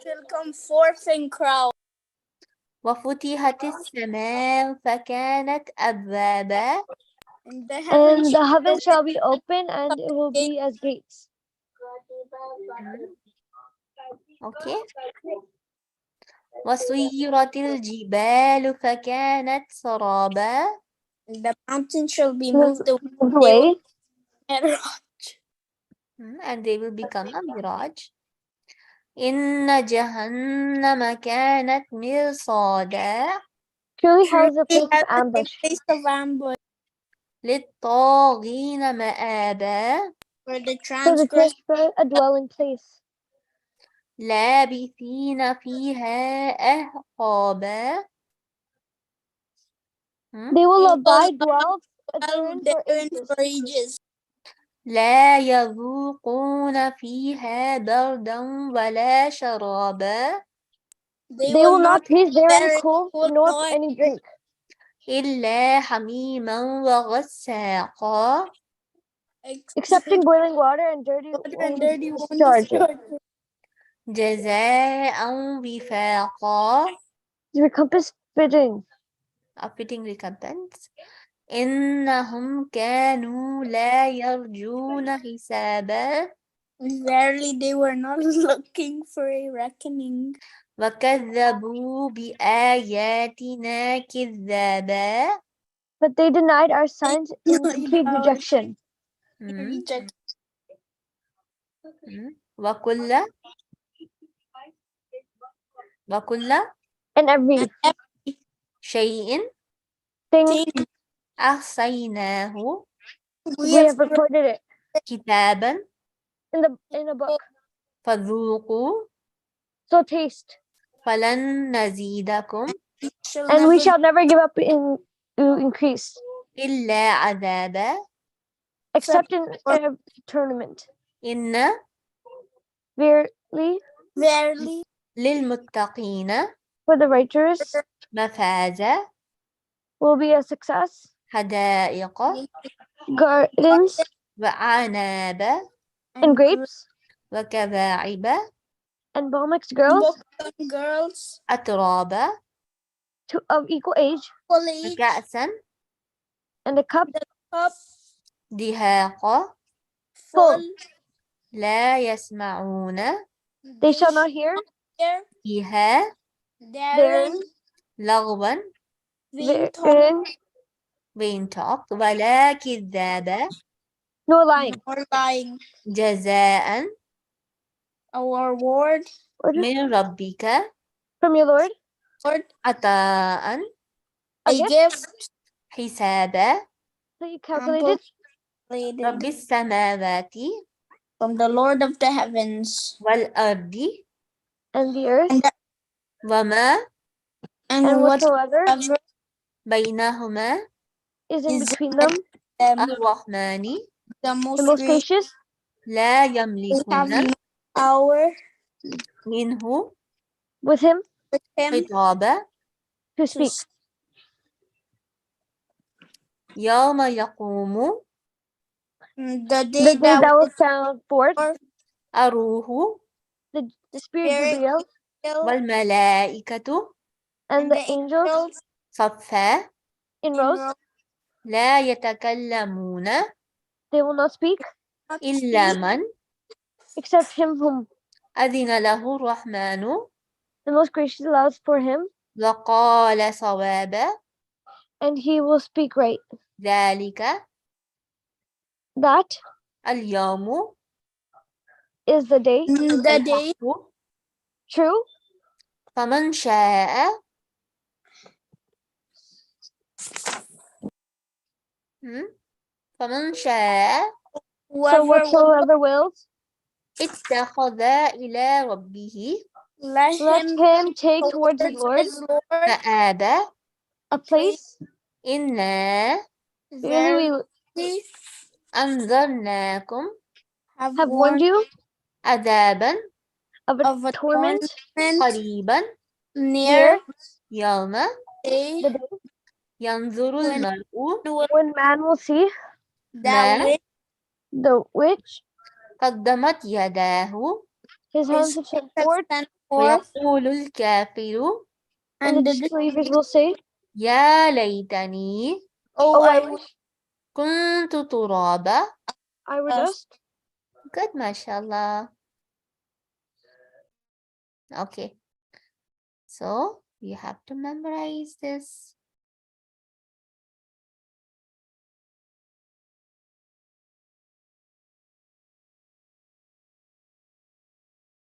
shall come forth in crowd. وفتحت السماء فكانت أبوابا And the And the heavens shall be open and it will be as gates. أوكي وسيرت الجبال فكانت سرابا the mountain shall be Moved moved away. and they will become a mirage. إن جهنم كانت مرصادا Truly hell is a place of ambush. Place of ambush للطاغين مآبا for the For the transgressor. transparent, a dwelling place. لابثين فيها أحقابا They will abide, dwell therein for therein ages. for ages. لا يذوقون فيها بردا ولا شرابا They will not taste therein very cold cold nor nor any drink. إلا حميما وغساقا Excepting boiling water and dirty discharge. جزاء وفاقا The recompense fitting. a fitting recompense إنهم كانوا لا يرجون حسابا Verily they were not looking for a reckoning. وكذبوا بآياتنا كذابا But they denied our signs in complete rejection. وكل And every شيء thing أحصيناه we have recorded it كتابا in a book. فذوقوا So taste. فلن نزيدكم And we shall never give up in increase. إلا عذابا Except in a tournament. إن Verily, للمتقين for the righteous مفازا will be a success. حدائق Gardens وأعنابا and grapes وكواعب and Balmic's girls أترابا of equal age وكأسا and a cup دهاقا full. لا يسمعون They shall not hear فيها therein لغوا vain talk ولا كذابا nor lying. جزاء Our reward من ربك From your Lord, عطاء a gift حسابا that you calculated رب السماوات from the Lord of the heavens والأرض and the earth وما and whatsoever بينهما is in between them, الرحمن the the most gracious, لا يملكون power منه with him خطابا to speak. يوم يقوم the The day day that was found forth, الروح the Spirit Gabriel والملائكة and the angels صفا in rows, لا يتكلمون they will not speak إلا من except him whom أذن له الرحمن the most gracious allows for him وقال صوابا and he will speak right. ذلك That اليوم is the day. The day الحق True. فمن شاء فمن شاء So whoever will whatsoever wills, اتخذ إلى ربه let let him him take towards his towards Lord his Lord. مآب a place. إنا Really, we Verily أنذرناكم have have warned warned you عذابا of a of a torment torment قريبا near near يوم day the day ينظر when المرء when man will see that ما which the which قدمت يداه his hands his have sent have forth, sent forth, ويقول الكافر and the and the disbelievers will say, يا ليتني oh, "Oh, I I wish كنت ترابا. I were was dust." Good, mashallah. Okay, so you have to memorize this.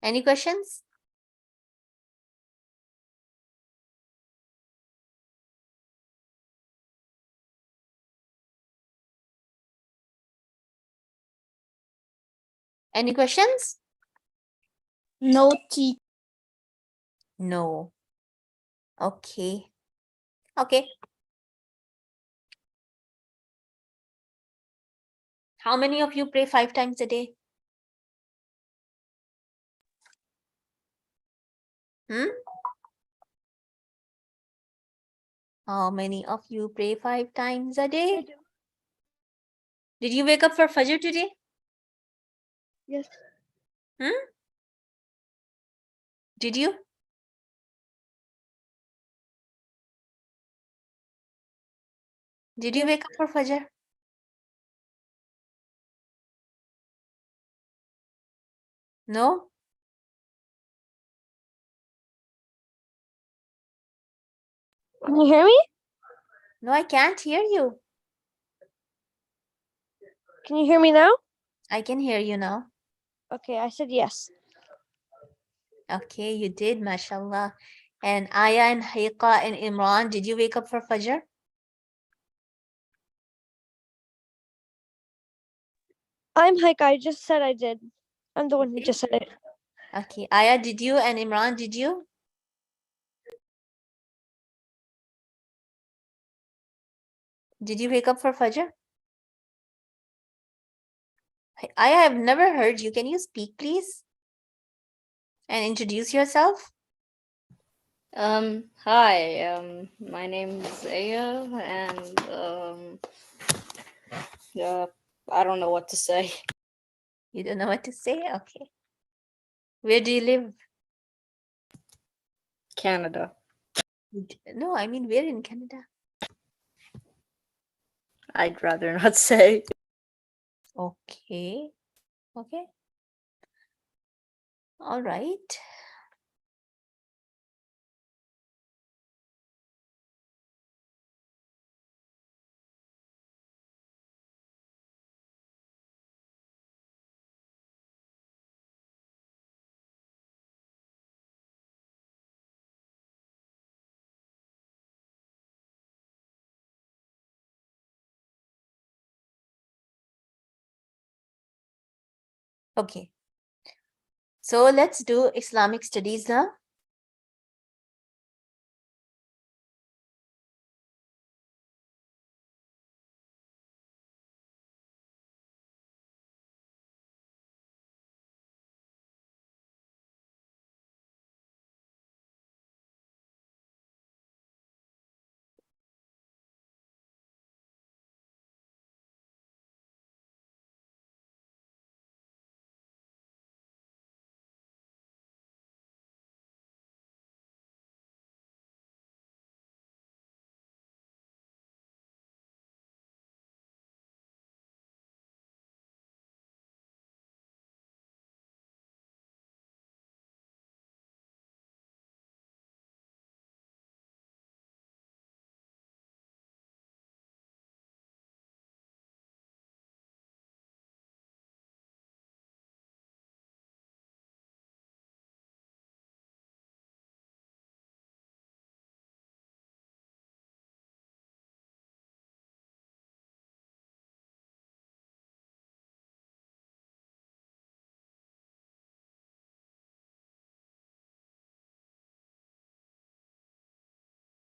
Any questions? Any questions? no tea. No. Okay. Okay. How many of you pray 5 times a day? How many of you pray 5 times a day? Did you wake up for Fajr today? Yes. Did you? Did you Yes. wake up for Fajr? No? Can you hear me? No, I can't hear you. Can you hear me now? I can hear you now. Okay, I said yes. Okay, you did, mashallah. And Aya and Haika and Imran, did you wake up for Fajr? I'm Hike. I just said I did. I'm the one who Okay. just said it. Okay, Aya, did you? And Imran, did you? Did you wake up for Fajr? I have never heard you. Can you speak, please? And introduce yourself? Hi, my name is Aya, and I don't know what to say. You don't know what to say? Okay. Where do you live? Canada. No, I mean, where in Canada? I'd rather not say. Okay. Okay. All right. Okay. So let's do Islamic studies now.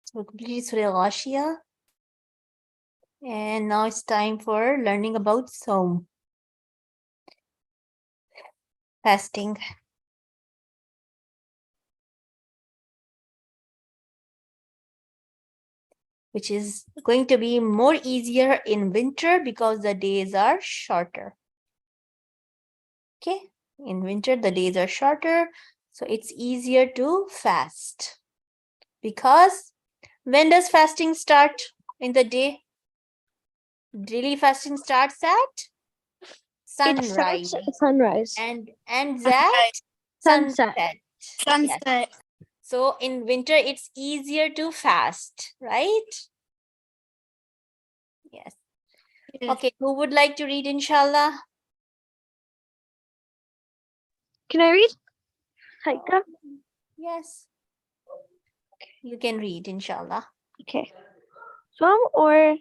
So we completed Surah Ghashiyah. And now it's time for learning about Saum. Fasting. Which is going to be more easier in winter because the days are shorter. Okay, in winter the days are shorter, so it's easier to fast. Because when does fasting start in the day? Daily fasting starts at It starts sunrise at sunrise. and ends at Sunset. sunset. Yes. Sunset. So in winter it's easier to fast, right? Yes. Yes. Okay, who would like to read inshallah? Can I read? Haika? Yes. You can read inshallah. Okay. Swam or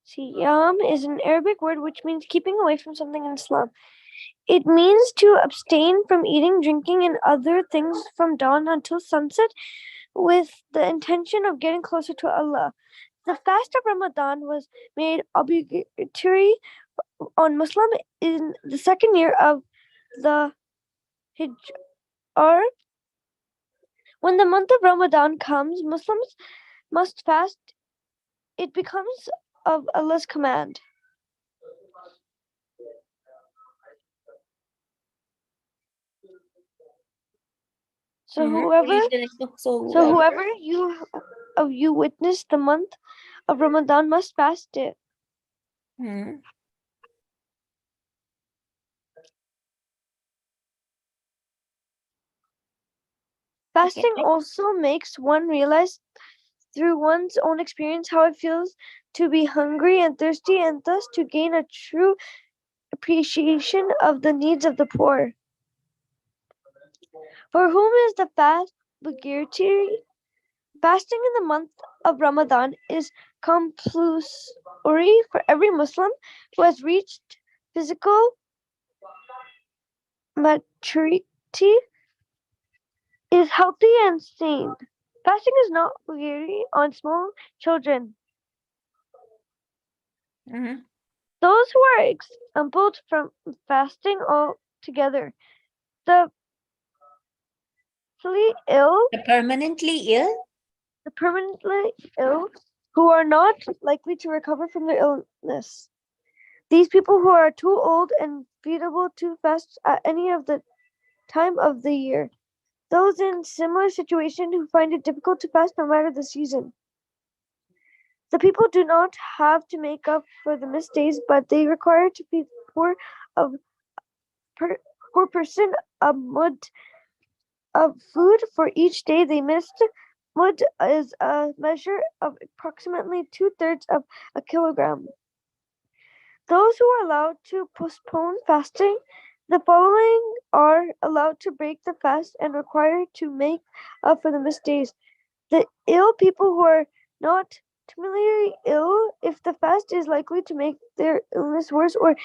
siyam is an Arabic word which means keeping away from something in Islam. It means to abstain from eating, drinking, and other things from dawn until sunset with the intention of getting closer to Allah. The fast of Ramadan was made obligatory on Muslim in the second year of the Hijr. When the month of Ramadan comes, Muslims must fast. It becomes of Allah's command. So whoever you witness the month of Ramadan must fast it. Fasting also makes one realize through one's own experience how it feels to be hungry and thirsty, and thus to gain a true appreciation of the needs of the poor. For whom is the fast obligatory? Fasting in the month of Ramadan is compulsory for every Muslim who has reached physical maturity, is healthy and sane. Fasting is not obligatory on small children. Those who are exempted from fasting altogether, the permanently ill, who are not likely to recover from their illness. These people who are too old and feeble to fast at any of the time of the year. Those in similar situation who find it difficult to fast no matter the season. The people do not have to make up for the missed days, but they require to feed poor person a mud of food for each day they missed. Mud is a measure of approximately 2/3 of a kilogram. Those who are allowed to postpone fasting, the following are allowed to break the fast and required to make up for the missed days. The ill people who are not terminally ill, if the fast is likely to make their illness worse or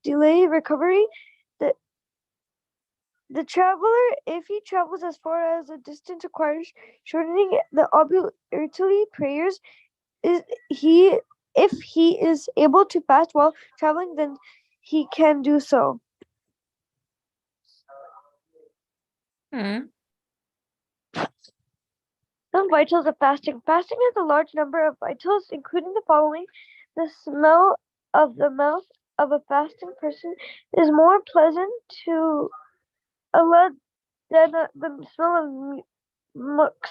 delay recovery. The traveler, if he travels as far as a distance requires shortening the obligatory prayers, if he is able to fast while traveling, then he can do so. Some vitals of fasting. Fasting has a large number of vitals, including the following. The smell of the mouth of a fasting person is more pleasant to Allah than the smell of musk.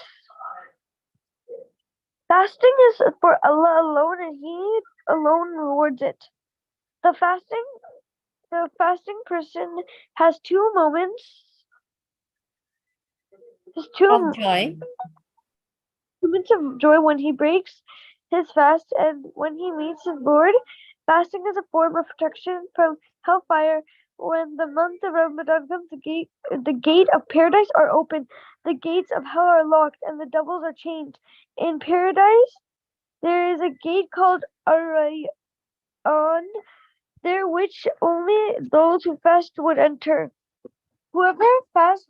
Fasting is for Allah alone, and He alone rewards it. The fasting person has two moments. Of joy. Moments of joy when he breaks his fast and when he meets his Lord. Fasting is a form of protection from hellfire. When the month of Ramadan comes, the gate of paradise are open, the gates of hell are locked, and the devils are chained. In paradise, there is a gate called Ar-Rayyan, there which only those who fast would enter. Whoever fasts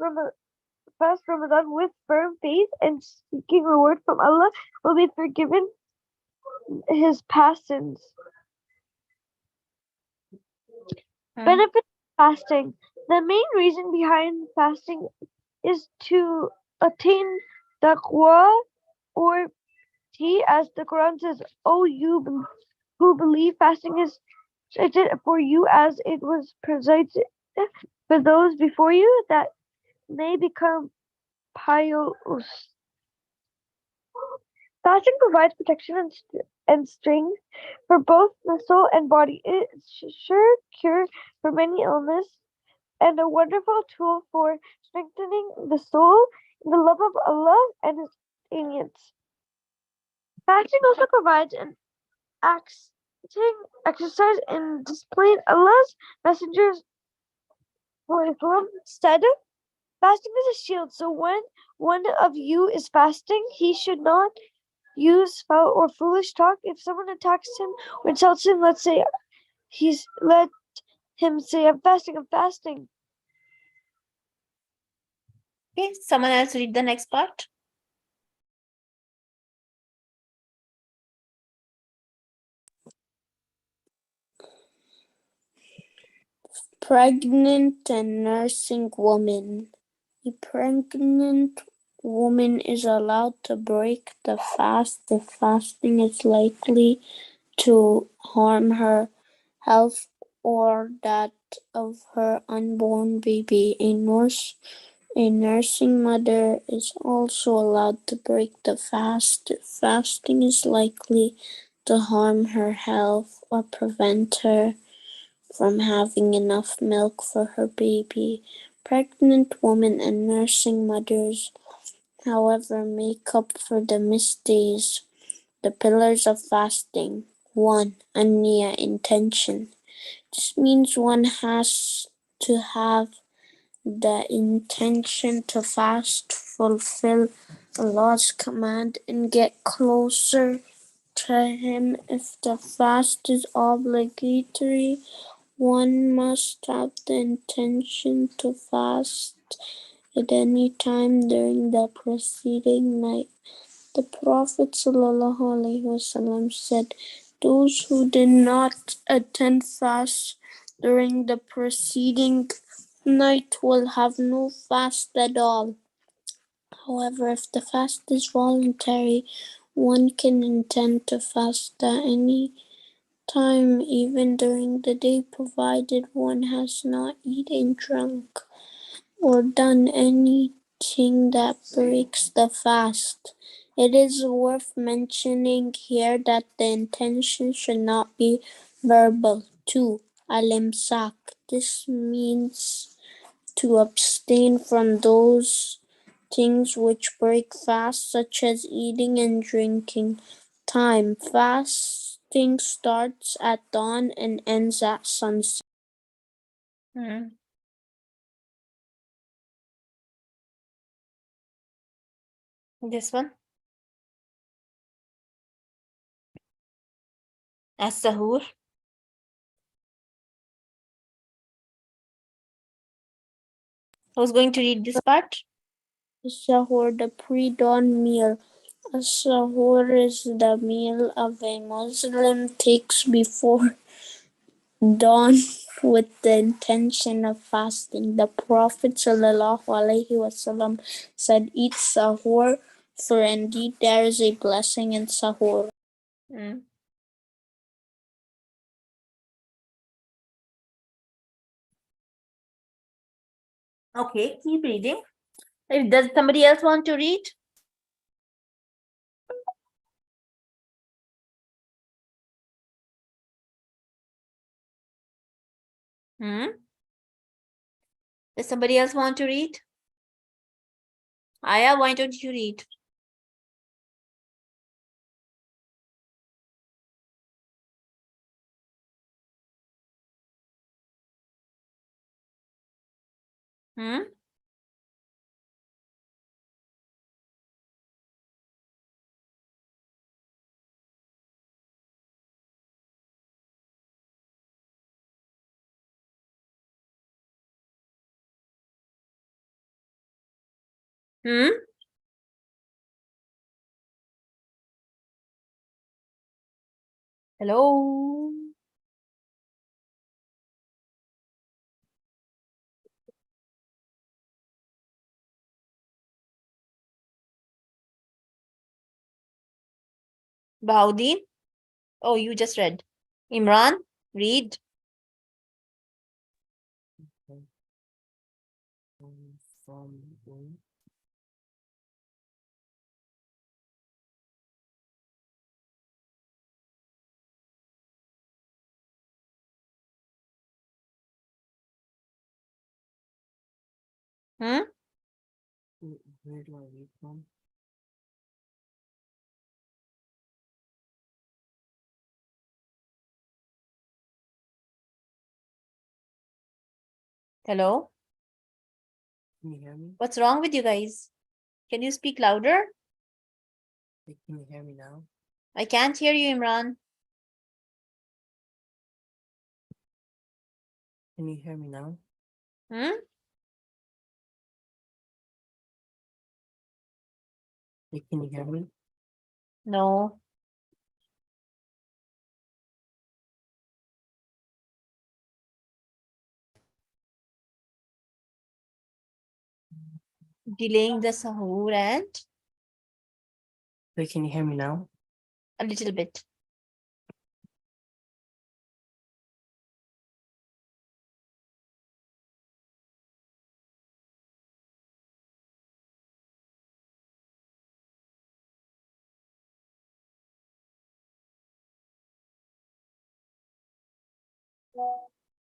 fast Ramadan with firm faith and seeking reward from Allah will be forgiven his past sins. Benefit of fasting. The main reason behind fasting is to attain taqwa or tea, as the Quran says, "O you who believe, fasting is stated for you as it was presided for those before you, that may become pious." Fasting provides protection and strength for both the soul and body. It is a sure cure for many illness and a wonderful tool for strengthening the soul in the love of Allah and His obedience. Fasting also provides an acting exercise in displaying Allah's messengers for Islam said, fasting is a shield, so when one of you is fasting, he should not use foul or foolish talk. If someone attacks him or insults him, let him say, I'm fasting, I'm fasting. Okay, someone else read the next part. Pregnant and nursing woman. A pregnant woman is allowed to break the fast if fasting is likely to harm her health or that of her unborn baby. A nursing mother is also allowed to break the fast if fasting is likely to harm her health or prevent her from having enough milk for her baby. Pregnant women and nursing mothers, however, make up for the missed days. The pillars of fasting. 1. Aniya, intention. This means one has to have the intention to fast, fulfill Allah's command, and get closer to Him. If the fast is obligatory, one must have the intention to fast at any time during the preceding night. The Prophet ﷺ said, those who did not attend fast during the preceding night will have no fast at all. However, if the fast is voluntary, one can intend to fast at any time, even during the day, provided one has not eaten, drunk, or done anything that breaks the fast. It is worth mentioning here that the intention should not be verbal. 2. Al-imsak. This means to abstain from those things which break fast, such as eating and drinking. Time. Fasting starts at dawn and ends at sunset. This one. As-sahur. Who's going to read this part? Sahur, the pre-dawn meal. A sahur is the meal of a Muslim takes before dawn with the intention of fasting. The Prophet ﷺ said, eat sahur, for indeed there is a blessing in sahur. Okay, keep reading. Does somebody else want to read? Does somebody else want to read? Aya, why don't you read? Hmm? Hello? Baudin? Oh, you just read. Imran, read. From Hmm? where do I read from? Hello? Can you hear me? What's wrong with you guys? Can you speak louder? Can you hear me now? I can't hear you, Imran. Can you hear me now? Hmm? Can you hear me? No. Delaying the sahur and Can you hear me now? a little bit.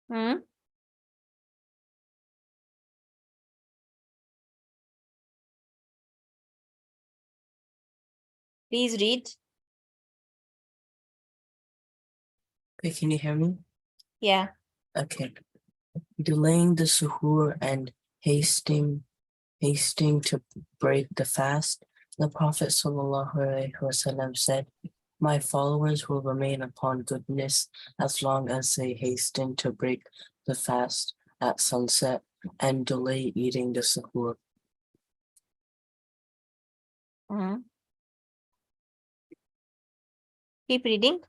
Hmm? Please read. Can you hear me? Yeah. Okay. Delaying the suhoor and hasting to break the fast. The Prophet ﷺ said, "My followers will remain upon goodness as long as they hasten to break the fast at sunset and delay eating the suhoor." Hmm. Keep reading.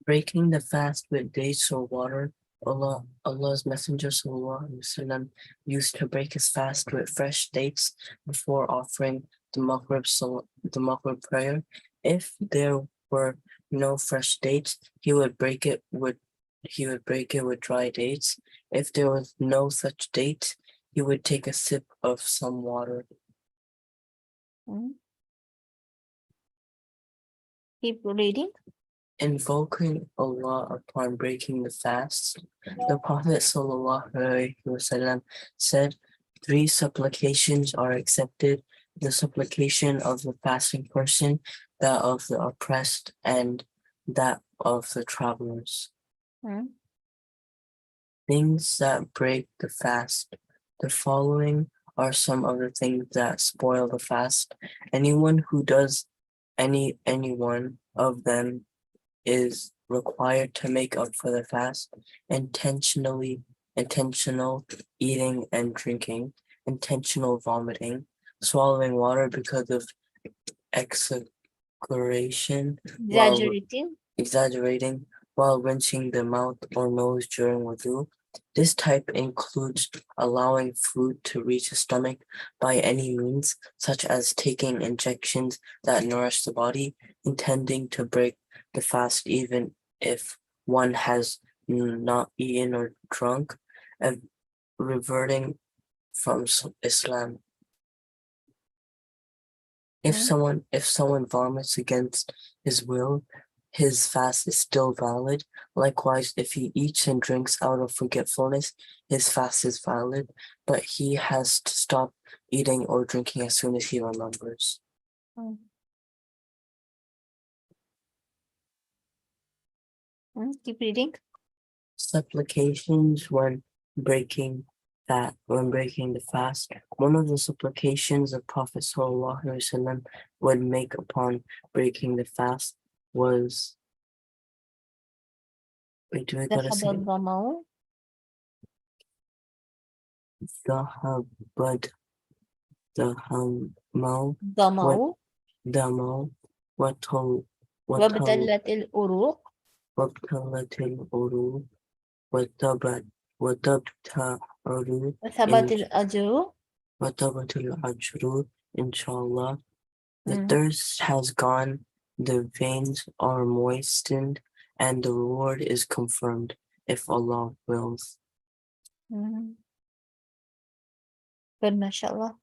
Breaking the fast with dates or water. Allah's Messenger ﷺ used to break his fast with fresh dates before offering the Maghrib prayer. If there were no fresh dates, he would break it with dry dates. If there was no such date, he would take a sip of some water. Hmm. Keep reading. Invoking Allah upon breaking the fast. The Prophet ﷺ said, "Three supplications are accepted: the supplication of the fasting person, that of the oppressed, and that of the travelers." Hmm. Things that break the fast. The following are some of the things that spoil the fast. Anyone who does any one of them is required to make up for the fast: intentional eating and drinking, intentional vomiting, swallowing water because of exaggeration while Exaggerating. exaggerating while rinsing the mouth or nose during wudu. This type includes allowing food to reach the stomach by any means, such as taking injections that nourish the body, intending to break the fast even if one has not eaten or drunk, and reverting from Islam. Hmm. If someone vomits against his will, his fast is still valid. Likewise, if he eats and drinks out of forgetfulness, his fast is valid, but he has to stop eating or drinking as soon as he remembers. Hmm. Hmm. Keep reading. Supplications when breaking the fast. One of the supplications the Prophet ﷺ would make upon breaking the fast was, wait, do I gotta ذهب say الظمأ. ذهبت دهموا ضموا ودموا وابتلت وابتلت الأروق وابتلت العروق وتبتعروا وثبت الأجر. وثبت الأجر inshallah. The Mm. thirst has gone, the veins are moistened, and the reward is confirmed, if Allah wills. Mm. Good, mashallah.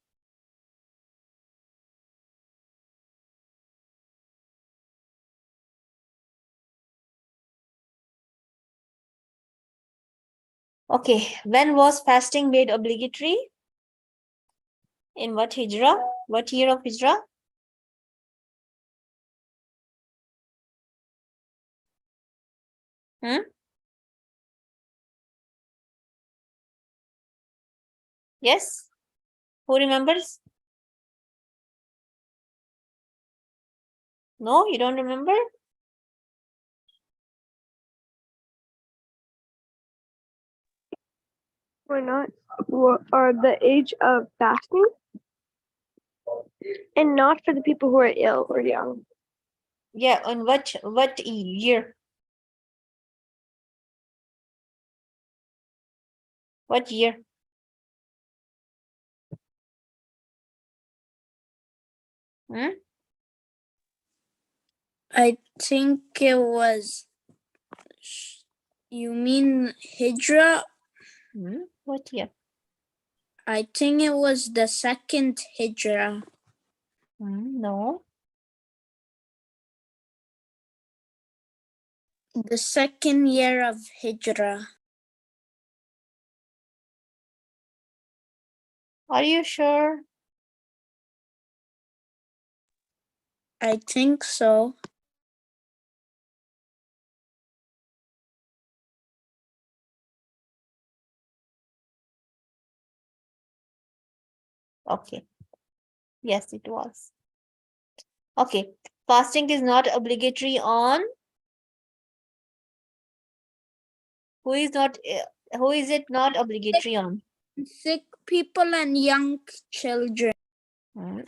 Okay, when was fasting made obligatory? In what hijrah? What year of hijrah? Yes? Who remembers? No, you don't remember? Why not? Or the age of fasting, and not for the people who are ill or young. Yeah, on what year? What year? I think it was. You mean Hijrah? What year? I think it was the second Hijrah. No. The second year of Hijrah. Are you sure? I think so. Okay. Yes, it was. Okay. Fasting is not obligatory on who is it not obligatory on? Sick people and young children.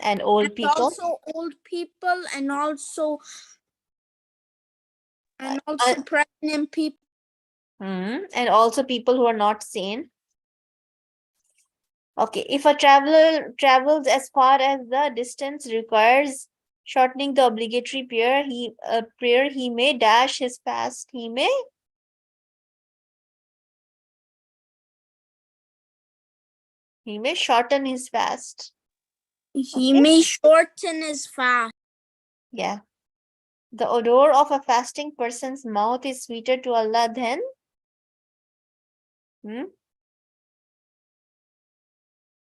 And old people? Also old people and also pregnant people. And also people who are not sane. Okay, if a traveler travels as far as the distance requires shortening the obligatory prayer, he may dash his fast. He may shorten his fast. He may shorten his fast. Yeah. The odor of a fasting person's mouth is sweeter to Allah than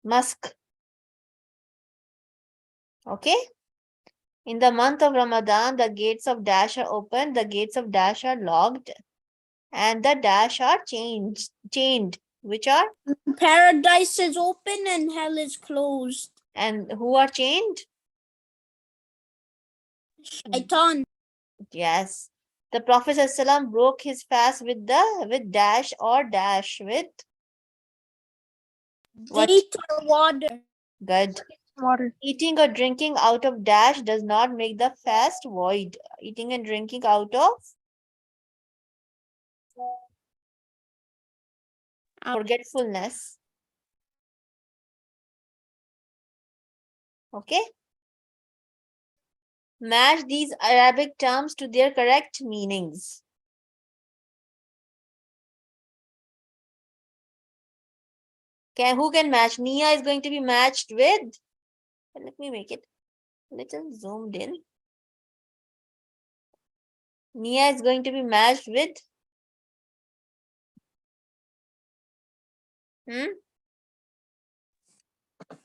musk. Okay. In the month of Ramadan, the gates of Dash are open, the gates of Dash are locked, and the Dash are chained. Which are? Paradise is open and hell is closed. And who are chained? Shaitan. Yes. The Prophet ﷺ broke his fast with dash with what? Date or water. Good. Water. Eating or drinking out of dash does not make the fast void. Eating and drinking out of forgetfulness. Okay. Match these Arabic terms to their correct meanings. Who can match? Nia is going to be matched with. Let me make it a little zoomed in. Nia is going to be matched with.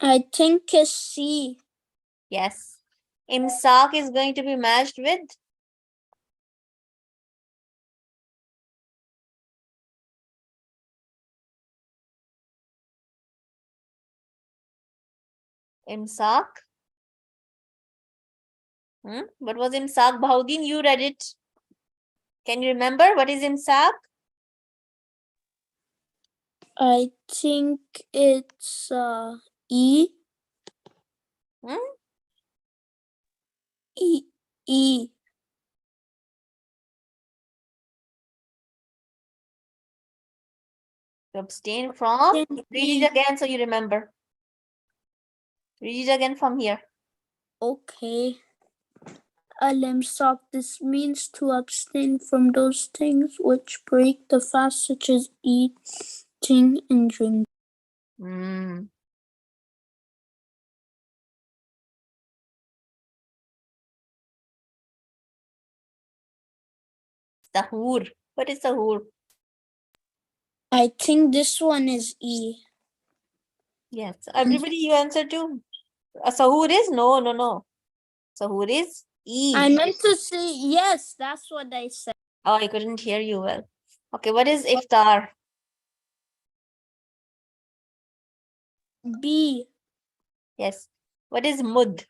I think it's C. Yes. Imsak is going to be matched with. Imsak. What was Imsak? Bahudin, you read it. Can you remember what is Imsak? I think it's E. E. To abstain from. Read it again so you remember. Read it again from here. Okay. Al-imsak, this means to abstain from those things which break the fast, such as eating and drinking. Sahur. What is sahur? I think this one is E. Yes. Everybody, you answer too. Sahur is no. Sahur is E. I meant to say yes, that's what I said. Oh, I couldn't hear you well. Okay, what is iftar? B. Yes. What is mud?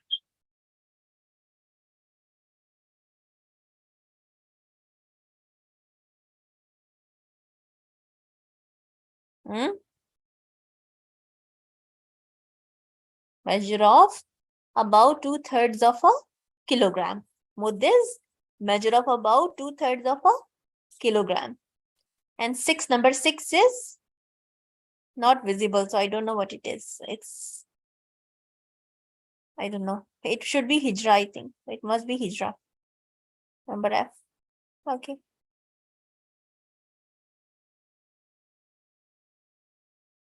Measure of about 2/3 of a kilogram. Mud is measure of about 2/3 of a kilogram. And number 6 is not visible, so I don't know what it is. I don't know. It should be hijra, I think. It must be hijra. Number F. Okay.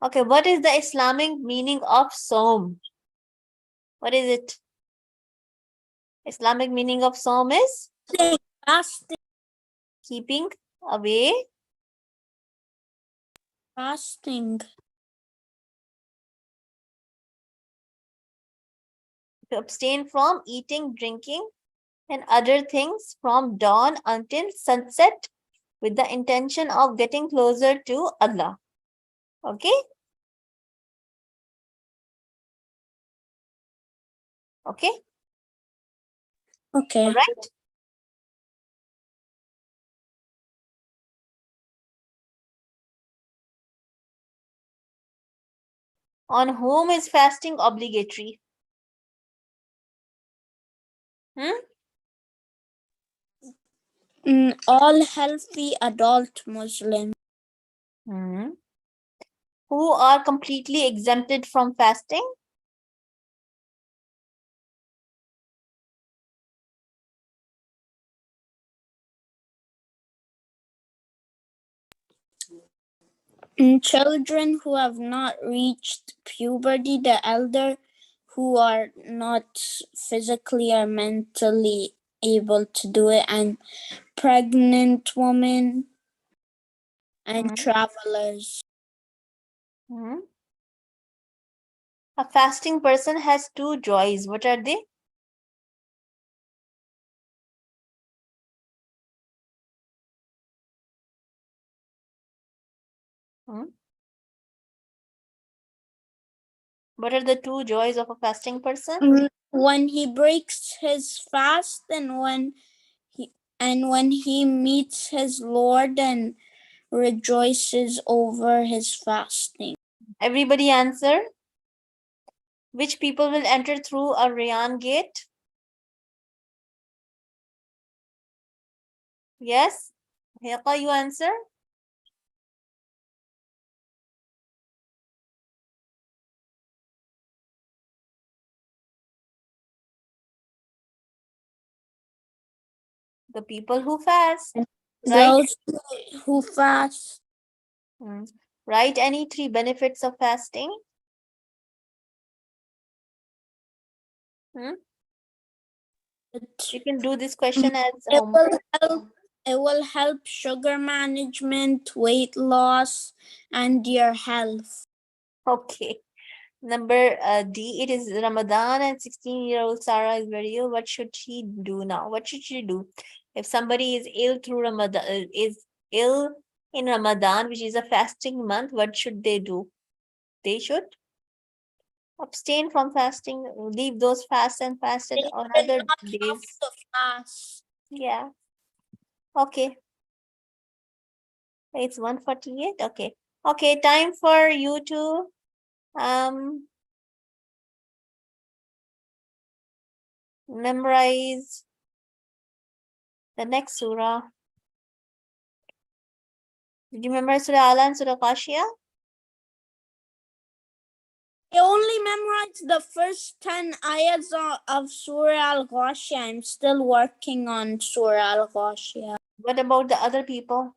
Okay, what is the Islamic meaning of Saum? What is it? Islamic meaning of Saum is Fasting. keeping away. Fasting. To abstain from eating, drinking, and other things from dawn until sunset with the intention of getting closer to Allah. Okay? Okay? Okay. All right? On whom is fasting obligatory? All healthy adult Muslims. Who are completely exempted from fasting? Children who have not reached puberty, the elder who are not physically or mentally able to do it, and pregnant women and travelers. A fasting person has 2 joys. What are they? What are the 2 joys of a fasting person? When he breaks his fast and when he meets his Lord and rejoices over his fasting. Everybody answer. Which people will enter through a Rayyan gate? Yes? Hiqa, you answer? The people who fast. Right? Those who fast. Write any 3 benefits of fasting. You can do this question as homework. It will help sugar management, weight loss, and your health. Okay. Number D, it is Ramadan and 16-year-old Sarah is very ill. What should she do now? What should she do? If somebody is ill through Ramadan, is ill in Ramadan, which is a fasting month, what should they do? They should abstain from fasting, leave those fasts and fasted on other days. Fast. Yeah. Okay. It's 1:48. Okay. Okay, time for you to memorize the next surah. Did you memorize Surah Ala and Surah Qashiyah? I only memorized the first 10 ayats of Surah Al-Ghashiyah. I'm still working on Surah Al-Ghashiyah. What about the other people?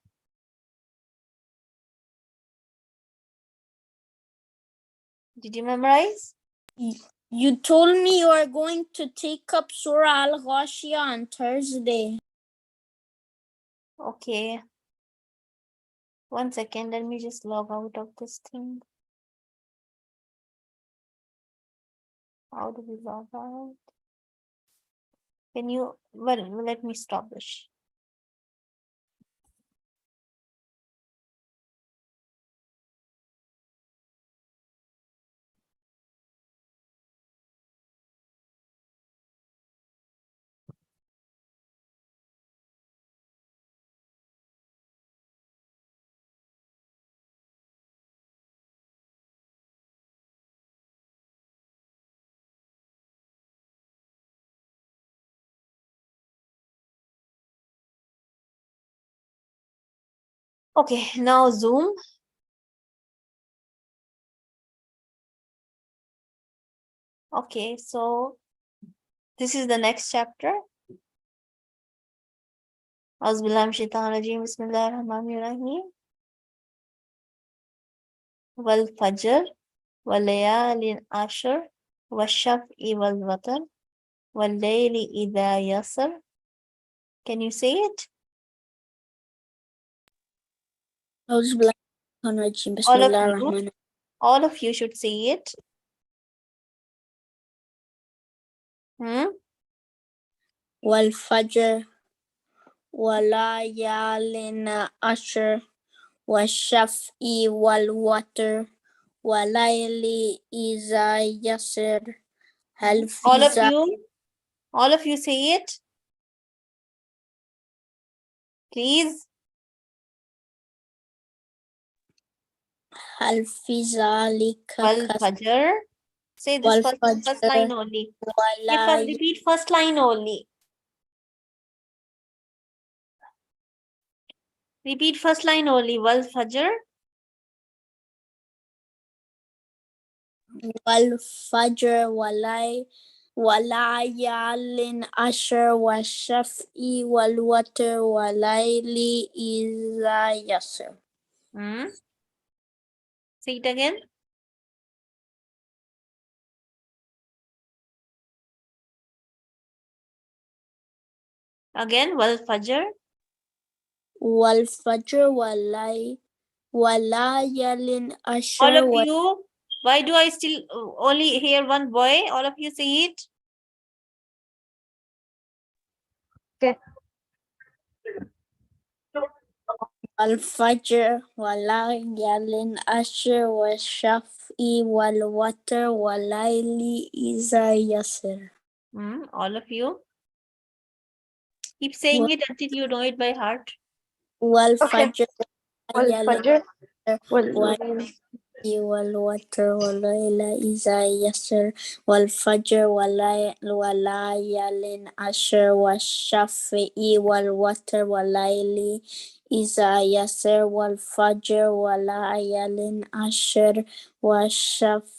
Did you memorize? You told me you are going to take up Surah Al-Ghashiyah on Thursday. Okay. 1 second, let me just log out of this thing. How do we log out? Can you, well, let me stop this. Okay, now Zoom. Okay, so this is the next chapter. Auzubillahi minash shaitanir rajeem. Bismillahir rahmanir rahim. Wal fajr, wal layalin ashr, wal shaf'i wal watr, wal layli idha yasr. Can you say it? All of you should say it. Wal fajr, walayalin ashr, washaf'i wal watr, walayli iza yasir. All of you say it. Please. Hal fi zalika Wal fajr. Say this first line only. Repeat first line only. Repeat first line only. Wal fajr. Wal fajr walayalin ashr wa shaf'i wal watr walayli iza yasr. Say it again. Again, wal fajr. Wal fajr walayalin ashr. All of you. Why do I still only hear one boy? All of you say it. Okay. Al fajr walayalin ashr wa shaf'i wal watr walayli iza yasr. All of you. Keep saying it until you know it by heart. Wal fajr walayalin والوتر والليل إذا يسر والفجر وليال عشر والشفع والوتر والليل إذا يسر والفجر وليال عشر والشفع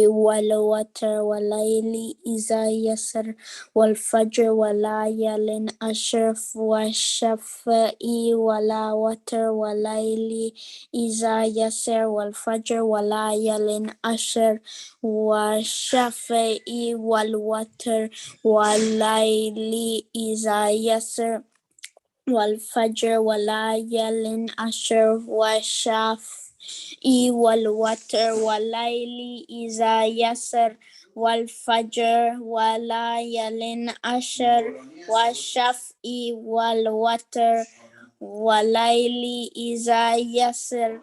والوتر والليل إذا يسر والفجر وليال عشر والشفع والوتر والليل إذا يسر والفجر وليال عشر والشفع والوتر والليل إذا يسر والفجر وليال عشر والشفع والوتر والليل إذا يسر والفجر وليال عشر والشفع والوتر والليل إذا يسر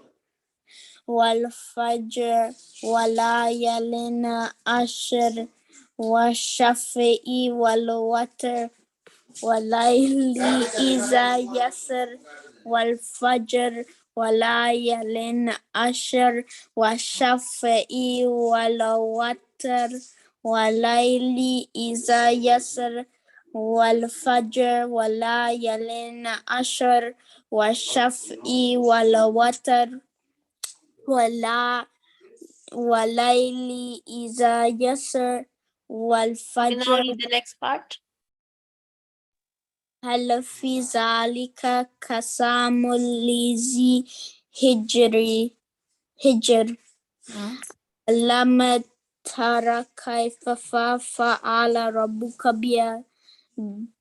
والفجر وليال عشر والشفع والوتر والليل إذا يسر والفجر وليال عشر والشفع والوتر والليل إذا يسر والفجر وليال عشر والشفع والوتر والليل إذا يسر Okay, now والفجر read the next part. هل في ذلك قسم لذي هجر لم تر كيف فعل ربك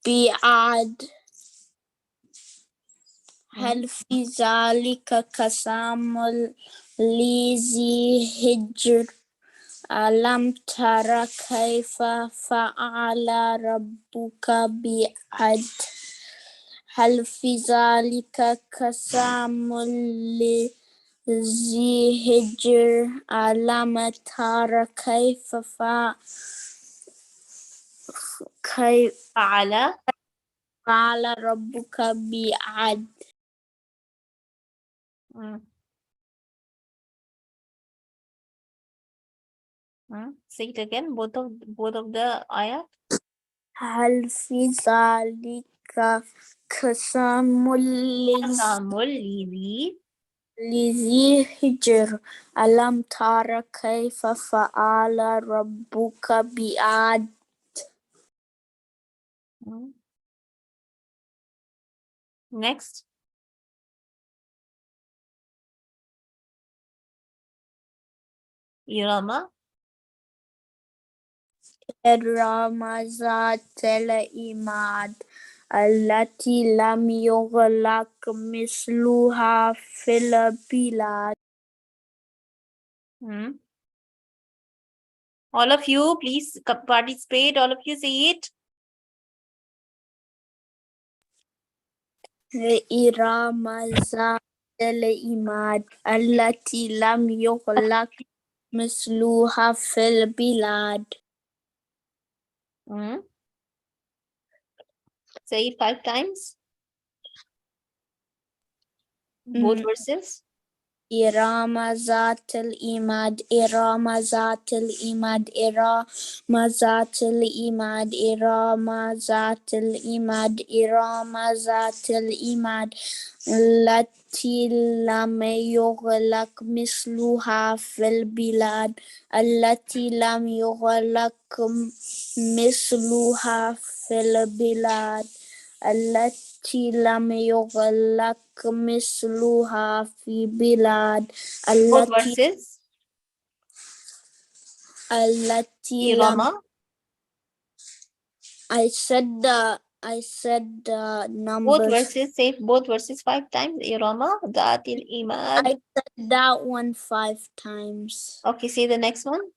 بعاد هل في ذلك قسم لذي هجر ألم تر كيف فعل ربك بعاد هل في ذلك قسم لذي هجر ألم تر كيف فعل ربك بعاد Say it again, both of the ayat. هل في ذلك قسم لذي هجر ألم تر كيف فعل ربك بعاد Next. Irama. إرم ذات العماد التي لم يخلق مثلها في البلاد. All of you, please participate. All of you say it. إرم ذات العماد التي لم يخلق مثلها في البلاد. Say it 5 times. Both verses. إرم ذات العماد إرم ذات العماد إرم ذات العماد إرم ذات العماد إرم ذات العماد التي لم يخلق مثلها في البلاد التي لم يخلق مثلها في البلاد التي لم يخلق مثلها في بلاد Both verses. التي لم I said the numbers. Both verses, say both verses 5 times. Irama, Dhatil Imad. I said that one 5 times. Okay, say the next one.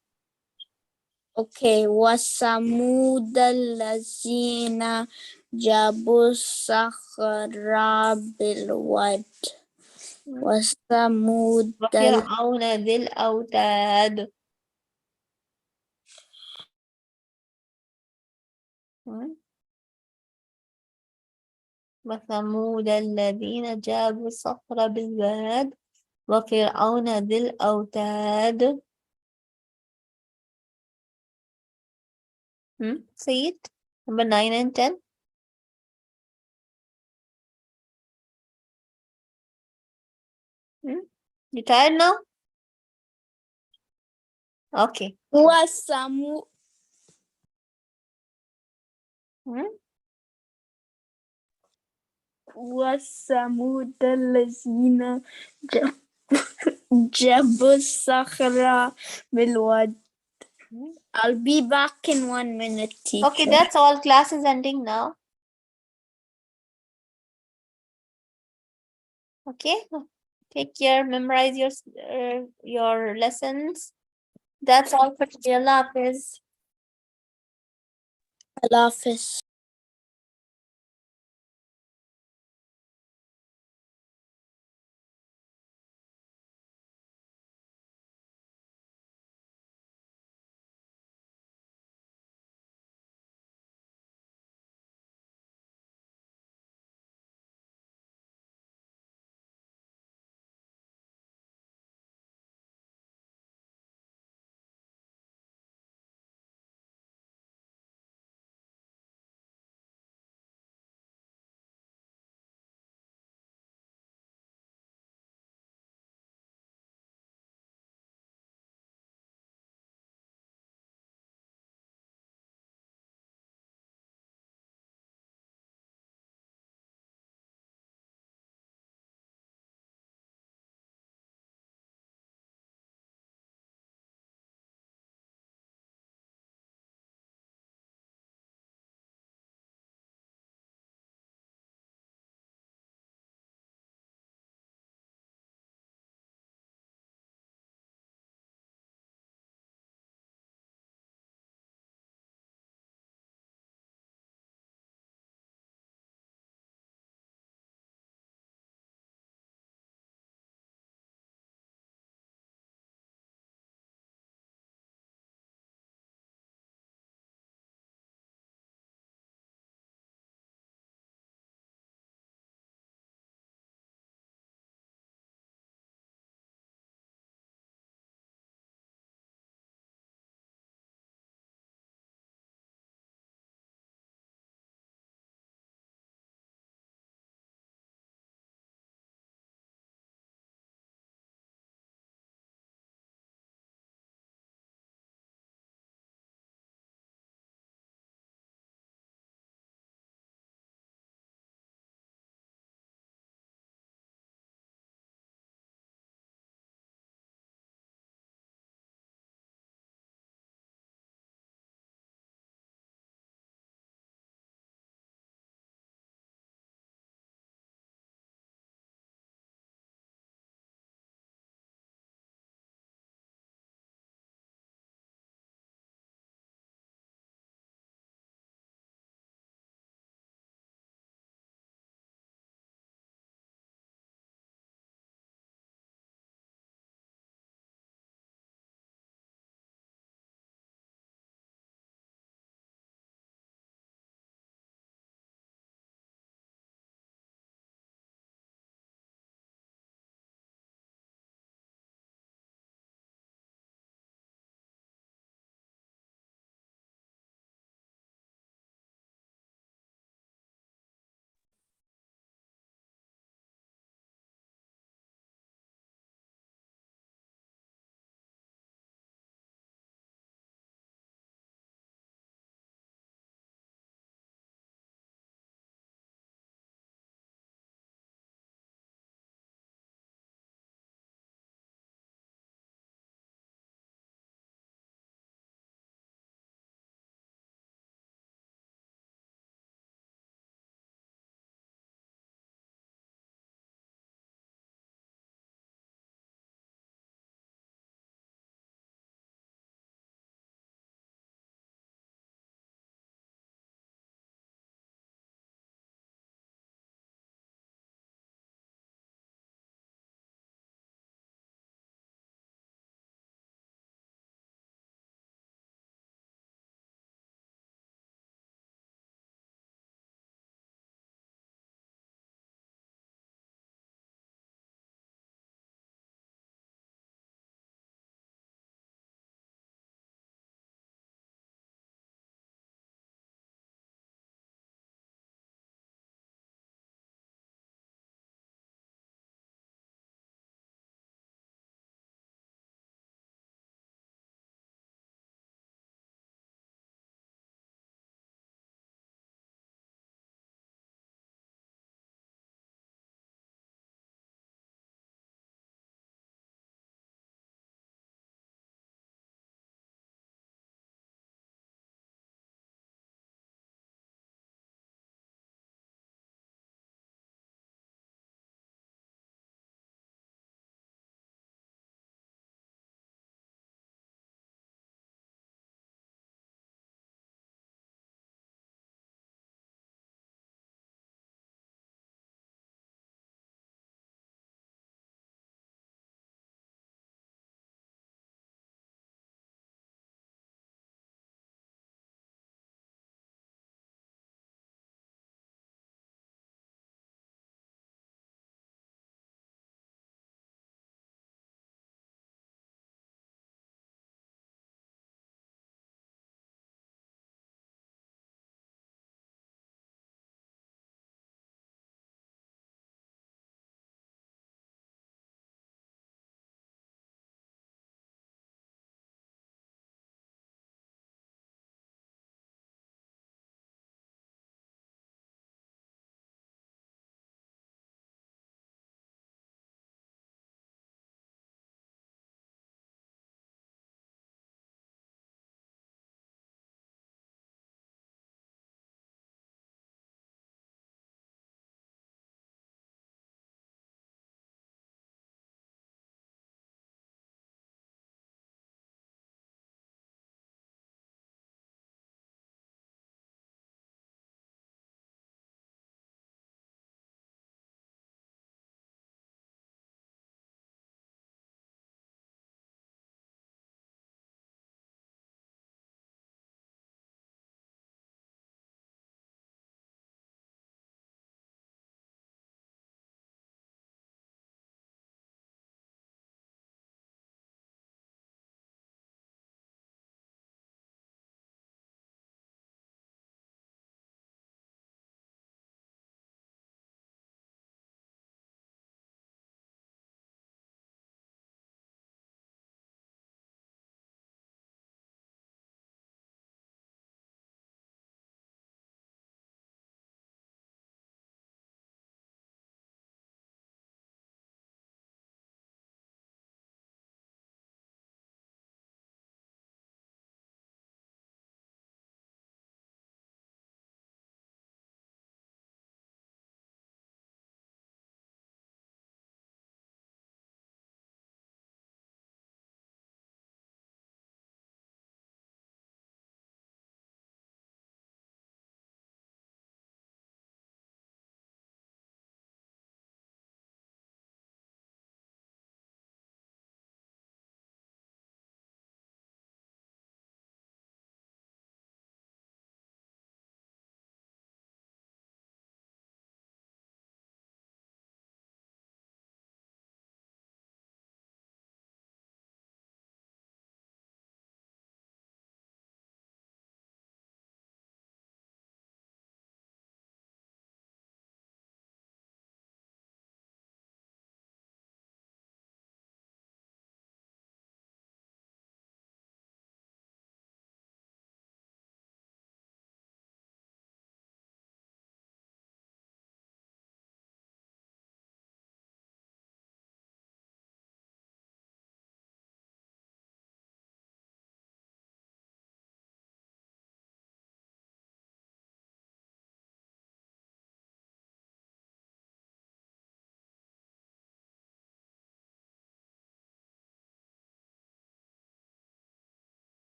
Okay, وَثَمُودَ الَّذِينَ جَابُوا الصَّخْرَ بِالْوَادِ وَثَمُودَ وَفِرْعَوْنَ ذِي الْأَوْتَادِ. وثمود الذين جابوا الصخر بالواد وفرعون ذي الأوتاد. Say it. Number 9 and 10. You tired now? Okay. وَثَمُودَ الذين جابوا الصخر بالواد. I'll be back in 1 minute, teacher. Okay, that's all. Class is ending now. Okay, take care. Memorize your lessons. That's all for today. Allah Hafiz. Allah Hafiz.